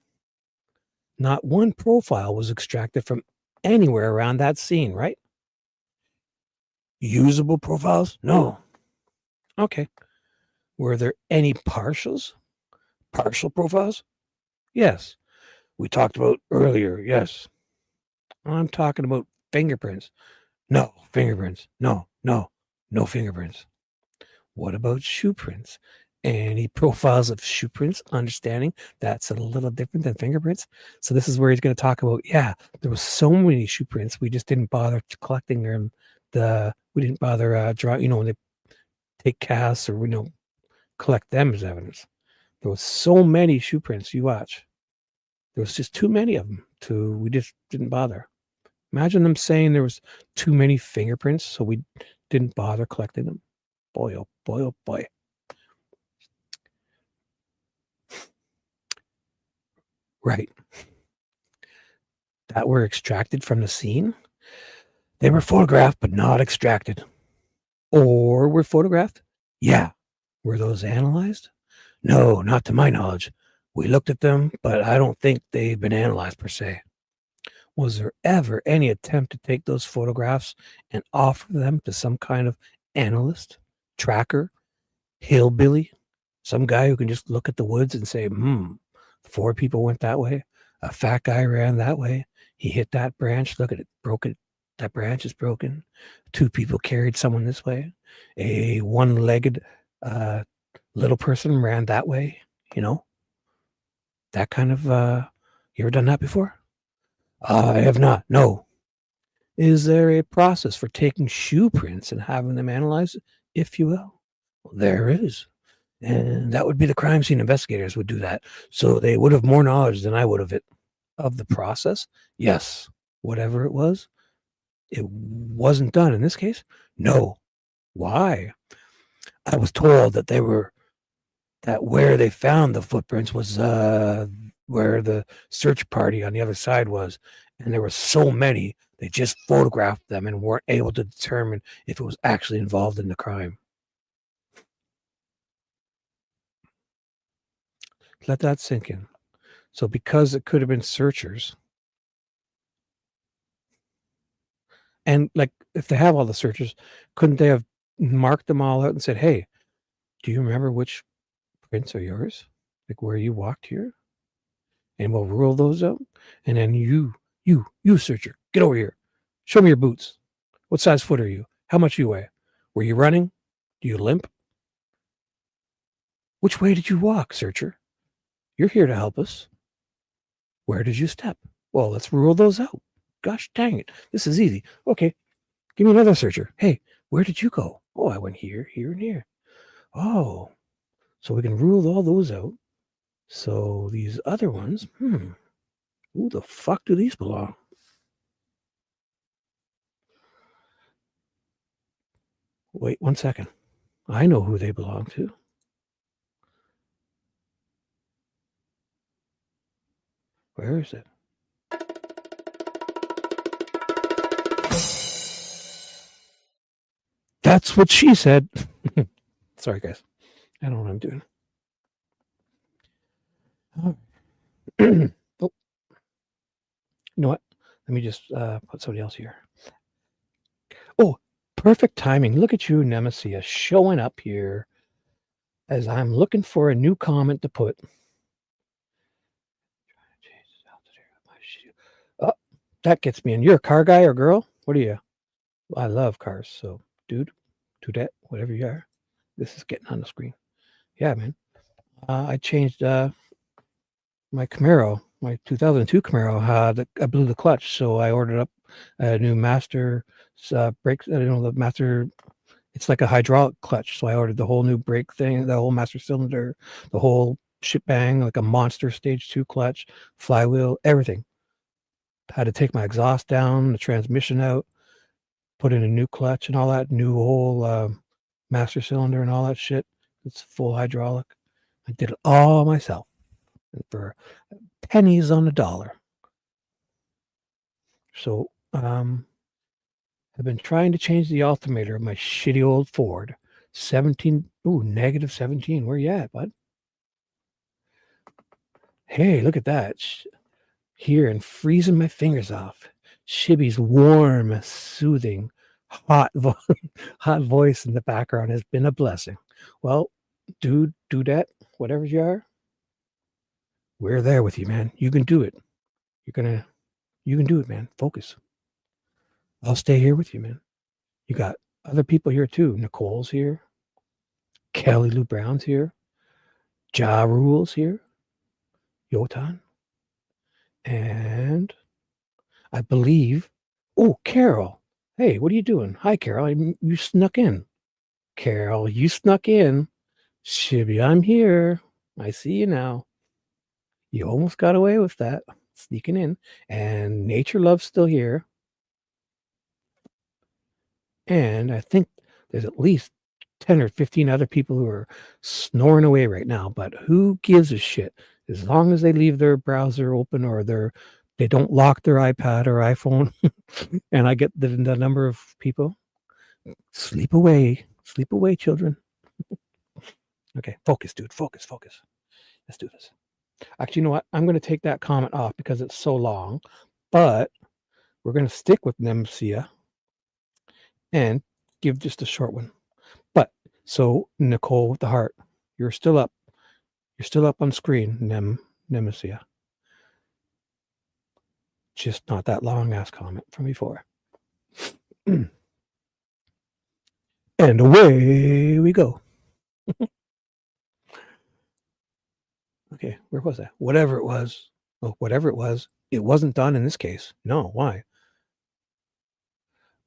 Not one profile was extracted from anywhere around that scene, right? Usable profiles? No. Okay. Were there any partials? Partial profiles? Yes. We talked about earlier, yes. I'm talking about fingerprints. No, fingerprints. No fingerprints. What about shoe prints? Any profiles of shoe prints? Understanding that's a little different than fingerprints. So this is where he's going to talk about, yeah, there was so many shoe prints. We just didn't bother collecting them. We didn't bother drawing, when they take casts or, collect them as evidence. There was so many shoe prints. You watch. There was just too many of them. We just didn't bother. Imagine them saying there was too many fingerprints, so we didn't bother collecting them. Boy, oh boy, oh boy. Right. That were extracted from the scene? They were photographed, but not extracted. Or were photographed? Yeah. Were those analyzed? No, not to my knowledge. We looked at them, but I don't think they've been analyzed per se. Was there ever any attempt to take those photographs and offer them to some kind of analyst, tracker, hillbilly, some guy who can just look at the woods and say, 4 people went that way. A fat guy ran that way. He hit that branch. Look at it. Broke it. That branch is broken. 2 people carried someone this way. A one-legged little person ran that way. That kind of, you ever done that before? I have not. No. Is there a process for taking shoe prints and having them analyzed, if you will? Well, there is. And that would be the crime scene investigators would do that. So they would have more knowledge than I would have of the process. Yes. Whatever it was, it wasn't done in this case. No. Why? I was told that where they found the footprints was where the search party on the other side was. And there were so many, they just photographed them and weren't able to determine if it was actually involved in the crime. Let that sink in. So because it could have been searchers, and like if they have all the searchers, couldn't they have marked them all out and said, hey, do you remember which prints are yours? Like where you walked here? And we'll rule those out. And then you searcher, get over here. Show me your boots. What size foot are you? How much you weigh? Were you running? Do you limp? Which way did you walk, searcher? You're here to help us. Where did you step? Well, let's rule those out. Gosh dang it. This is easy. Okay, give me another searcher. Hey, where did you go? Oh, I went here, here, and here. Oh, so we can rule all those out. So these other ones, who the fuck do these belong? Wait 1 second. I know who they belong to. Where is it? That's what she said. Sorry, guys. I don't know what I'm doing. Oh. Oh. You know what? Let me just put somebody else here. Oh, perfect timing. Look at you, Nemesis, showing up here as I'm looking for a new comment to put. Oh, that gets me in. You're a car guy or girl? What are you? I love cars. So, dude, dudette, whatever you are. This is getting on the screen. Yeah, man. I changed my Camaro, my 2002 Camaro. I blew the clutch, so I ordered up a new master brakes. The master. It's like a hydraulic clutch, so I ordered the whole new brake thing, the whole master cylinder, the whole shebang, like a monster stage 2 clutch, flywheel, everything. Had to take my exhaust down, the transmission out, put in a new clutch and all that, new whole master cylinder and all that shit. It's full hydraulic. I did it all myself for pennies on the dollar. So I've been trying to change the alternator of my shitty old Ford. 17, -17. Where you at, bud? Hey, look at that. Here and freezing my fingers off. Shibby's warm, soothing, hot, hot voice in the background has been a blessing. Well, dude, dudette, whatever you are, we're there with you, man. You can do it. You can do it, man. Focus. I'll stay here with you, man. You got other people here too. Nicole's here. Kelly Lou Brown's here. Ja Rule's here. Yotan. And I believe, oh, Carol. Hey, what are you doing? Hi, Carol. You snuck in. Carol, you snuck in. Shibby, I'm here. I see you now. You almost got away with that, sneaking in. And Nature Love's still here. And I think there's at least 10 or 15 other people who are snoring away right now. But who gives a shit? As long as they leave their browser open or they don't lock their iPad or iPhone, and I get the number of people. Sleep away, children. Okay, focus, dude. Focus. Let's do this. Actually, you know what? I'm going to take that comment off because it's so long, but we're going to stick with Nemesia and give just a short one. But so Nicole with the heart, you're still up. You're still up on screen, Nemesia. Just not that long ass comment from before. And away we go. Okay, where was that? Whatever it was, it wasn't done in this case. No, why?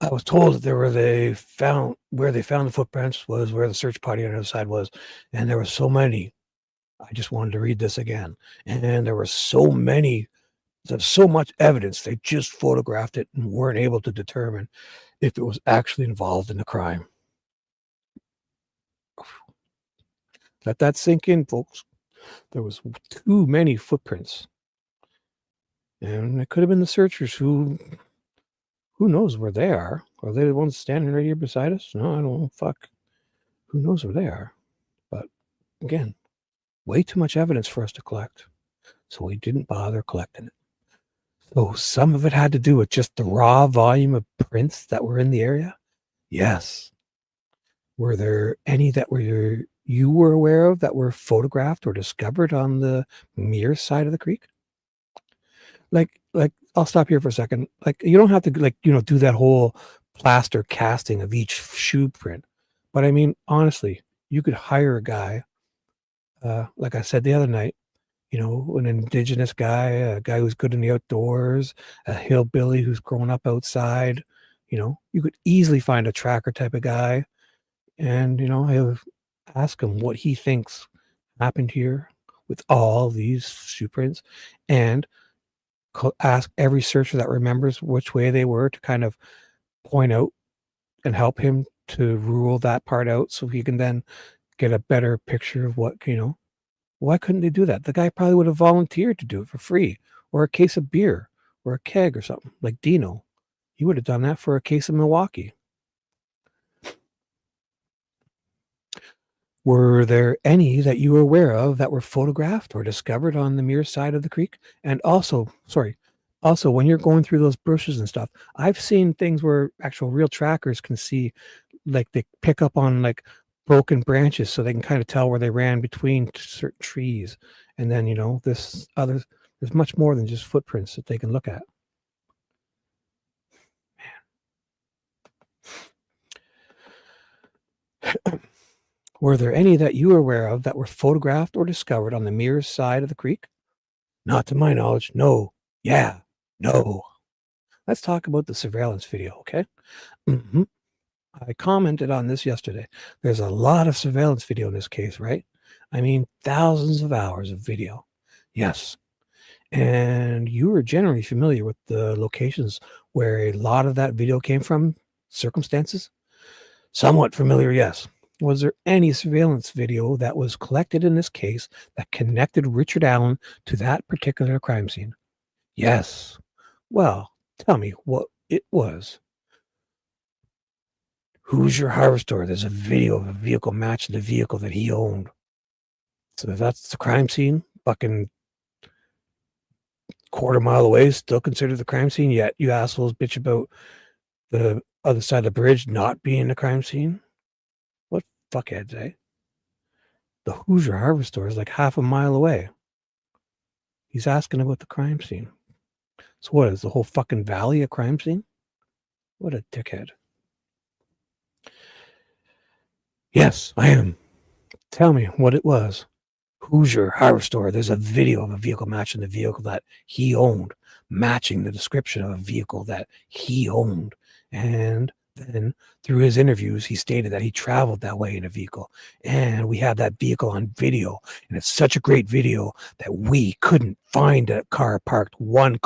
I was told that where they found the footprints was where the search party on the other side was, and there were so many. I just wanted to read this again, and there were so many. There's so much evidence. They just photographed it and weren't able to determine if it was actually involved in the crime. Let that sink in, folks. There was too many footprints. And it could have been the searchers who knows where they are? Are they the ones standing right here beside us? No, I don't know. Fuck. Who knows where they are? But again, way too much evidence for us to collect. So we didn't bother collecting it. So some of it had to do with just the raw volume of prints that were in the area. Yes. Were there any that you were aware of that were photographed or discovered on the near side of the creek? Like I'll stop here for a second. Like you don't have to do that whole plaster casting of each shoe print. But I mean, honestly, you could hire a guy, like I said the other night, an indigenous guy, a guy who's good in the outdoors, a hillbilly who's grown up outside. You could easily find a tracker type of guy, and he'll ask him what he thinks happened here with all these shoe prints, and ask every searcher that remembers which way they were to kind of point out and help him to rule that part out so he can then get a better picture of what, why couldn't they do that? The guy probably would have volunteered to do it for free, or a case of beer or a keg or something like Dino. He would have done that for a case of Milwaukee. Were there any that you were aware of that were photographed or discovered on the near side of the creek? And also, when you're going through those bushes and stuff, I've seen things where actual real trackers can see, like they pick up on like broken branches so they can kind of tell where they ran between certain trees. And then, there's much more than just footprints that they can look at. Man. Were there any that you were aware of that were photographed or discovered on the near side of the creek? Not to my knowledge. No. Yeah. No. Let's talk about the surveillance video, okay? Mm-hmm. I commented on this yesterday. There's a lot of surveillance video in this case, right? I mean, thousands of hours of video. Yes. And you were generally familiar with the locations where a lot of that video came from, circumstances? Somewhat familiar, yes. Was there any surveillance video that was collected in this case that connected Richard Allen to that particular crime scene? Yes. Well, tell me what it was. Who's your harvester? There's a video of a vehicle matching the vehicle that he owned. So if that's the crime scene, fucking quarter mile away is still considered the crime scene, yet you assholes bitch about the other side of the bridge not being a crime scene? What fuckheads, eh? The Hoosier Hardware Store is like half a mile away. He's asking about the crime scene. So what, is the whole fucking valley a crime scene? What a dickhead. Yes, I am. Tell me what it was. Hoosier Hardware Store. There's a video of a vehicle matching the vehicle that he owned, matching the description of a vehicle that he owned. And then through his interviews, he stated that he traveled that way in a vehicle. And we have that vehicle on video. And it's such a great video that we couldn't find a car parked 1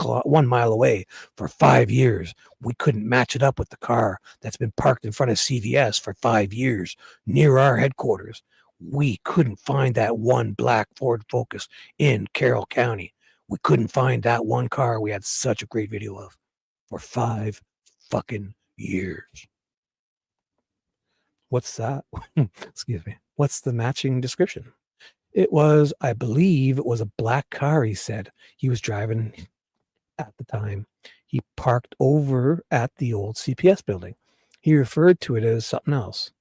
mile away for 5 years. We couldn't match it up with the car that's been parked in front of CVS for 5 years near our headquarters. We couldn't find that one black Ford Focus in Carroll County. We couldn't find that one car we had such a great video of for 5 fucking years. What's that? Excuse me. What's the matching description? It was, I believe it was a black car, he said. He was driving at the time. He parked over at the old CPS building. He referred to it as something else.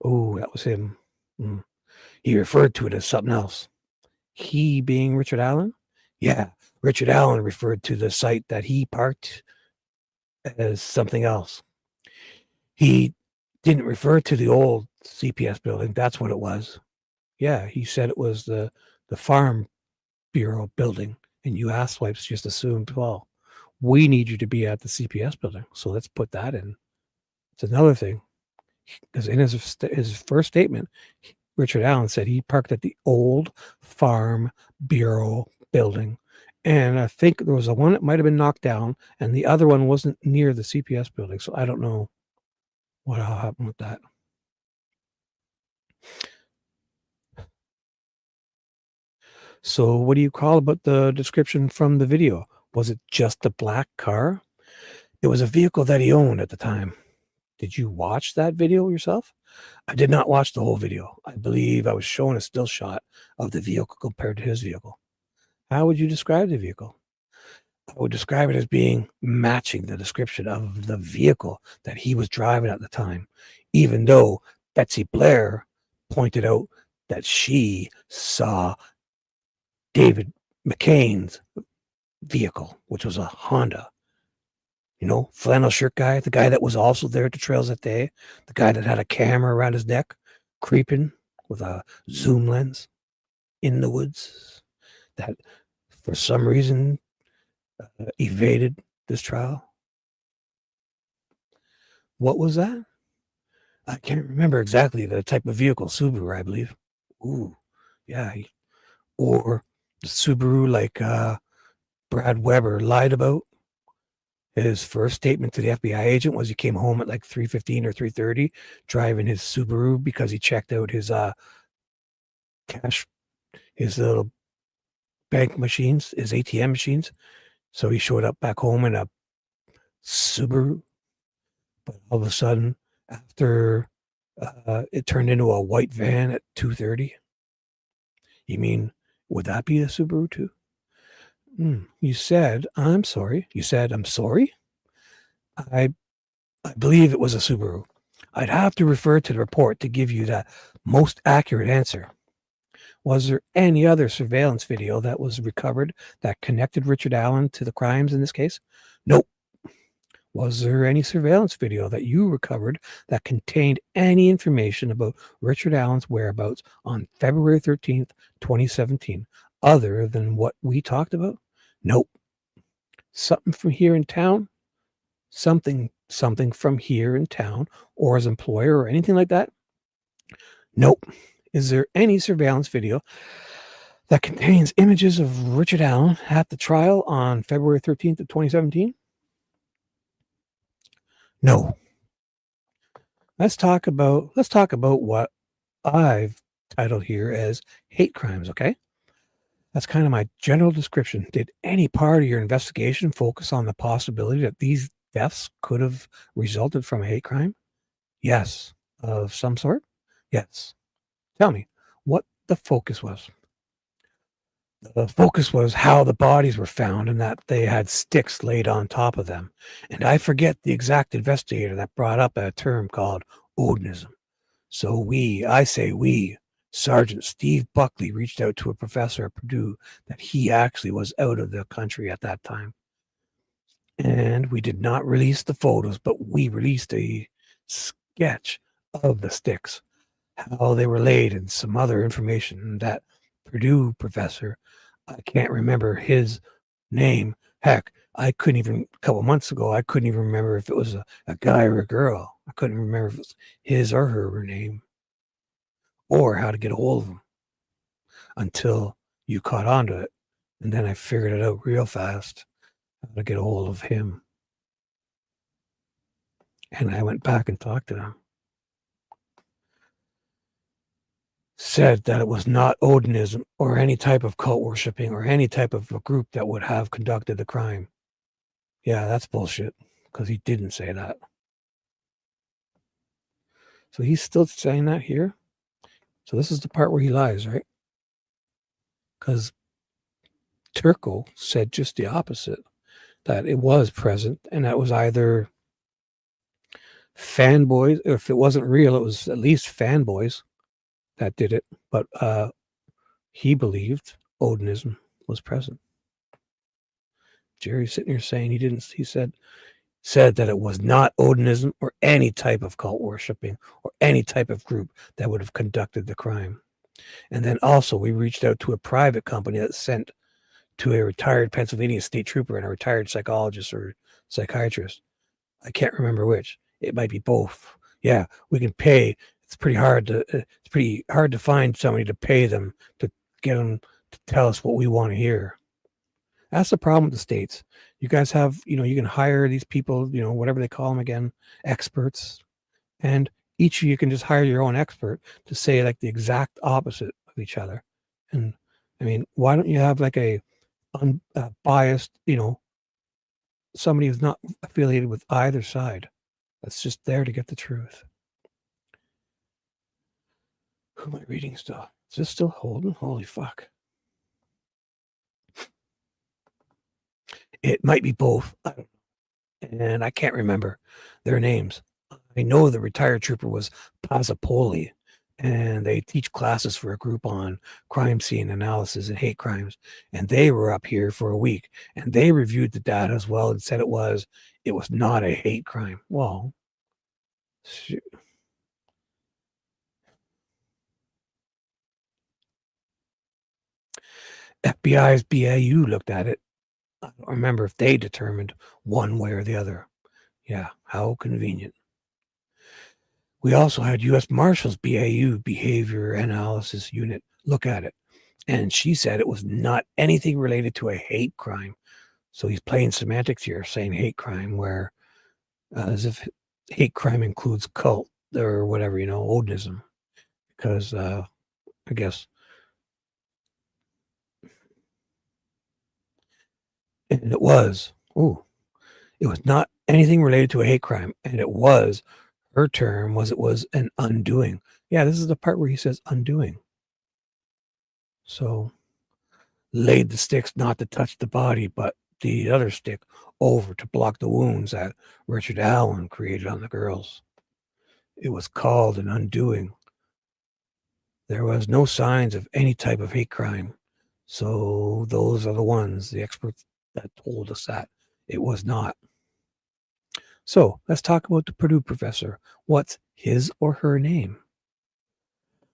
Oh, that was him. He referred to it as something else. He being Richard Allen? Yeah, Richard Allen referred to the site that he parked as something else. He didn't refer to the old CPS building. That's what it was. Yeah, he said it was the Farm Bureau building, and you asswipes just assumed, well, we need you to be at the CPS building, so let's put that in. It's another thing, because in his first statement, Richard Allen said he parked at the old Farm Bureau building. And I think there was one that might have been knocked down, and the other one wasn't near the CPS building. So I don't know what happened with that. So what do you call about the description from the video? Was it just a black car? It was a vehicle that he owned at the time. Did you watch that video yourself? I did not watch the whole video. I believe I was shown a still shot of the vehicle compared to his vehicle. How would you describe the vehicle? I would describe it as being matching the description of the vehicle that he was driving at the time, even though Betsy Blair pointed out that she saw David McCain's vehicle, which was a Honda. You know, flannel shirt guy, the guy that was also there at the trails that day, the guy that had a camera around his neck, creeping with a zoom lens in the woods, that for some reason evaded this trial. What was that? I can't remember exactly the type of vehicle. Subaru, I believe. Ooh, yeah. Or the Subaru like Brad Weber lied about. His first statement to the FBI agent was he came home at like 3:15 or 3:30 driving his Subaru because he checked out his cash, his little bank machines, his ATM machines. So he showed up back home in a Subaru. But all of a sudden, after it turned into a white van at 2:30. You mean, would that be a Subaru too? You said, I'm sorry. You said, I'm sorry? I believe it was a Subaru. I'd have to refer to the report to give you the most accurate answer. Was there any other surveillance video that was recovered that connected Richard Allen to the crimes in this case? Nope. Was there any surveillance video that you recovered that contained any information about Richard Allen's whereabouts on February 13th, 2017, other than what we talked about? Nope. Something from here in town? Something from here in town or his employer or anything like that? Nope. Is there any surveillance video that contains images of Richard Allen at the trial on February 13th of 2017? No. Let's talk about what I've titled here as hate crimes, okay? That's kind of my general description. Did any part of your investigation focus on the possibility that these deaths could have resulted from a hate crime? Yes. Of some sort? Yes. Tell me what the focus was. The focus was how the bodies were found and that they had sticks laid on top of them. And I forget the exact investigator that brought up a term called Odinism. So we, Sergeant Steve Buckley reached out to a professor at Purdue that he actually was out of the country at that time. And we did not release the photos, but we released a sketch of the sticks, how they were laid, and some other information. That Purdue professor, I can't remember his name. Heck, I couldn't even, a couple months ago, I couldn't even remember if it was a guy or a girl. I couldn't remember if it was his or her name or how to get a hold of him until you caught on to it. And then I figured it out real fast how to get a hold of him. And I went back and talked to them. Said that it was not Odinism or any type of cult worshipping or any type of a group that would have conducted the crime. Yeah, that's bullshit, because he didn't say that. So he's still saying that here. So this is the part where he lies, right? Because Turco said just the opposite, that it was present, and that was either fanboys, or if it wasn't real, it was at least fanboys that did it. But he believed Odinism was present. Jerry's sitting here saying he didn't. He said that it was not Odinism or any type of cult worshipping or any type of group that would have conducted the crime. And then also we reached out to a private company that sent to a retired Pennsylvania state trooper and a retired psychologist or psychiatrist. I can't remember which. It might be both. Yeah, we can pay. It's pretty hard to find somebody to pay them to get them to tell us what we want to hear. That's the problem with the states. You guys have, you can hire these people, whatever they call them again, experts, and each of you can just hire your own expert to say like the exact opposite of each other. And I mean, why don't you have like a unbiased, somebody who's not affiliated with either side, that's just there to get the truth? Who am I reading still? Is this still holding? Holy fuck. It might be both. I don't know. And I can't remember their names. I know the retired trooper was Pasapoli, and they teach classes for a group on crime scene analysis and hate crimes. And they were up here for a week, and they reviewed the data as well and said it was not a hate crime. Well, shoot. FBI's BAU looked at it. I don't remember if they determined one way or the other. Yeah, how convenient. We also had U.S. Marshals BAU, Behavior Analysis Unit, look at it. And she said it was not anything related to a hate crime. So he's playing semantics here, saying hate crime, where as if hate crime includes cult or whatever, Odinism. Because I guess. And it was not anything related to a hate crime. And it was, her term was, it was an undoing. Yeah, this is the part where he says undoing. So laid the sticks not to touch the body, but the other stick over to block the wounds that Richard Allen created on the girls. It was called an undoing. There was no signs of any type of hate crime. So those are the ones, the experts that told us that it was not. So let's talk about the Purdue professor. What's his or her name?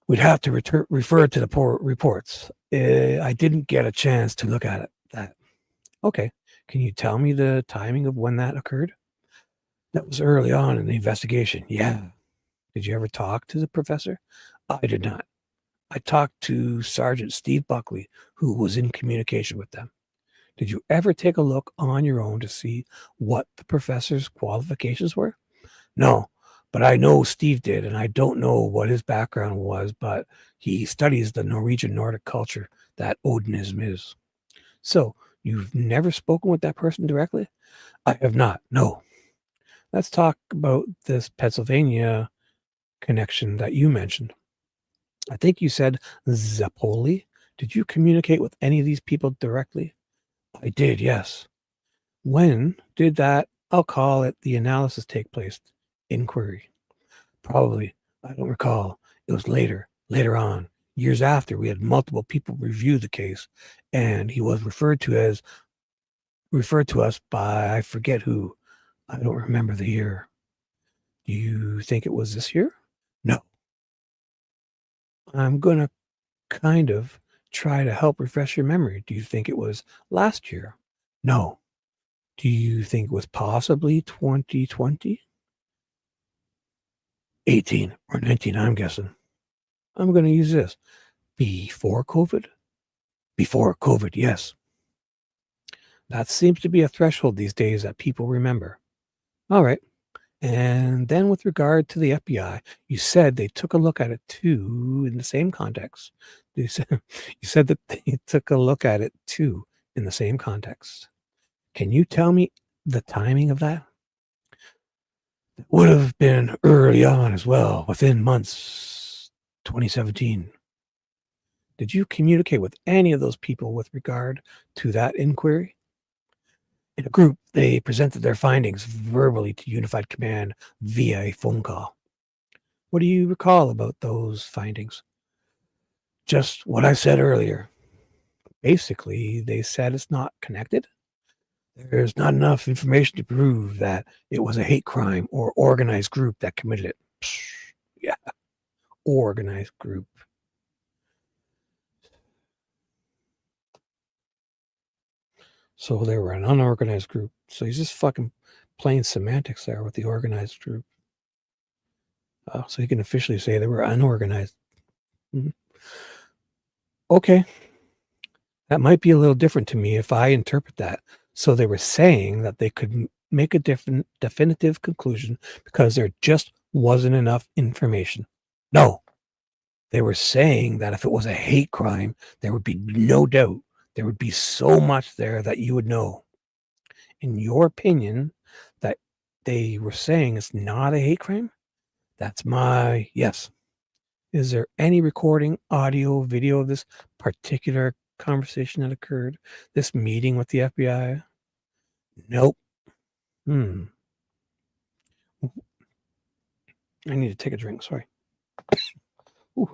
We'd have to refer to the reports. I didn't get a chance to look at that. Okay. Can you tell me the timing of when that occurred? That was early on in the investigation. Yeah. Did you ever talk to the professor? I did not. I talked to Sergeant Steve Buckley, who was in communication with them. Did you ever take a look on your own to see what the professor's qualifications were? No, but I know Steve did, and I don't know what his background was, but he studies the Norwegian Nordic culture that Odinism is. So, you've never spoken with that person directly? I have not, no. Let's talk about this Pennsylvania connection that you mentioned. I think you said Zapoli. Did you communicate with any of these people directly? I did, yes. When did that, I'll call it the analysis take place? Inquiry. Probably. I don't recall. It was later on, years after we had multiple people review the case, and he was referred to us by I forget who. I don't remember the year. Do you think it was this year? No. I'm gonna kind of try to help refresh your memory. Do you think it was last year? No. Do you think it was possibly 2020? 18 or 19, I'm guessing. I'm going to use this. Before COVID? Before COVID, yes. That seems to be a threshold these days that people remember. All right. And then with regard to the FBI, you said they took a look at it too in the same context. You said that they took a look at it too in the same context. Can you tell me the timing of that? It would have been early on as well, within months, 2017. Did you communicate with any of those people with regard to that inquiry? In a group, they presented their findings verbally to Unified Command via a phone call. What do you recall about those findings? Just what I said earlier. Basically, they said it's not connected. There's not enough information to prove that it was a hate crime or organized group that committed it. Psh, yeah, organized group. So they were an unorganized group. So he's just fucking playing semantics there with the organized group. So he can officially say they were unorganized. Mm-hmm. Okay. That might be a little different to me if I interpret that. So they were saying that they could make a definitive conclusion because there just wasn't enough information. No. They were saying that if it was a hate crime, there would be no doubt. There would be so much there that you would know. In your opinion, that they were saying it's not a hate crime? That's my yes. Is there any recording, audio, video of this particular conversation that occurred? This meeting with the FBI? Nope. I need to take a drink. Sorry. Ooh.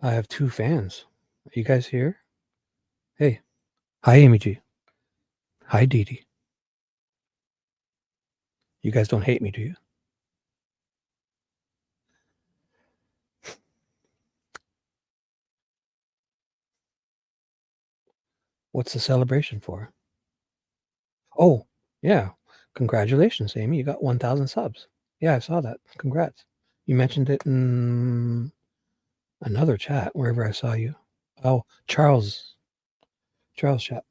I have 2 fans. Are you guys here? Hey. Hi, Amy G. Hi, Dee Dee. You guys don't hate me, do you? What's the celebration for? Oh, yeah. Congratulations, Amy. You got 1,000 subs. Yeah, I saw that. Congrats. You mentioned it in another chat, wherever I saw you. Oh, Charles chat.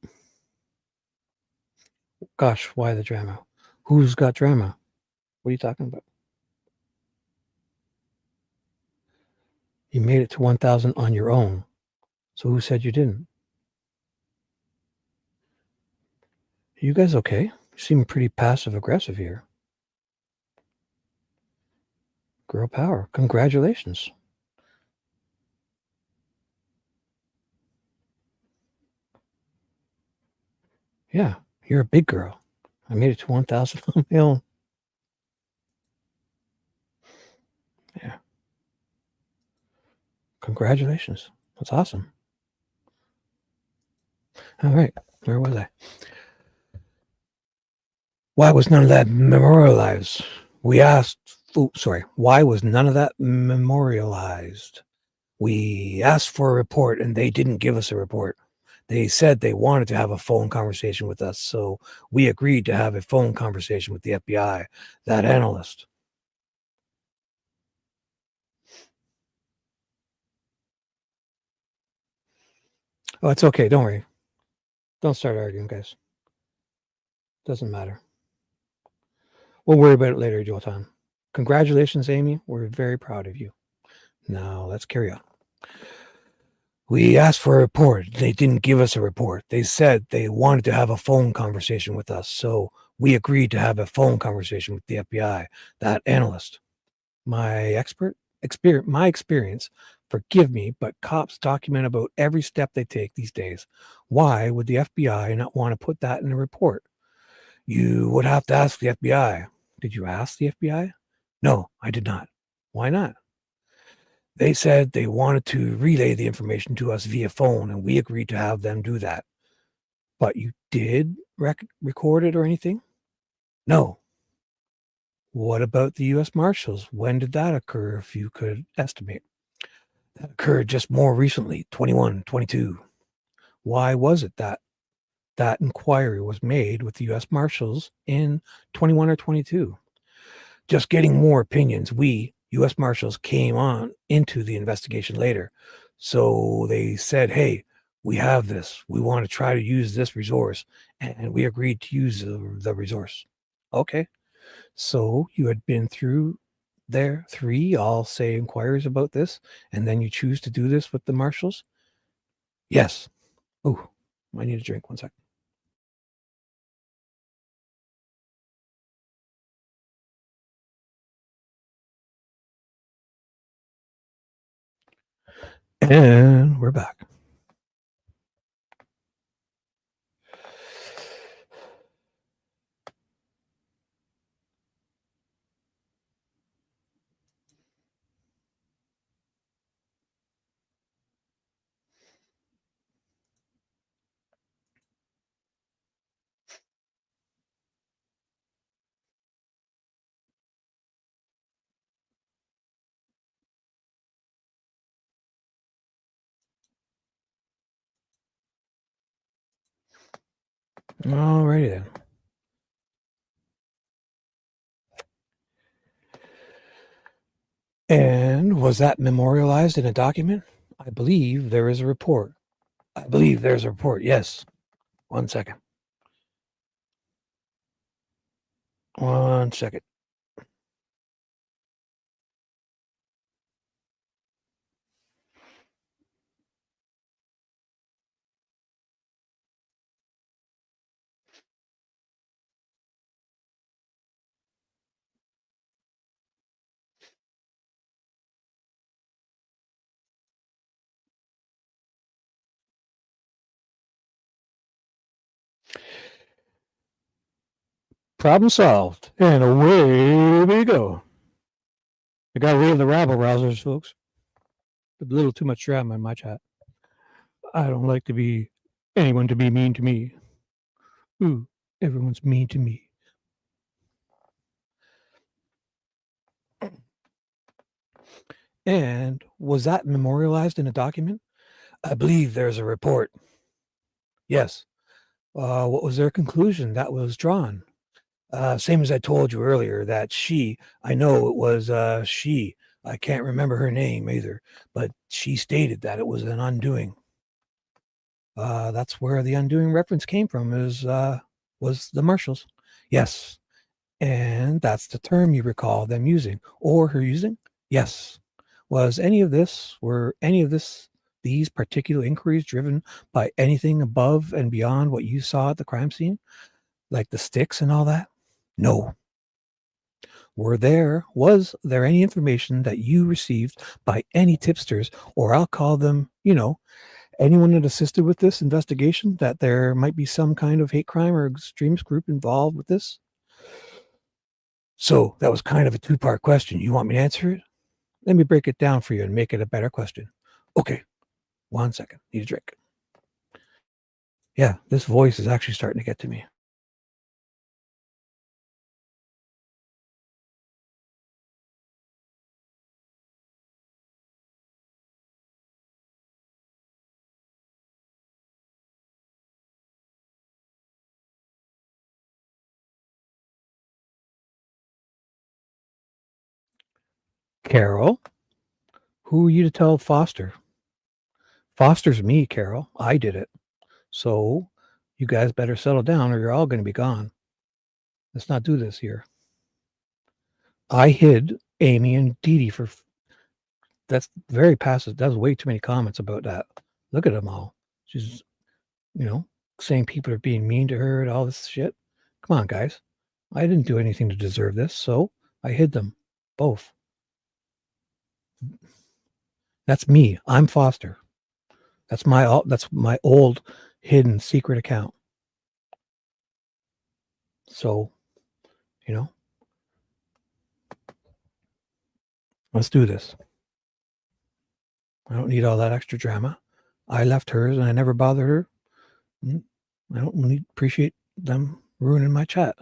Gosh, why the drama? Who's got drama? What are you talking about? You made it to 1,000 on your own. So who said you didn't? Are you guys okay? You seem pretty passive aggressive here. Girl power. Congratulations. Yeah, you're a big girl. I made it to 1,000 on my own. Yeah. Congratulations. That's awesome. All right. Where was I? Why was none of that memorialized? We asked, why was none of that memorialized? We asked for a report and they didn't give us a report. They said they wanted to have a phone conversation with us, so we agreed to have a phone conversation with the FBI, that analyst. Oh, it's okay. Don't worry. Don't start arguing, guys. Doesn't matter. We'll worry about it later, Jotan. Congratulations, Amy. We're very proud of you. Now let's carry on. We asked for a report. They didn't give us a report. They said they wanted to have a phone conversation with us. So we agreed to have a phone conversation with the FBI, that analyst. My experience, forgive me, but cops document about every step they take these days. Why would the FBI not want to put that in a report? You would have to ask the FBI. Did you ask the FBI? No, I did not. Why not? They said they wanted to relay the information to us via phone, and we agreed to have them do that. But you did record it or anything? No. What about the U.S. Marshals? When did that occur, if you could estimate? That occurred just more recently, 21, 22. Why was it that that inquiry was made with the U.S. Marshals in 21 or 22? Just getting more opinions. We, U.S. Marshals, came on into the investigation later. So they said, hey, we have this. We want to try to use this resource. And we agreed to use the resource. Okay. So you had been through there 3, I'll say, inquiries about this, and then you choose to do this with the Marshals? Yes. Oh, I need a drink. 1 second. And we're back. Alrighty then. And was that memorialized in a document? I believe there is a report. I believe there's a report. Yes. 1 second. 1 second. Problem solved. And away we go. I got rid of the rabble rousers, folks. A little too much drama in my chat. I don't like to be anyone to be mean to me. Ooh, everyone's mean to me. And was that memorialized in a document? I believe there's a report. Yes. What was their conclusion that was drawn? Same as I told you earlier, that I know it was she, I can't remember her name either, but she stated that it was an undoing. That's where the undoing reference came from, was the Marshals. Yes. And that's the term you recall them using, or her using? Yes. Were any of these particular inquiries driven by anything above and beyond what you saw at the crime scene? Like the sticks and all that? No. Was there any information that you received by any tipsters, or I'll call them, anyone that assisted with this investigation, that there might be some kind of hate crime or extremist group involved with this? So that was kind of a 2-part question. You want me to answer it? Let me break it down for you and make it a better question. Okay. 1 second. Need a drink. Yeah, this voice is actually starting to get to me. Carol, who are you to tell Foster? Foster's me, Carol. I did it. So you guys better settle down or you're all going to be gone. Let's not do this here. I hid Amy and Dee Dee for. That's very passive. That's way too many comments about that. Look at them all. She's, saying people are being mean to her and all this shit. Come on, guys. I didn't do anything to deserve this, so I hid them both. That's me. I'm Foster. That's my old hidden secret account. So, let's do this. I don't need all that extra drama. I left hers and I never bothered her. I don't really appreciate them ruining my chat.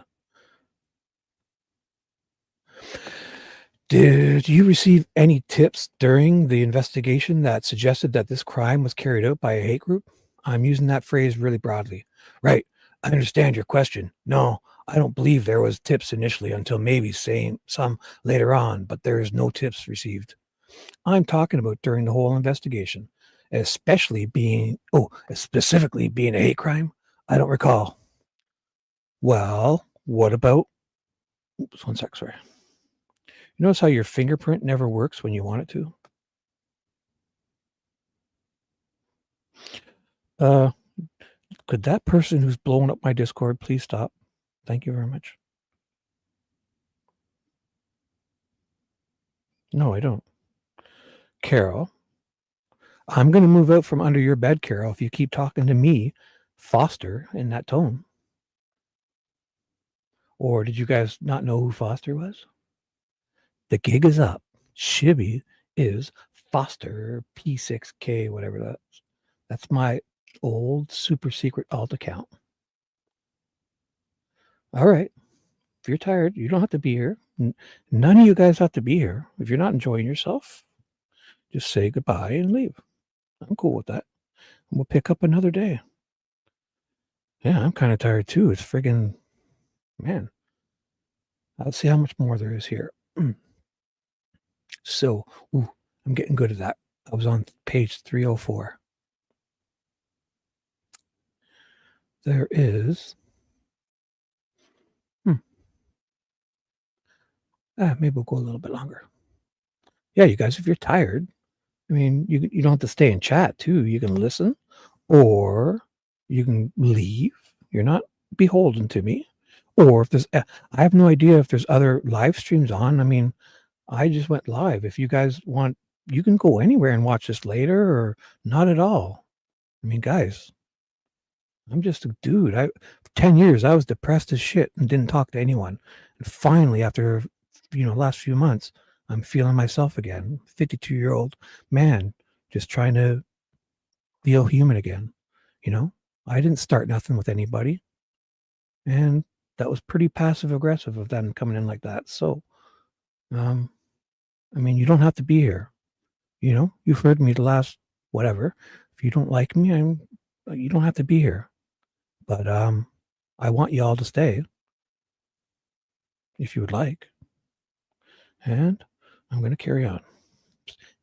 Did you receive any tips during the investigation that suggested that this crime was carried out by a hate group? I'm using that phrase really broadly. Right. I understand your question. No, I don't believe there was tips initially until maybe saying some later on, but there is no tips received. I'm talking about during the whole investigation, specifically being a hate crime. I don't recall. Well, what about, oops, one sec, sorry. You notice how your fingerprint never works when you want it to? Could that person who's blowing up my Discord please stop? Thank you very much. No, I don't. Carol, I'm going to move out from under your bed, Carol, if you keep talking to me, Foster, in that tone. Or did you guys not know who Foster was? The gig is up. Shibby is Foster P6K, whatever that's. That's my old super secret alt account. All right. If you're tired, you don't have to be here. None of you guys have to be here. If you're not enjoying yourself, just say goodbye and leave. I'm cool with that. We'll pick up another day. Yeah, I'm kind of tired too. It's friggin', man. Let's see how much more there is here. So, I'm getting good at that. I was on page 304. There is, maybe we'll go a little bit longer. Yeah, you guys, if you're tired, I mean, you don't have to stay and chat too. You can listen or you can leave. You're not beholden to me. Or if there's, I have no idea if there's other live streams on. I mean, I just went live. If you guys want, you can go anywhere and watch this later or not at all. I mean, guys, I'm just a dude. For 10 years, I was depressed as shit and didn't talk to anyone. And finally, after, last few months, I'm feeling myself again. 52-year-old man, just trying to feel human again. I didn't start nothing with anybody. And that was pretty passive aggressive of them coming in like that. So, I mean, you don't have to be here. You've heard me the last whatever. If you don't like me, you don't have to be here. But I want you all to stay if you would like. And I'm going to carry on.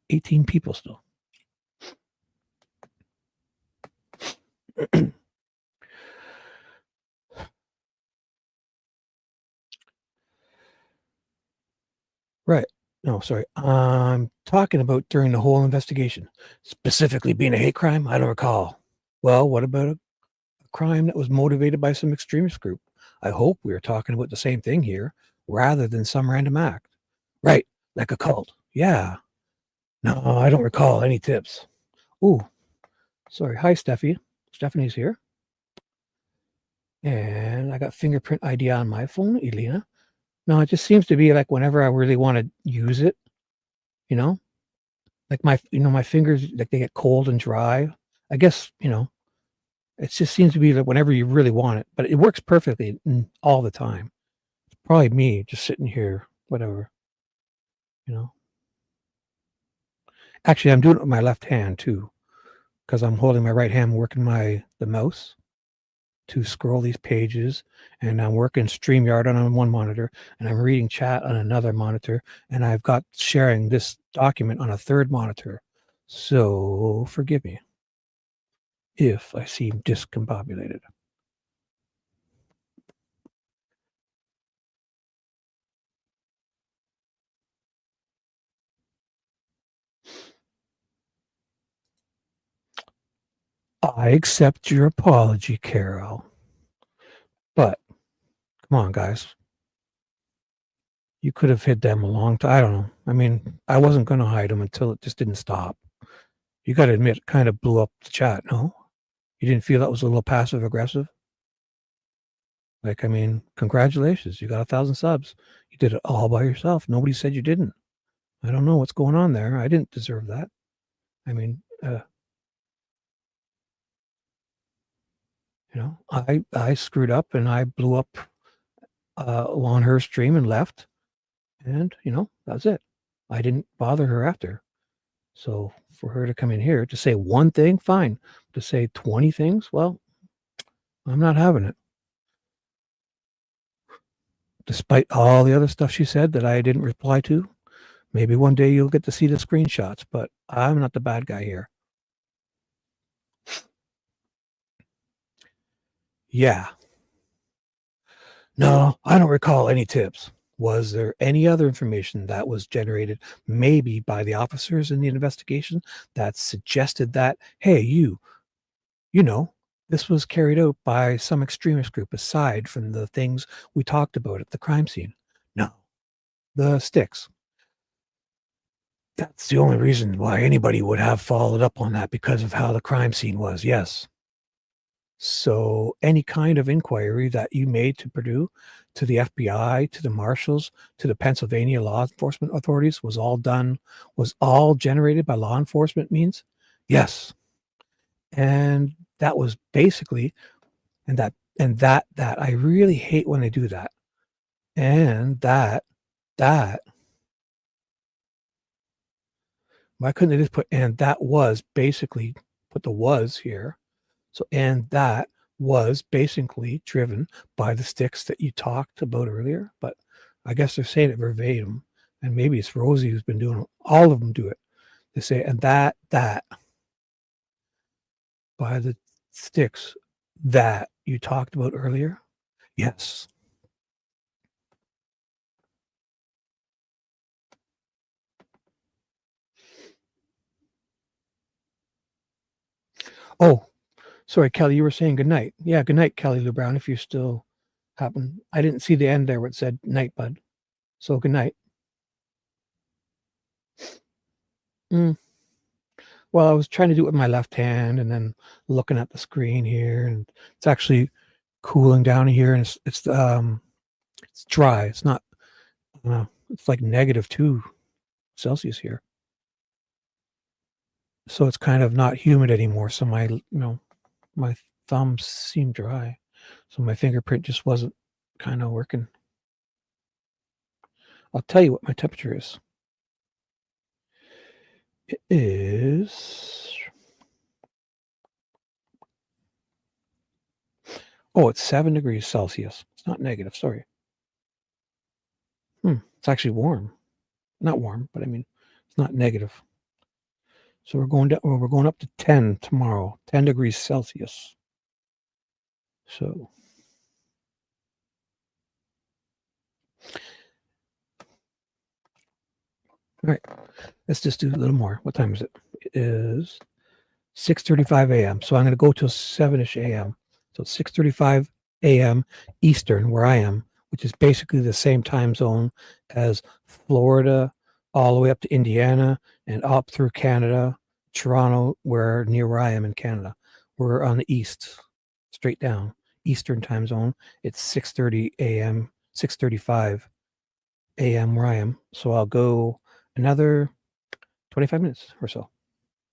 18 people still. Right. No, sorry. I'm talking about during the whole investigation, specifically being a hate crime. I don't recall. Well, what about a crime that was motivated by some extremist group? I hope we are talking about the same thing here rather than some random act. Right. Like a cult. Yeah. No, I don't recall any tips. Ooh, sorry. Hi, Steffi. Stephanie's here. And I got fingerprint ID on my phone, Elena. No, it just seems to be like whenever I really want to use it, like my fingers, like they get cold and dry. I guess, it just seems to be like whenever you really want it, but it works perfectly all the time. It's probably me just sitting here, whatever, you know. Actually, I'm doing it with my left hand too, because I'm holding my right hand, working the mouse to scroll these pages, and I'm working StreamYard on one monitor, and I'm reading chat on another monitor, and I've got sharing this document on a third monitor. So forgive me if I seem discombobulated. I accept your apology, Carol. But come on, guys. You could have hid them a long time. I don't know. I mean, I wasn't going to hide them until it just didn't stop. You got to admit, it kind of blew up the chat, no? You didn't feel that was a little passive aggressive? Like, I mean, congratulations. You got 1,000 subs. You did it all by yourself. Nobody said you didn't. I don't know what's going on there. I didn't deserve that. I mean, I screwed up and I blew up on her stream and left. And, that's it. I didn't bother her after. So for her to come in here to say one thing, fine. To say 20 things, well, I'm not having it. Despite all the other stuff she said that I didn't reply to, maybe one day you'll get to see the screenshots, but I'm not the bad guy here. Yeah. No, I don't recall any tips. Was there any other information that was generated maybe by the officers in the investigation that suggested that, hey, this was carried out by some extremist group aside from the things we talked about at the crime scene? No. The sticks. That's the only reason why anybody would have followed up on that, because of how the crime scene was. Yes. So any kind of inquiry that you made to Purdue, to the FBI, to the marshals, to the Pennsylvania law enforcement authorities was all generated by law enforcement means? Yes. And that was basically, that I really hate when they do that. And that, why couldn't they just put, and that was basically, put the was here. So, and that was basically driven by the sticks that you talked about earlier, but I guess they're saying it verbatim, and maybe it's Rosie who's been doing it. All of them do it. They say, and that by the sticks that you talked about earlier. Yes. Oh, sorry, Kelly, you were saying good night. Yeah, good night, Kelly Lou Brown, if you still happen. I didn't see the end there where it said night, bud. So good night. Well, I was trying to do it with my left hand and then looking at the screen here, and it's actually cooling down here, and it's dry. It's not. It's like -2 Celsius here, so it's kind of not humid anymore. So my thumbs seem dry, so my fingerprint just wasn't kind of working. I'll tell you what my temperature is. It is. Oh, it's 7 degrees Celsius. It's not negative. Sorry. It's actually warm. Not warm, but I mean, it's not negative. So we're going up to 10 tomorrow, 10 degrees Celsius. So all right, let's just do a little more. What time is it? It is 6:35 a.m. So I'm going to go till 7ish a.m. So 6:35 a.m. Eastern, where I am, which is basically the same time zone as Florida, all the way up to Indiana and up through Canada, Toronto, where I am in Canada. We're on the east, straight down, Eastern time zone. It's 6:30 a.m., 6:35 a.m. where I am. So I'll go another 25 minutes or so,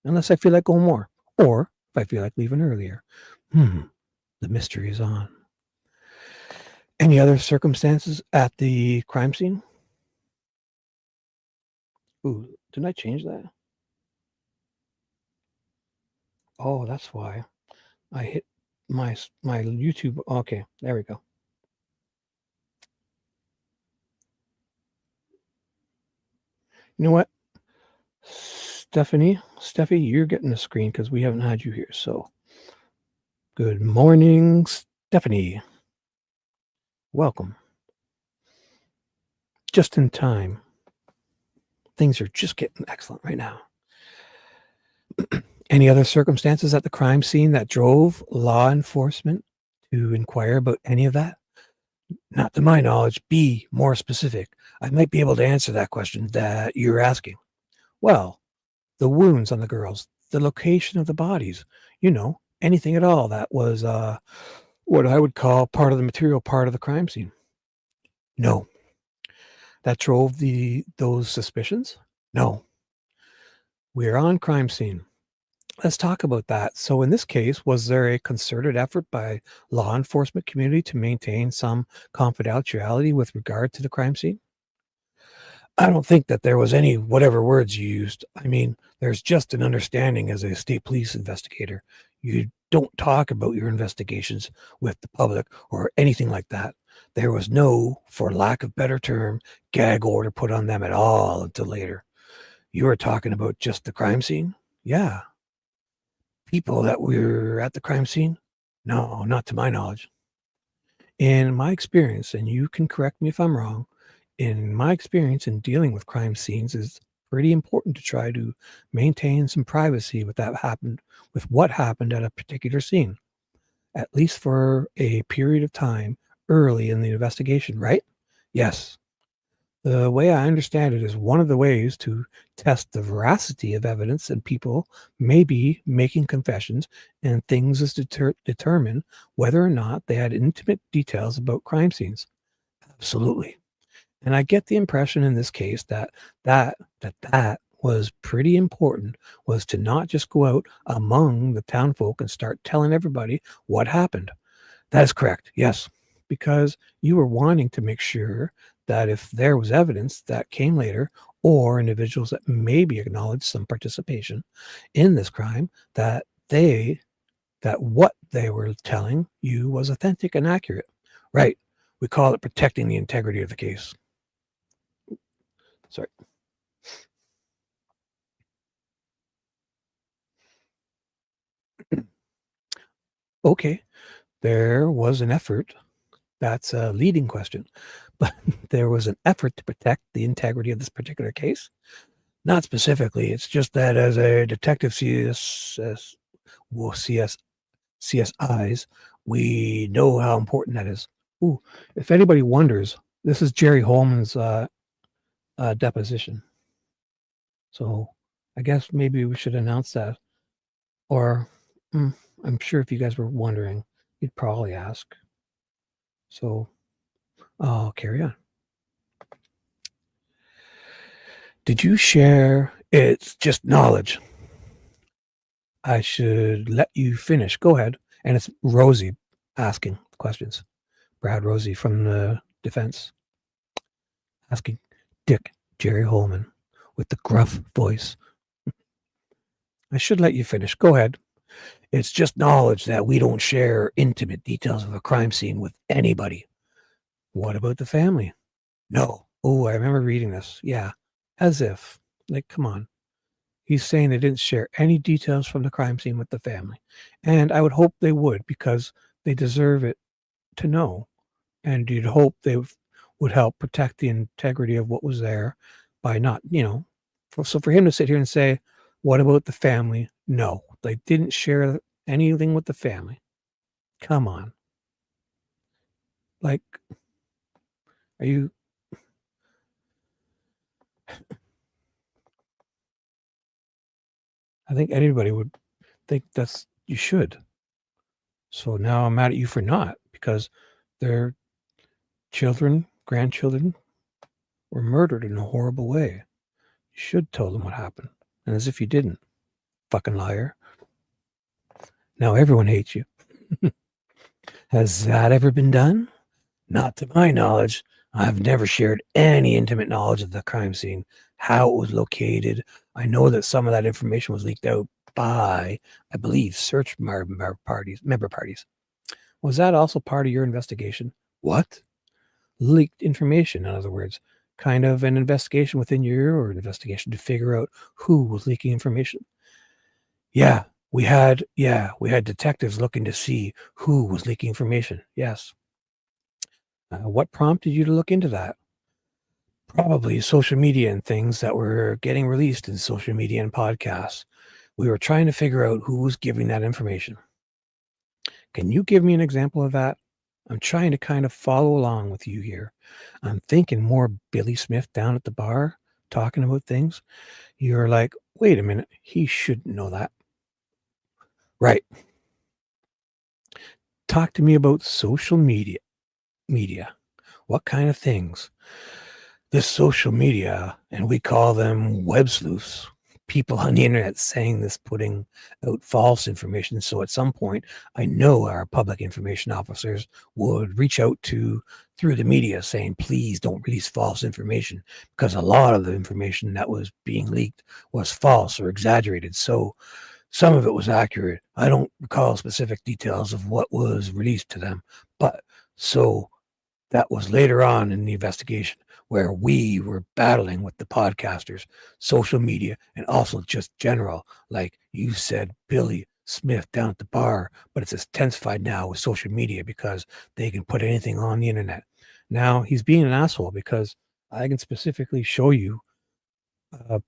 unless I feel like going more, or if I feel like leaving earlier. The mystery is on. Any other circumstances at the crime scene? Ooh, didn't I change that? Oh, that's why I hit my YouTube. Okay, there we go. You know what? Steffi, you're getting the screen because we haven't had you here. So good morning, Stephanie. Welcome. Just in time. Things are just getting excellent right now. Any other circumstances at the crime scene that drove law enforcement to inquire about any of that? Not to my knowledge. Be more specific. I might be able to answer that question that you're asking. Well, the wounds on the girls, the location of the bodies, anything at all that was what I would call part of the material part of the crime scene. No. That drove those suspicions? No. We're on crime scene. Let's talk about that. So in this case, was there a concerted effort by law enforcement community to maintain some confidentiality with regard to the crime scene? I don't think that there was any whatever words you used. I mean, there's just an understanding as a state police investigator. You don't talk about your investigations with the public or anything like that. There was no, for lack of better term, gag order put on them at all until later. You were talking about just the crime scene? Yeah. People that were at the crime scene? No, not to my knowledge. In my experience, and you can correct me if I'm wrong, in my experience in dealing with crime scenes is pretty important to try to maintain some privacy with what happened at a particular scene, at least for a period of time early in the investigation, right? Yes. The way I understand it is one of the ways to test the veracity of evidence and people may be making confessions and things is to determine whether or not they had intimate details about crime scenes. Absolutely. And I get the impression in this case that was pretty important, was to not just go out among the townfolk and start telling everybody what happened. That is correct. Yes. Because you were wanting to make sure that if there was evidence that came later or individuals that maybe acknowledged some participation in this crime, that what they were telling you was authentic and accurate. Right. We call it protecting the integrity of the case. Sorry. Okay. There was an effort. That's a leading question. But there was an effort to protect the integrity of this particular case. Not specifically. It's just that as a detective CSIs, we know how important that is. Ooh, if anybody wonders, this is Jerry Holeman's deposition. So I guess maybe we should announce that. Or I'm sure if you guys were wondering, you'd probably ask. So I'll carry on. Did you share? It's just knowledge. I should let you finish. Go ahead. And it's Rosie asking questions. Brad Rosie from the defense asking Dick Jerry Holman with the gruff voice. I should let you finish. Go ahead. It's just knowledge that we don't share intimate details of a crime scene with anybody. What about the family? No. Oh, I remember reading this. Yeah. As if. Like, come on. He's saying they didn't share any details from the crime scene with the family. And I would hope they would, because they deserve it to know. And you'd hope they would help protect the integrity of what was there by not, so for him to sit here and say, what about the family? No, they didn't share anything with the family. Come on. Like, are you... I think anybody would think you should. So now I'm mad at you for not, because their children, grandchildren were murdered in a horrible way. You should tell them what happened. And as if you didn't. Fucking liar. Now everyone hates you. Has that ever been done? Not to my knowledge. I've never shared any intimate knowledge of the crime scene, how it was located. I know that some of that information was leaked out by, I believe, search member parties. Was that also part of your investigation? What? Leaked information, in other words. Kind of an investigation within your investigation to figure out who was leaking information. Yeah, we had detectives looking to see who was leaking information. Yes. What prompted you to look into that? Probably social media and things that were getting released in social media and podcasts. We were trying to figure out who was giving that information. Can you give me an example of that? I'm trying to kind of follow along with you here. I'm thinking more Billy Smith down at the bar talking about things. You're like, wait a minute, he shouldn't know that. Right. Talk to me about social media. What kind of things? This social media, and we call them web sleuths, people on the internet saying this, putting out false information. So at some point, I know our public information officers would reach out through the media saying, please don't release false information, because a lot of the information that was being leaked was false or exaggerated. So some of it was accurate. I don't recall specific details of what was released to them, but so that was later on in the investigation where we were battling with the podcasters, social media, and also just general. Like you said, Billy Smith down at the bar, but it's intensified now with social media because they can put anything on the internet. Now he's being an asshole because I can specifically show you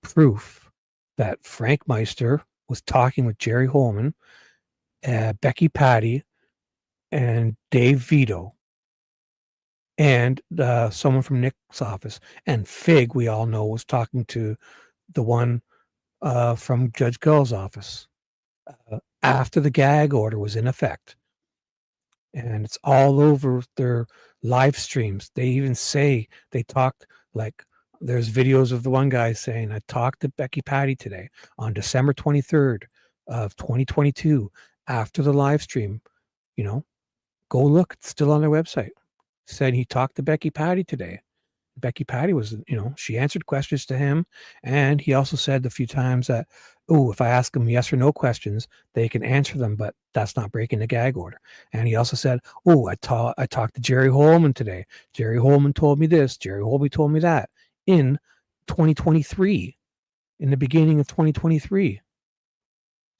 proof that Frank Meister was talking with Jerry Holeman, Becky Patty, and Dave Vito, and someone from Nick's office. And Fig, we all know, was talking to the one from Judge Gull's office after the gag order was in effect. And it's all over their live streams. They even say they talked, like, there's videos of the one guy saying, I talked to Becky Patty today on December 23rd of 2022 after the live stream. You know, go look, it's still on their website. Said he talked to Becky Patty today. Becky Patty was, she answered questions to him. And he also said a few times that, if I ask them yes or no questions, they can answer them, but that's not breaking the gag order. And he also said, I talked to Jerry Holeman today. Jerry Holeman told me this. Jerry Holeman told me that in 2023, in the beginning of 2023.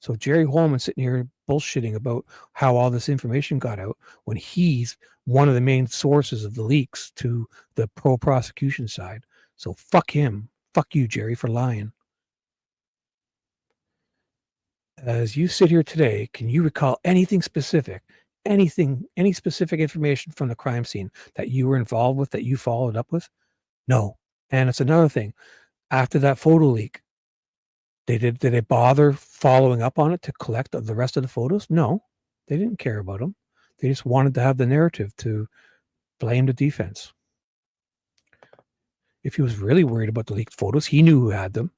So Jerry Holeman sitting here bullshitting about how all this information got out when he's one of the main sources of the leaks to the pro-prosecution side. So fuck him. Fuck you, Jerry, for lying. As you sit here today, can you recall anything specific, any specific information from the crime scene that you were involved with, that you followed up with? No. And it's another thing. After that photo leak, did they bother following up on it to collect the rest of the photos? No, they didn't care about them. They just wanted to have the narrative to blame the defense. If he was really worried about the leaked photos, he knew who had them.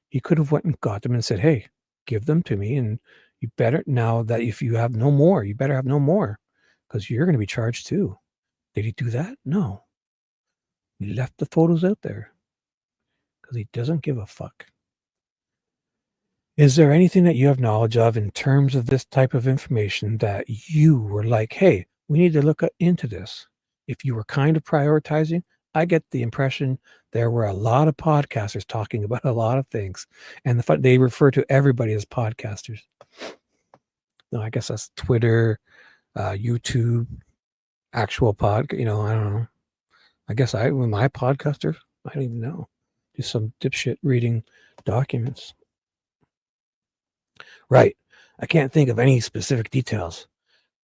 He could have went and got them and said, hey, give them to me. And you better, now that if you have no more, you better have no more, because you're going to be charged too. Did he do that? No. He left the photos out there because he doesn't give a fuck. Is there anything that you have knowledge of in terms of this type of information that you were like, hey, we need to look into this? If you were kind of prioritizing, I get the impression there were a lot of podcasters talking about a lot of things, and they refer to everybody as podcasters. No, I guess that's Twitter, YouTube, actual pod. I don't know. I guess with my podcaster, I don't even know. Just some dipshit reading documents. Right. I can't think of any specific details.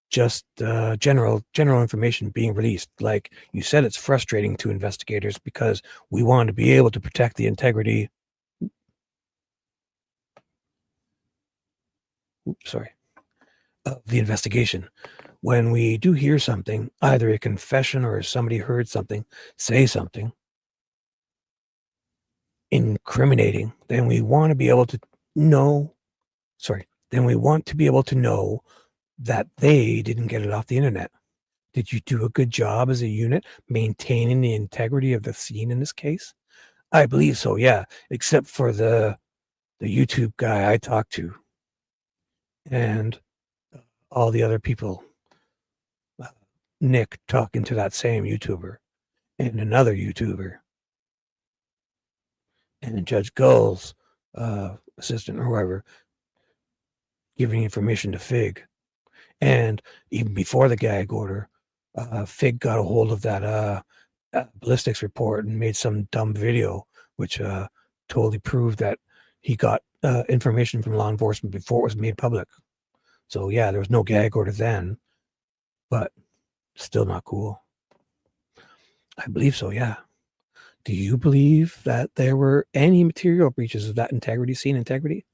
Just general information being released. Like you said, it's frustrating to investigators because we want to be able to protect the integrity. Of the investigation. When we do hear something, either a confession or somebody heard something, say something incriminating, then we want to be able to know. Then we want to be able to know that they didn't get it off the internet. Did you do a good job as a unit maintaining the integrity of the scene in this case? I believe so, yeah, except for the YouTube guy I talked to and all the other people. Nick talking to that same YouTuber and another YouTuber and Judge Gull's assistant or whoever giving information to Fig. And even before the gag order, Fig got a hold of that ballistics report and made some dumb video, which totally proved that he got information from law enforcement before it was made public. So yeah, there was no gag order then, but still not cool. I believe so, yeah. Do you believe that there were any material breaches of that scene integrity?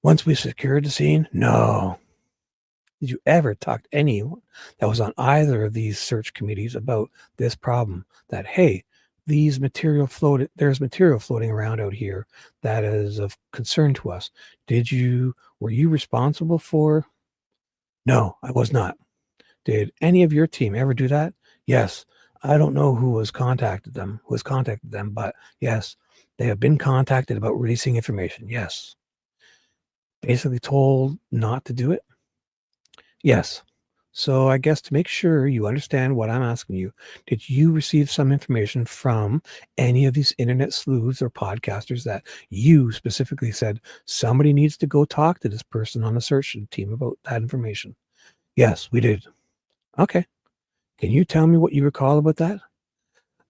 Once we secured the scene? No. Did you ever talk to anyone that was on either of these search committees about this problem? That, hey, there's material floating around out here that is of concern to us. Were you responsible for? No, I was not. Did any of your team ever do that? Yes. I don't know who has contacted them, but yes, they have been contacted about releasing information. Yes. Basically told not to do it? Yes. So I guess to make sure you understand what I'm asking you, did you receive some information from any of these internet sleuths or podcasters that you specifically said somebody needs to go talk to this person on the search team about that information? Yes, we did. Okay. Can you tell me what you recall about that?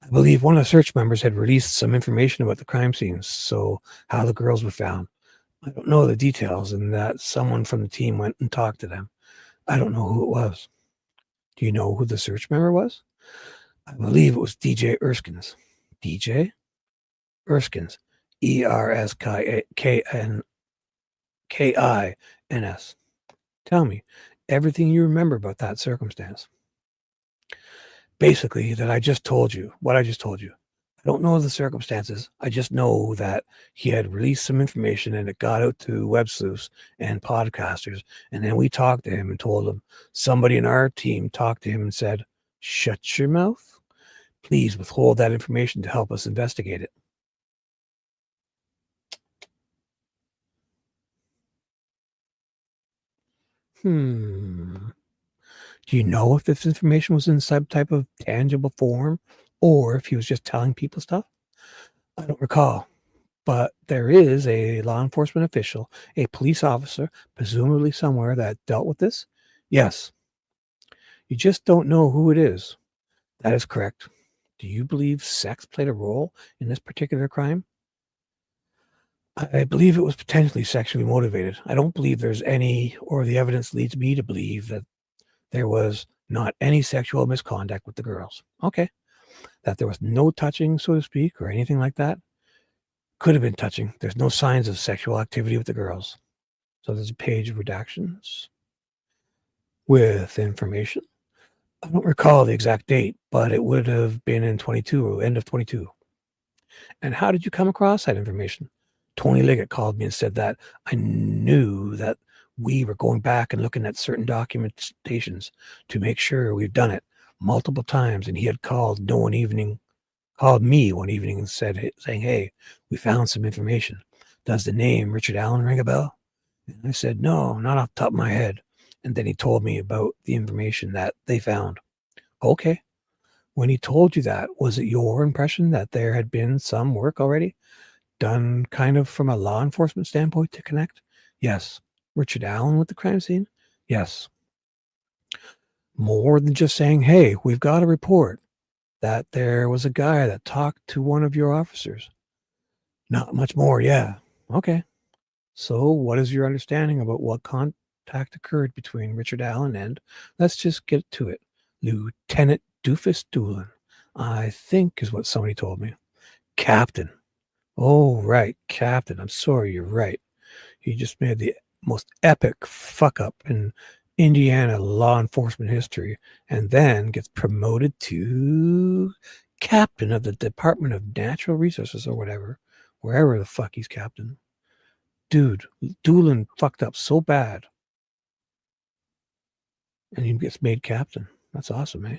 I believe one of the search members had released some information about the crime scenes, so how the girls were found. I don't know the details, and that someone from the team went and talked to them. I don't know who it was. Do you know who the search member was? I believe it was DJ Erskines. DJ Erskines. Erskins. Tell me everything you remember about that circumstance. Basically, that I just told you, what I just told you. I don't know the circumstances. I just know that he had released some information and it got out to web sleuths and podcasters. And then we talked to him and told him, somebody in our team talked to him and said, shut your mouth. Please withhold that information to help us investigate it. Do you know if this information was in some type of tangible form or if he was just telling people stuff? I don't recall. But there is a law enforcement official, a police officer, presumably somewhere that dealt with this? Yes. You just don't know who it is. That is correct. Do you believe sex played a role in this particular crime? I believe it was potentially sexually motivated. I don't believe there's any, or the evidence leads me to believe that there was not any sexual misconduct with the girls. Okay. That there was no touching, so to speak, or anything like that. Could have been touching. There's no signs of sexual activity with the girls. So there's a page of redactions with information. I don't recall the exact date, but it would have been in 22 or end of 22. And how did you come across that information? Tony Liggett called me and said that I knew that we were going back and looking at certain documentations to make sure we've done it multiple times. And he had called me one evening and saying, hey, we found some information. Does the name Richard Allen ring a bell? And I said, no, not off the top of my head. And then he told me about the information that they found. Okay. When he told you that, was it your impression that there had been some work already done kind of from a law enforcement standpoint to connect? Yes. Richard Allen with the crime scene? Yes. More than just saying, hey, we've got a report that there was a guy that talked to one of your officers. Not much more, yeah. Okay. So what is your understanding about what contact occurred between Richard Allen and, let's just get to it, Lieutenant Doofus Doolin, I think is what somebody told me. Captain. Oh, right, Captain. I'm sorry, you're right. He just made the most epic fuck up in Indiana law enforcement history and then gets promoted to captain of the Department of Natural Resources or whatever, wherever the fuck he's captain. Dude, Doolin fucked up so bad. And he gets made captain. That's awesome, eh?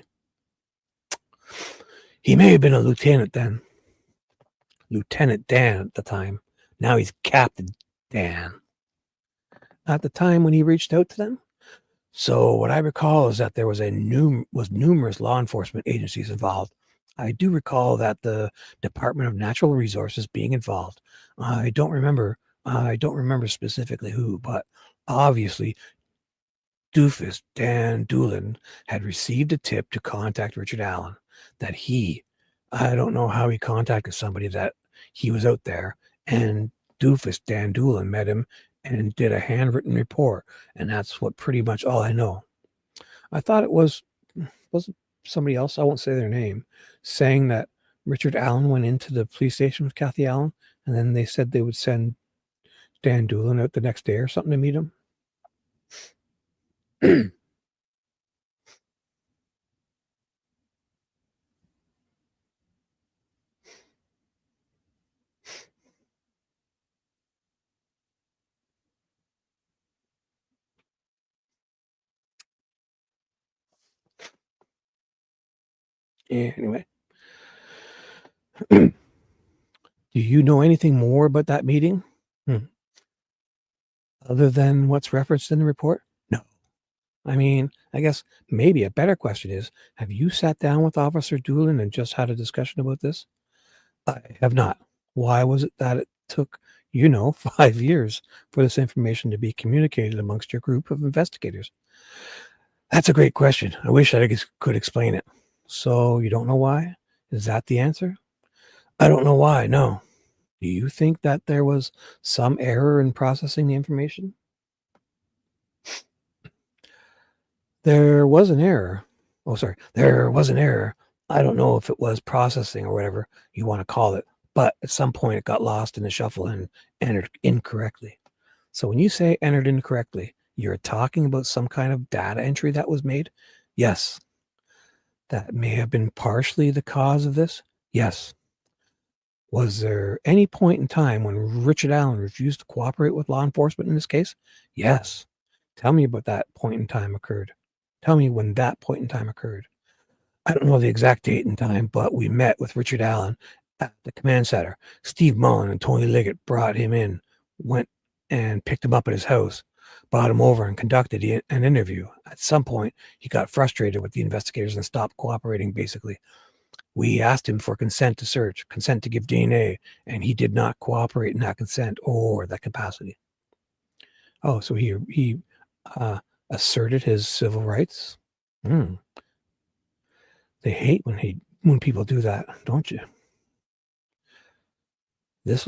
He may have been a lieutenant then. Lieutenant Dan at the time. Now he's Captain Dan. At the time when he reached out to them. So what I recall is that there was numerous law enforcement agencies involved. I do recall that the Department of Natural Resources being involved. I don't remember specifically who, but obviously Doofus Dan Doolin had received a tip to contact Richard Allen I don't know how he contacted somebody that he was out there, and doofus Dan Doolin met him and did a handwritten report, and that's what pretty much all I know. I thought it was somebody else, I won't say their name, saying that Richard Allen went into the police station with Kathy Allen, and then they said they would send Dan Doolin out the next day or something to meet him. Anyway. Do you know anything more about that meeting? Other than what's referenced in the report? No. I mean, I guess maybe a better question is, have you sat down with Officer Doolin and just had a discussion about this? I have not. Why was it that it took, 5 years for this information to be communicated amongst your group of investigators? That's a great question. I wish I could explain it. So you don't know why? Is that the answer? I don't know why, no. Do you think that there was some error in processing the information? There was an error. Oh, sorry. There was an error. I don't know if it was processing or whatever you want to call it, but at some point it got lost in the shuffle and entered incorrectly. So when you say entered incorrectly, you're talking about some kind of data entry that was made? Yes. That may have been partially the cause of this? Yes. Was there any point in time when Richard Allen refused to cooperate with law enforcement in this case? Yes. Tell me about that point in time occurred. Tell me when that point in time occurred. I don't know the exact date and time, but we met with Richard Allen at the command center. Steve Mullen and Tony Liggett brought him in, went and picked him up at his house, brought him over and conducted an interview. At some point, he got frustrated with the investigators and stopped cooperating, basically. We asked him for consent to search, consent to give DNA, and he did not cooperate in that consent or that capacity. Oh, so he asserted his civil rights? They hate when people do that, don't you? This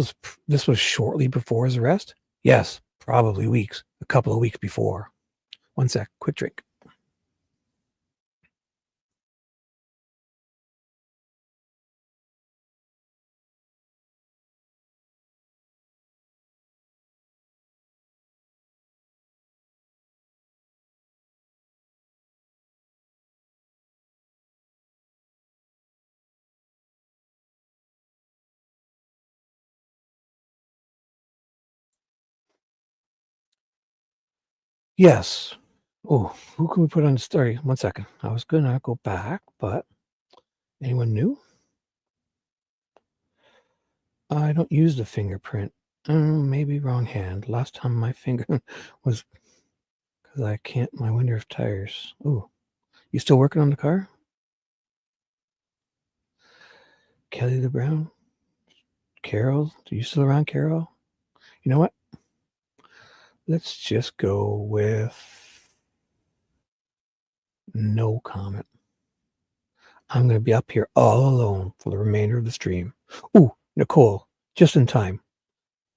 was shortly before his arrest? Yes, probably a couple of weeks before. One sec, quick drink. Yes. Oh, who can we put on the story? One second. I was gonna go back, but anyone new? I don't use the fingerprint. Maybe wrong hand. Last time my finger was because I can't. My winter of tires. Oh, you still working on the car? Kelly the Brown? Carol? Are you still around, Carol? You know what? Let's just go with no comment. I'm going to be up here all alone for the remainder of the stream. Ooh, Nicole, just in time.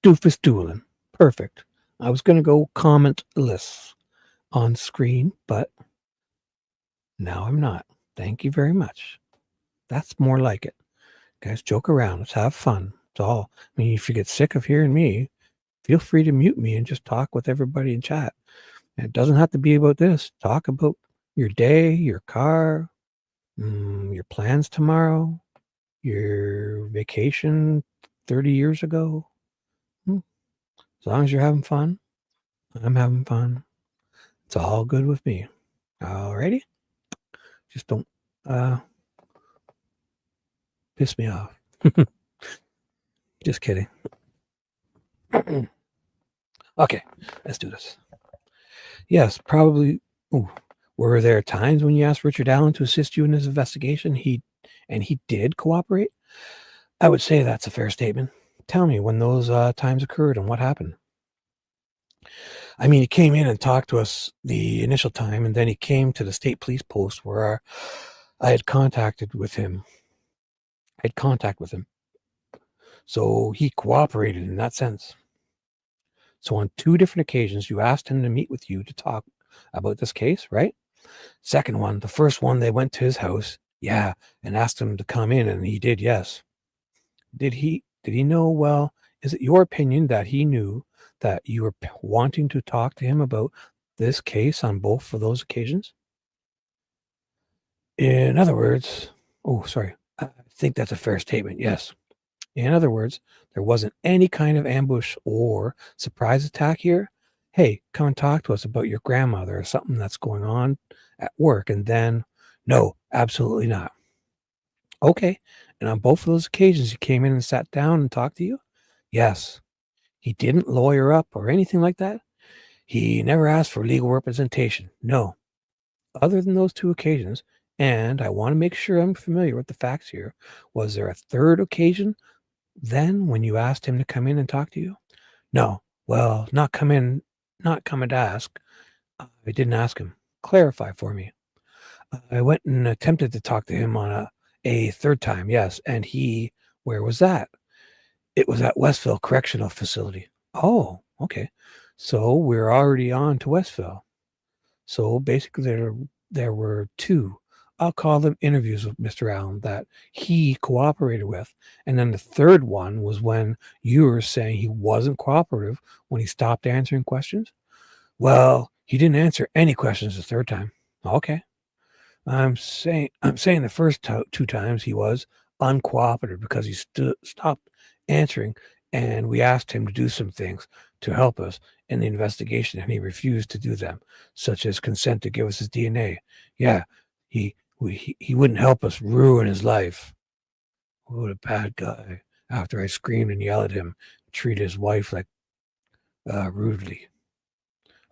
Doofus Doolin. Perfect. I was going to go commentless on screen, but now I'm not. Thank you very much. That's more like it. Guys, joke around. Let's have fun. It's all. I mean, if you get sick of hearing me, feel free to mute me and just talk with everybody in chat. And it doesn't have to be about this. Talk about your day, your car, your plans tomorrow, your vacation 30 years ago. As long as you're having fun, I'm having fun. It's all good with me. Alrighty? Just don't piss me off. Just kidding. Okay, let's do this. Yes, probably. Ooh, were there times when you asked Richard Allen to assist you in his investigation? He did cooperate? I would say that's a fair statement. Tell me when those times occurred and what happened. I mean, he came in and talked to us the initial time, and then he came to the state police post where I had contact with him. So he cooperated in that sense. So on 2 different occasions, you asked him to meet with you to talk about this case, right? Second one, the first one, they went to his house, yeah, and asked him to come in, and he did, yes. Did he know, well, is it your opinion that he knew that you were wanting to talk to him about this case on both of those occasions? In other words, oh, sorry, I think that's a fair statement, yes. In other words, there wasn't any kind of ambush or surprise attack here. Hey, come and talk to us about your grandmother or something that's going on at work. And then, no, absolutely not. Okay. And on both of those occasions, he came in and sat down and talked to you? Yes. He didn't lawyer up or anything like that. He never asked for legal representation. No. Other than those 2 occasions, and I want to make sure I'm familiar with the facts here, was there a third occasion then when you asked him to come in and talk to you? No. Well, not come and ask. I didn't ask him. Clarify for me. I went and attempted to talk to him on a third time, yes, and where was that? It was at Westville Correctional Facility. Oh, okay. So we're already on to Westville. So basically there were 2, I'll call them interviews with Mr. Allen that he cooperated with. And then the third one was when you were saying he wasn't cooperative when he stopped answering questions. Well, he didn't answer any questions the third time. Okay. I'm saying the first 2 times he was uncooperative because he stopped answering, and we asked him to do some things to help us in the investigation, and he refused to do them, such as consent to give us his DNA. Yeah, he wouldn't help us ruin his life. What a bad guy. After I screamed and yelled at him, treat his wife like rudely.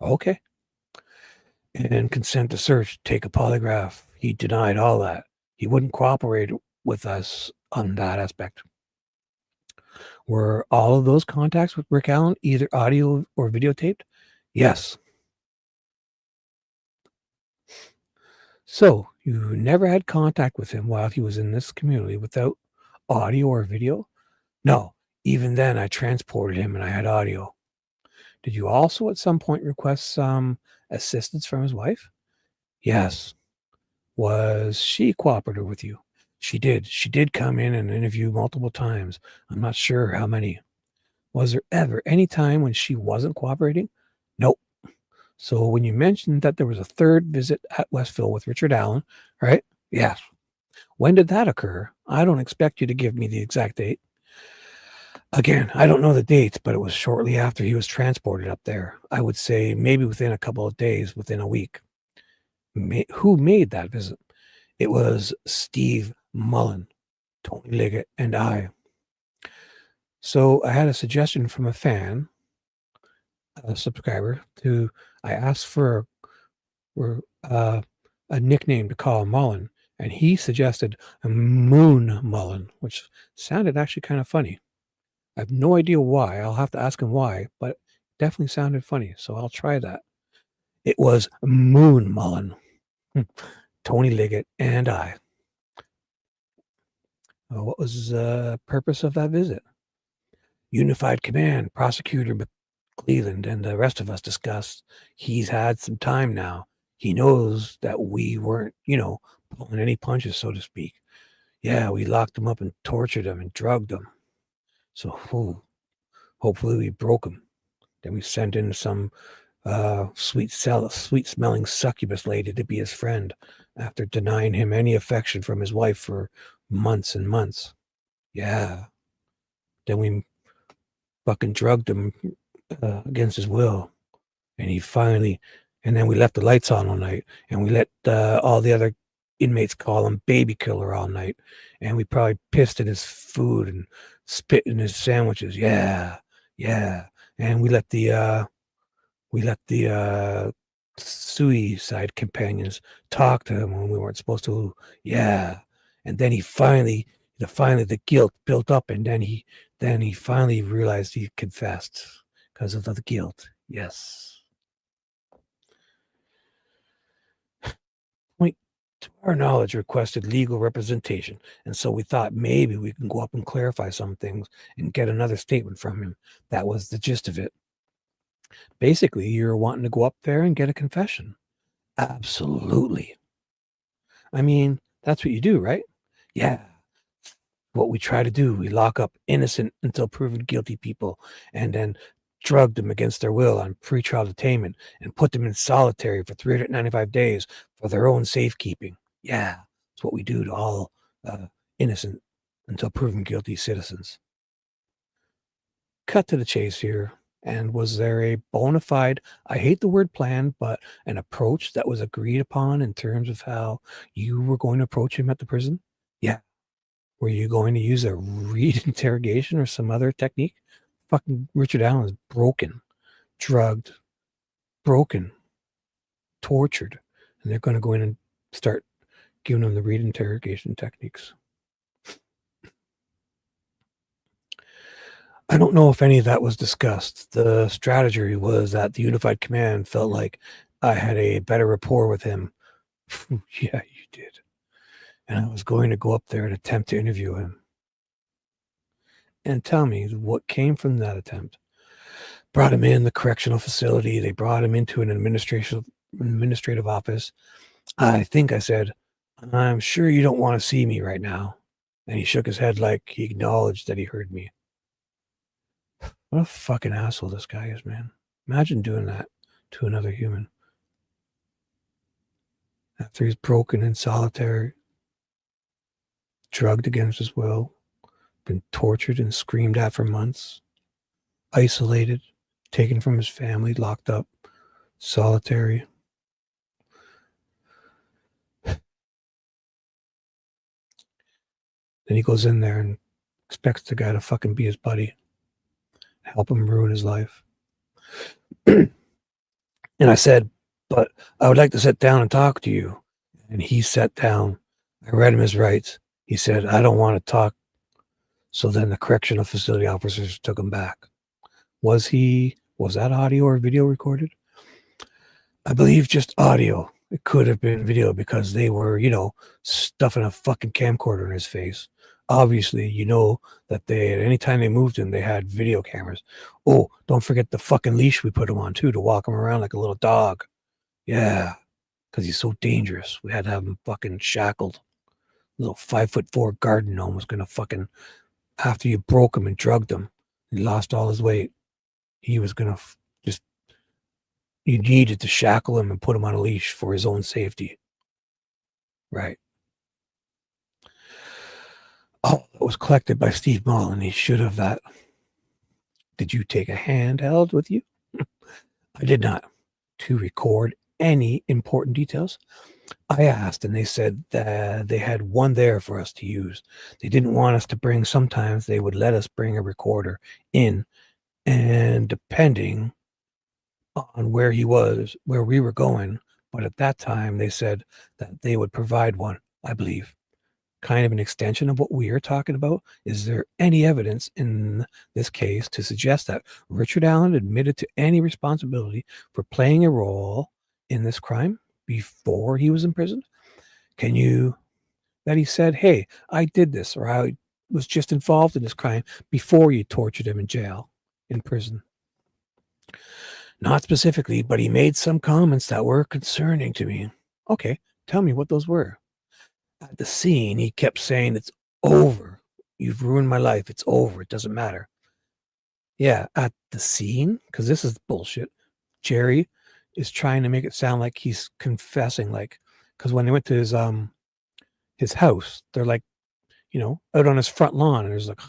Okay. And consent to search, take a polygraph. He denied all that. He wouldn't cooperate with us on that aspect. Were all of those contacts with Rick Allen either audio or videotaped? Yes. So you never had contact with him while he was in this community without audio or video? No. Even then, I transported him and I had audio. Did you also at some point request some assistance from his wife? Yes. Was she cooperative with you? She did. She did come in and interview multiple times. I'm not sure how many. Was there ever any time when she wasn't cooperating? Nope. So when you mentioned that there was a third visit at Westville with Richard Allen, right? Yes. When did that occur? I don't expect you to give me the exact date. Again, I don't know the dates, but it was shortly after he was transported up there. I would say maybe within a couple of days, within a week. Who made that visit? It was Steve Mullen, Tony Liggett, and I. So I had a suggestion from a fan, a subscriber, I asked for a nickname to call Mullen, and he suggested Moon Mullen, which sounded actually kind of funny. I have no idea why. I'll have to ask him why, but it definitely sounded funny, so I'll try that. It was Moon Mullen, Tony Liggett, and I. What was the purpose of that visit? Unified Command, Prosecutor Cleveland, and the rest of us discussed. He's had some time now. He knows that we weren't, pulling any punches, so to speak. Yeah, we locked him up and tortured him and drugged him. So, hopefully we broke him. Then we sent in some sweet-smelling succubus lady to be his friend after denying him any affection from his wife for months and months. Yeah. Then we fucking drugged him against his will. And then we left the lights on all night, and we let all the other inmates call him baby killer all night. And we probably pissed in his food and spit in his sandwiches. Yeah. And we let the suicide companions talk to him when we weren't supposed to. Yeah. And then the guilt built up, and then he finally realized he confessed because of the guilt. Yes. Point to our knowledge requested legal representation, and so we thought maybe we can go up and clarify some things and get another statement from him. That was the gist of it. Basically, you're wanting to go up there and get a confession. Absolutely. I mean, that's what you do, right? Yeah. What we try to do, we lock up innocent until proven guilty people and then drug them against their will on pretrial detainment and put them in solitary for 395 days for their own safekeeping. Yeah, it's what we do to all innocent until proven guilty citizens. Cut to the chase here. And was there a bona fide, I hate the word plan, but an approach that was agreed upon in terms of how you were going to approach him at the prison? Yeah. Were you going to use a read interrogation or some other technique? Fucking Richard Allen is broken, drugged, broken, tortured, and they're going to go in and start giving him the read interrogation techniques. I don't know if any of that was discussed. The strategy was that the unified command felt like I had a better rapport with him. Yeah, you did. And I was going to go up there and attempt to interview him. And tell me what came from that attempt. Brought him in the correctional facility. They brought him into an administrative office. I think I said, I'm sure you don't want to see me right now. And he shook his head like he acknowledged that he heard me. What a fucking asshole this guy is, man. Imagine doing that to another human. After he's broken in solitary, drugged against his will, been tortured and screamed at for months, isolated, taken from his family, locked up, solitary. Then he goes in there and expects the guy to fucking be his buddy, help him ruin his life. And I said, but I would like to sit down and talk to you. And he sat down. I read him his rights. He said, I don't want to talk. So then the correctional facility officers took him back. Was that audio or video recorded? I believe just audio. It could have been video because they were, stuffing a fucking camcorder in his face. Obviously, that at any time they moved him, they had video cameras. Oh, don't forget the fucking leash we put him on too, to walk him around like a little dog. Yeah, because he's so dangerous. We had to have him fucking shackled. Little 5'4" garden gnome was gonna fucking, after you broke him and drugged him, he lost all his weight. He was gonna you needed to shackle him and put him on a leash for his own safety. Right. Oh, that was collected by Steve Mullen. He should have that. Did you take a handheld with you? I did not. To record any important details? I asked, and they said that they had one there for us to use. They didn't want us to bring, sometimes they would let us bring a recorder in, and depending on where we were going, but at that time they said that they would provide one, I believe. Kind of an extension of what we are talking about. Is there any evidence in this case to suggest that Richard Allen admitted to any responsibility for playing a role in this crime before he was imprisoned? That he said, hey, I did this, or I was just involved in this crime before you tortured him in prison? Not specifically, but he made some comments that were concerning to me. Okay, tell me what those were. At the scene, he kept saying, it's over. You've ruined my life. It's over. It doesn't matter. Yeah, at the scene, because this is bullshit. Jerry is trying to make it sound like he's confessing, because when they went to his house, they're like, out on his front lawn, and there's like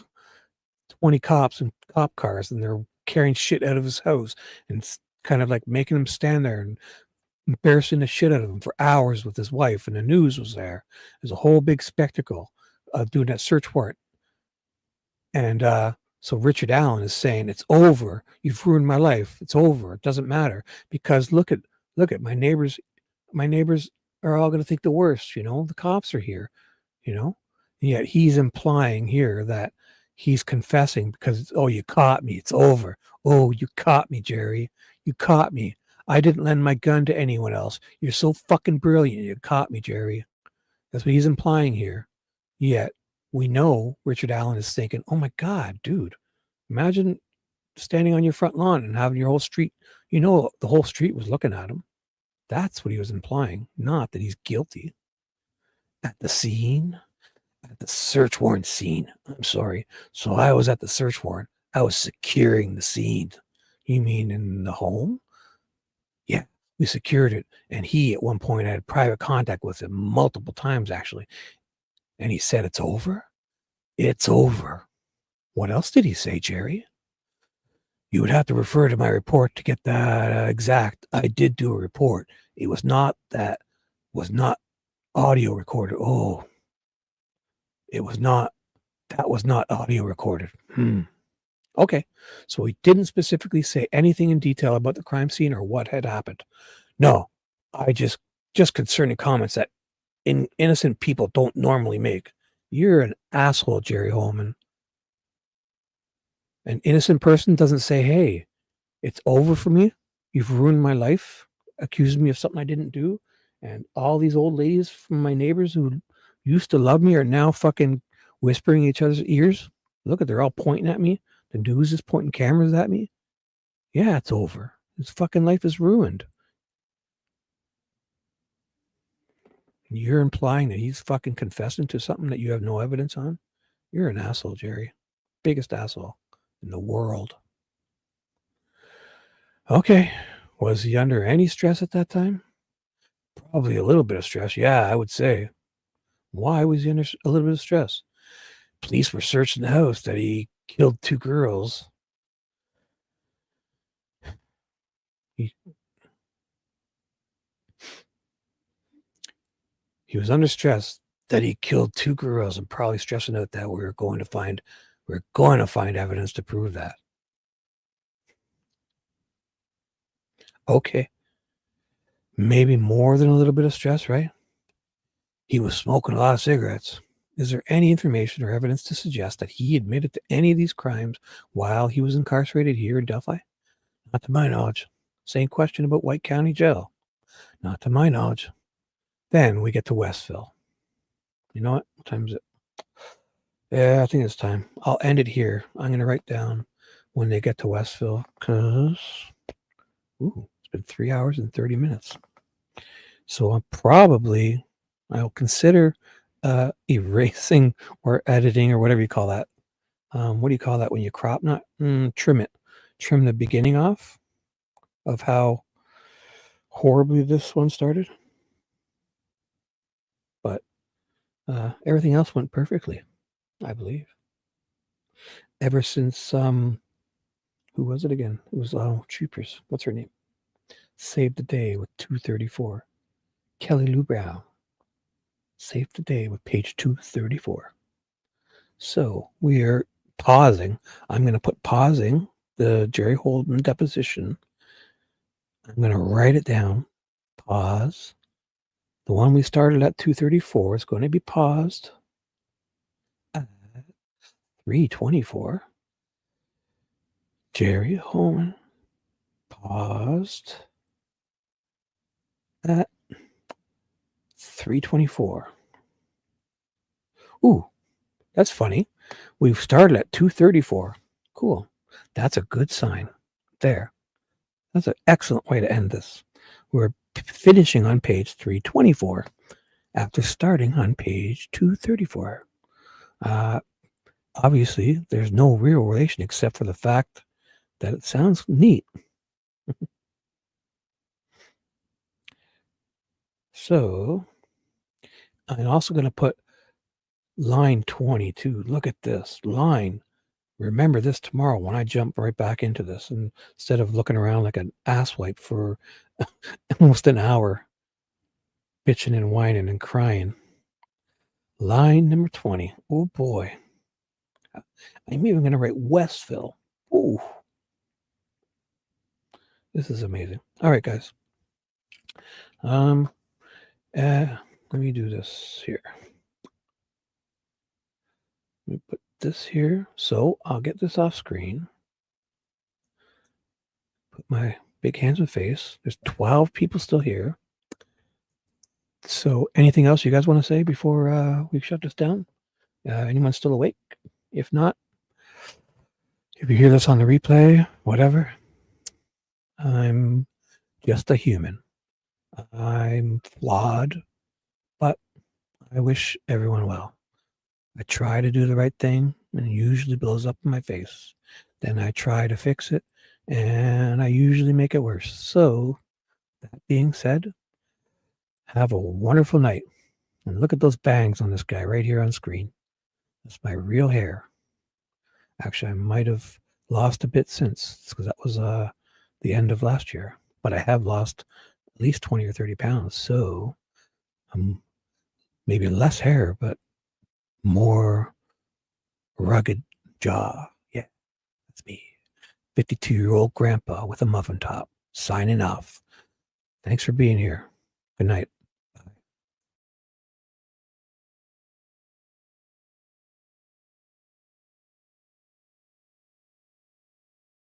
20 cops and cop cars, and they're carrying shit out of his house and kind of like making him stand there and embarrassing the shit out of him for hours with his wife, and the news was there. There's a whole big spectacle of doing that search warrant. And so Richard Allen is saying, it's over. You've ruined my life. It's over. It doesn't matter, because look at my neighbors. My neighbors are all going to think the worst. The cops are here. And yet he's implying here that he's confessing because, oh, you caught me. It's over. Oh, you caught me, Jerry. You caught me. I didn't lend my gun to anyone else. You're so fucking brilliant. You caught me, Jerry. That's what he's implying here. Yet we know Richard Allen is thinking, oh my God, dude, imagine standing on your front lawn and having your whole street, you know, the whole street was looking at him. That's what he was implying, not that he's guilty. At the scene, at the search warrant scene. I'm sorry. So I was at the search warrant. I was securing the scene. You mean in the home? Yeah, we secured it. And he, at one point, had private contact with him multiple times, actually. And he said, it's over? It's over. What else did he say, Jerry? You would have to refer to my report to get that exact. I did do a report. It was not audio recorded. Oh, it was not. That was not audio recorded. Okay. So he didn't specifically say anything in detail about the crime scene or what had happened. No, I just concerning comments that innocent people don't normally make. You're an asshole, Jerry Holeman. An innocent person doesn't say, hey, it's over for me. You've ruined my life, accused me of something I didn't do. And all these old ladies from my neighbors who used to love me are now fucking whispering in each other's ears. Look at, they're all pointing at me. The news is pointing cameras at me. Yeah, it's over. His fucking life is ruined. You're implying that he's fucking confessing to something that you have no evidence on? You're an asshole, Jerry. Biggest asshole in the world. Okay. Was he under any stress at that time? Probably a little bit of stress. Yeah, I would say. Why was he under a little bit of stress? Police were searching the house that he killed 2 girls. He was under stress that he killed 2 girls and probably stressing out that we're going to find evidence to prove that. Okay. Maybe more than a little bit of stress, right? He was smoking a lot of cigarettes. Is there any information or evidence to suggest that he admitted to any of these crimes while he was incarcerated here in Delphi? Not to my knowledge. Same question about White County Jail. Not to my knowledge. Then we get to Westville. You know what? What time is it? Yeah, I think it's time. I'll end it here. I'm going to write down when they get to Westville because it's been 3 hours and 30 minutes. So I'll consider erasing or editing or whatever you call that. What do you call that when you crop? Not trim it. Trim the beginning off of how horribly this one started. But everything else went perfectly, I believe. Ever since, who was it again? It was Troopers. What's her name? Saved the day with 234. Kelly Lou Brown. Saved the day with page 234. So we are pausing. I'm going to put pausing the Jerry Holeman deposition. I'm going to write it down. Pause. The one we started at 234 is going to be paused at 324. Jerry Holeman paused at 324. Ooh, that's funny. We've started at 234. Cool. That's a good sign. There. That's an excellent way to end this. We're finishing on page 324 after starting on page 234. Obviously, there's no real relation except for the fact that it sounds neat. So, I'm also going to put line 22. Look at this line. Remember this tomorrow when I jump right back into this, and instead of looking around like an asswipe for almost an hour, bitching and whining and crying. Line number 20. Oh boy. I'm even going to write Westville. Ooh. This is amazing. All right, guys. Let me do this here. Let me put this here. So I'll get this off screen. Put my big handsome face. There's 12 people still here. So anything else you guys want to say before we shut this down? Anyone still awake? If not, If you hear this on the replay, whatever, I'm just a human. I'm flawed, but I wish everyone well. I try to do the right thing and it usually blows up in my face. Then I try to fix it and I usually make it worse. So, that being said, have a wonderful night. And look at those bangs on this guy right here on screen. That's my real hair. Actually, I might have lost a bit since, because that was the end of last year. But I have lost at least 20 or 30 pounds. So maybe less hair, but more rugged jaw. Yeah, that's me. 52-year-old grandpa with a muffin top, signing off. Thanks for being here. Good night.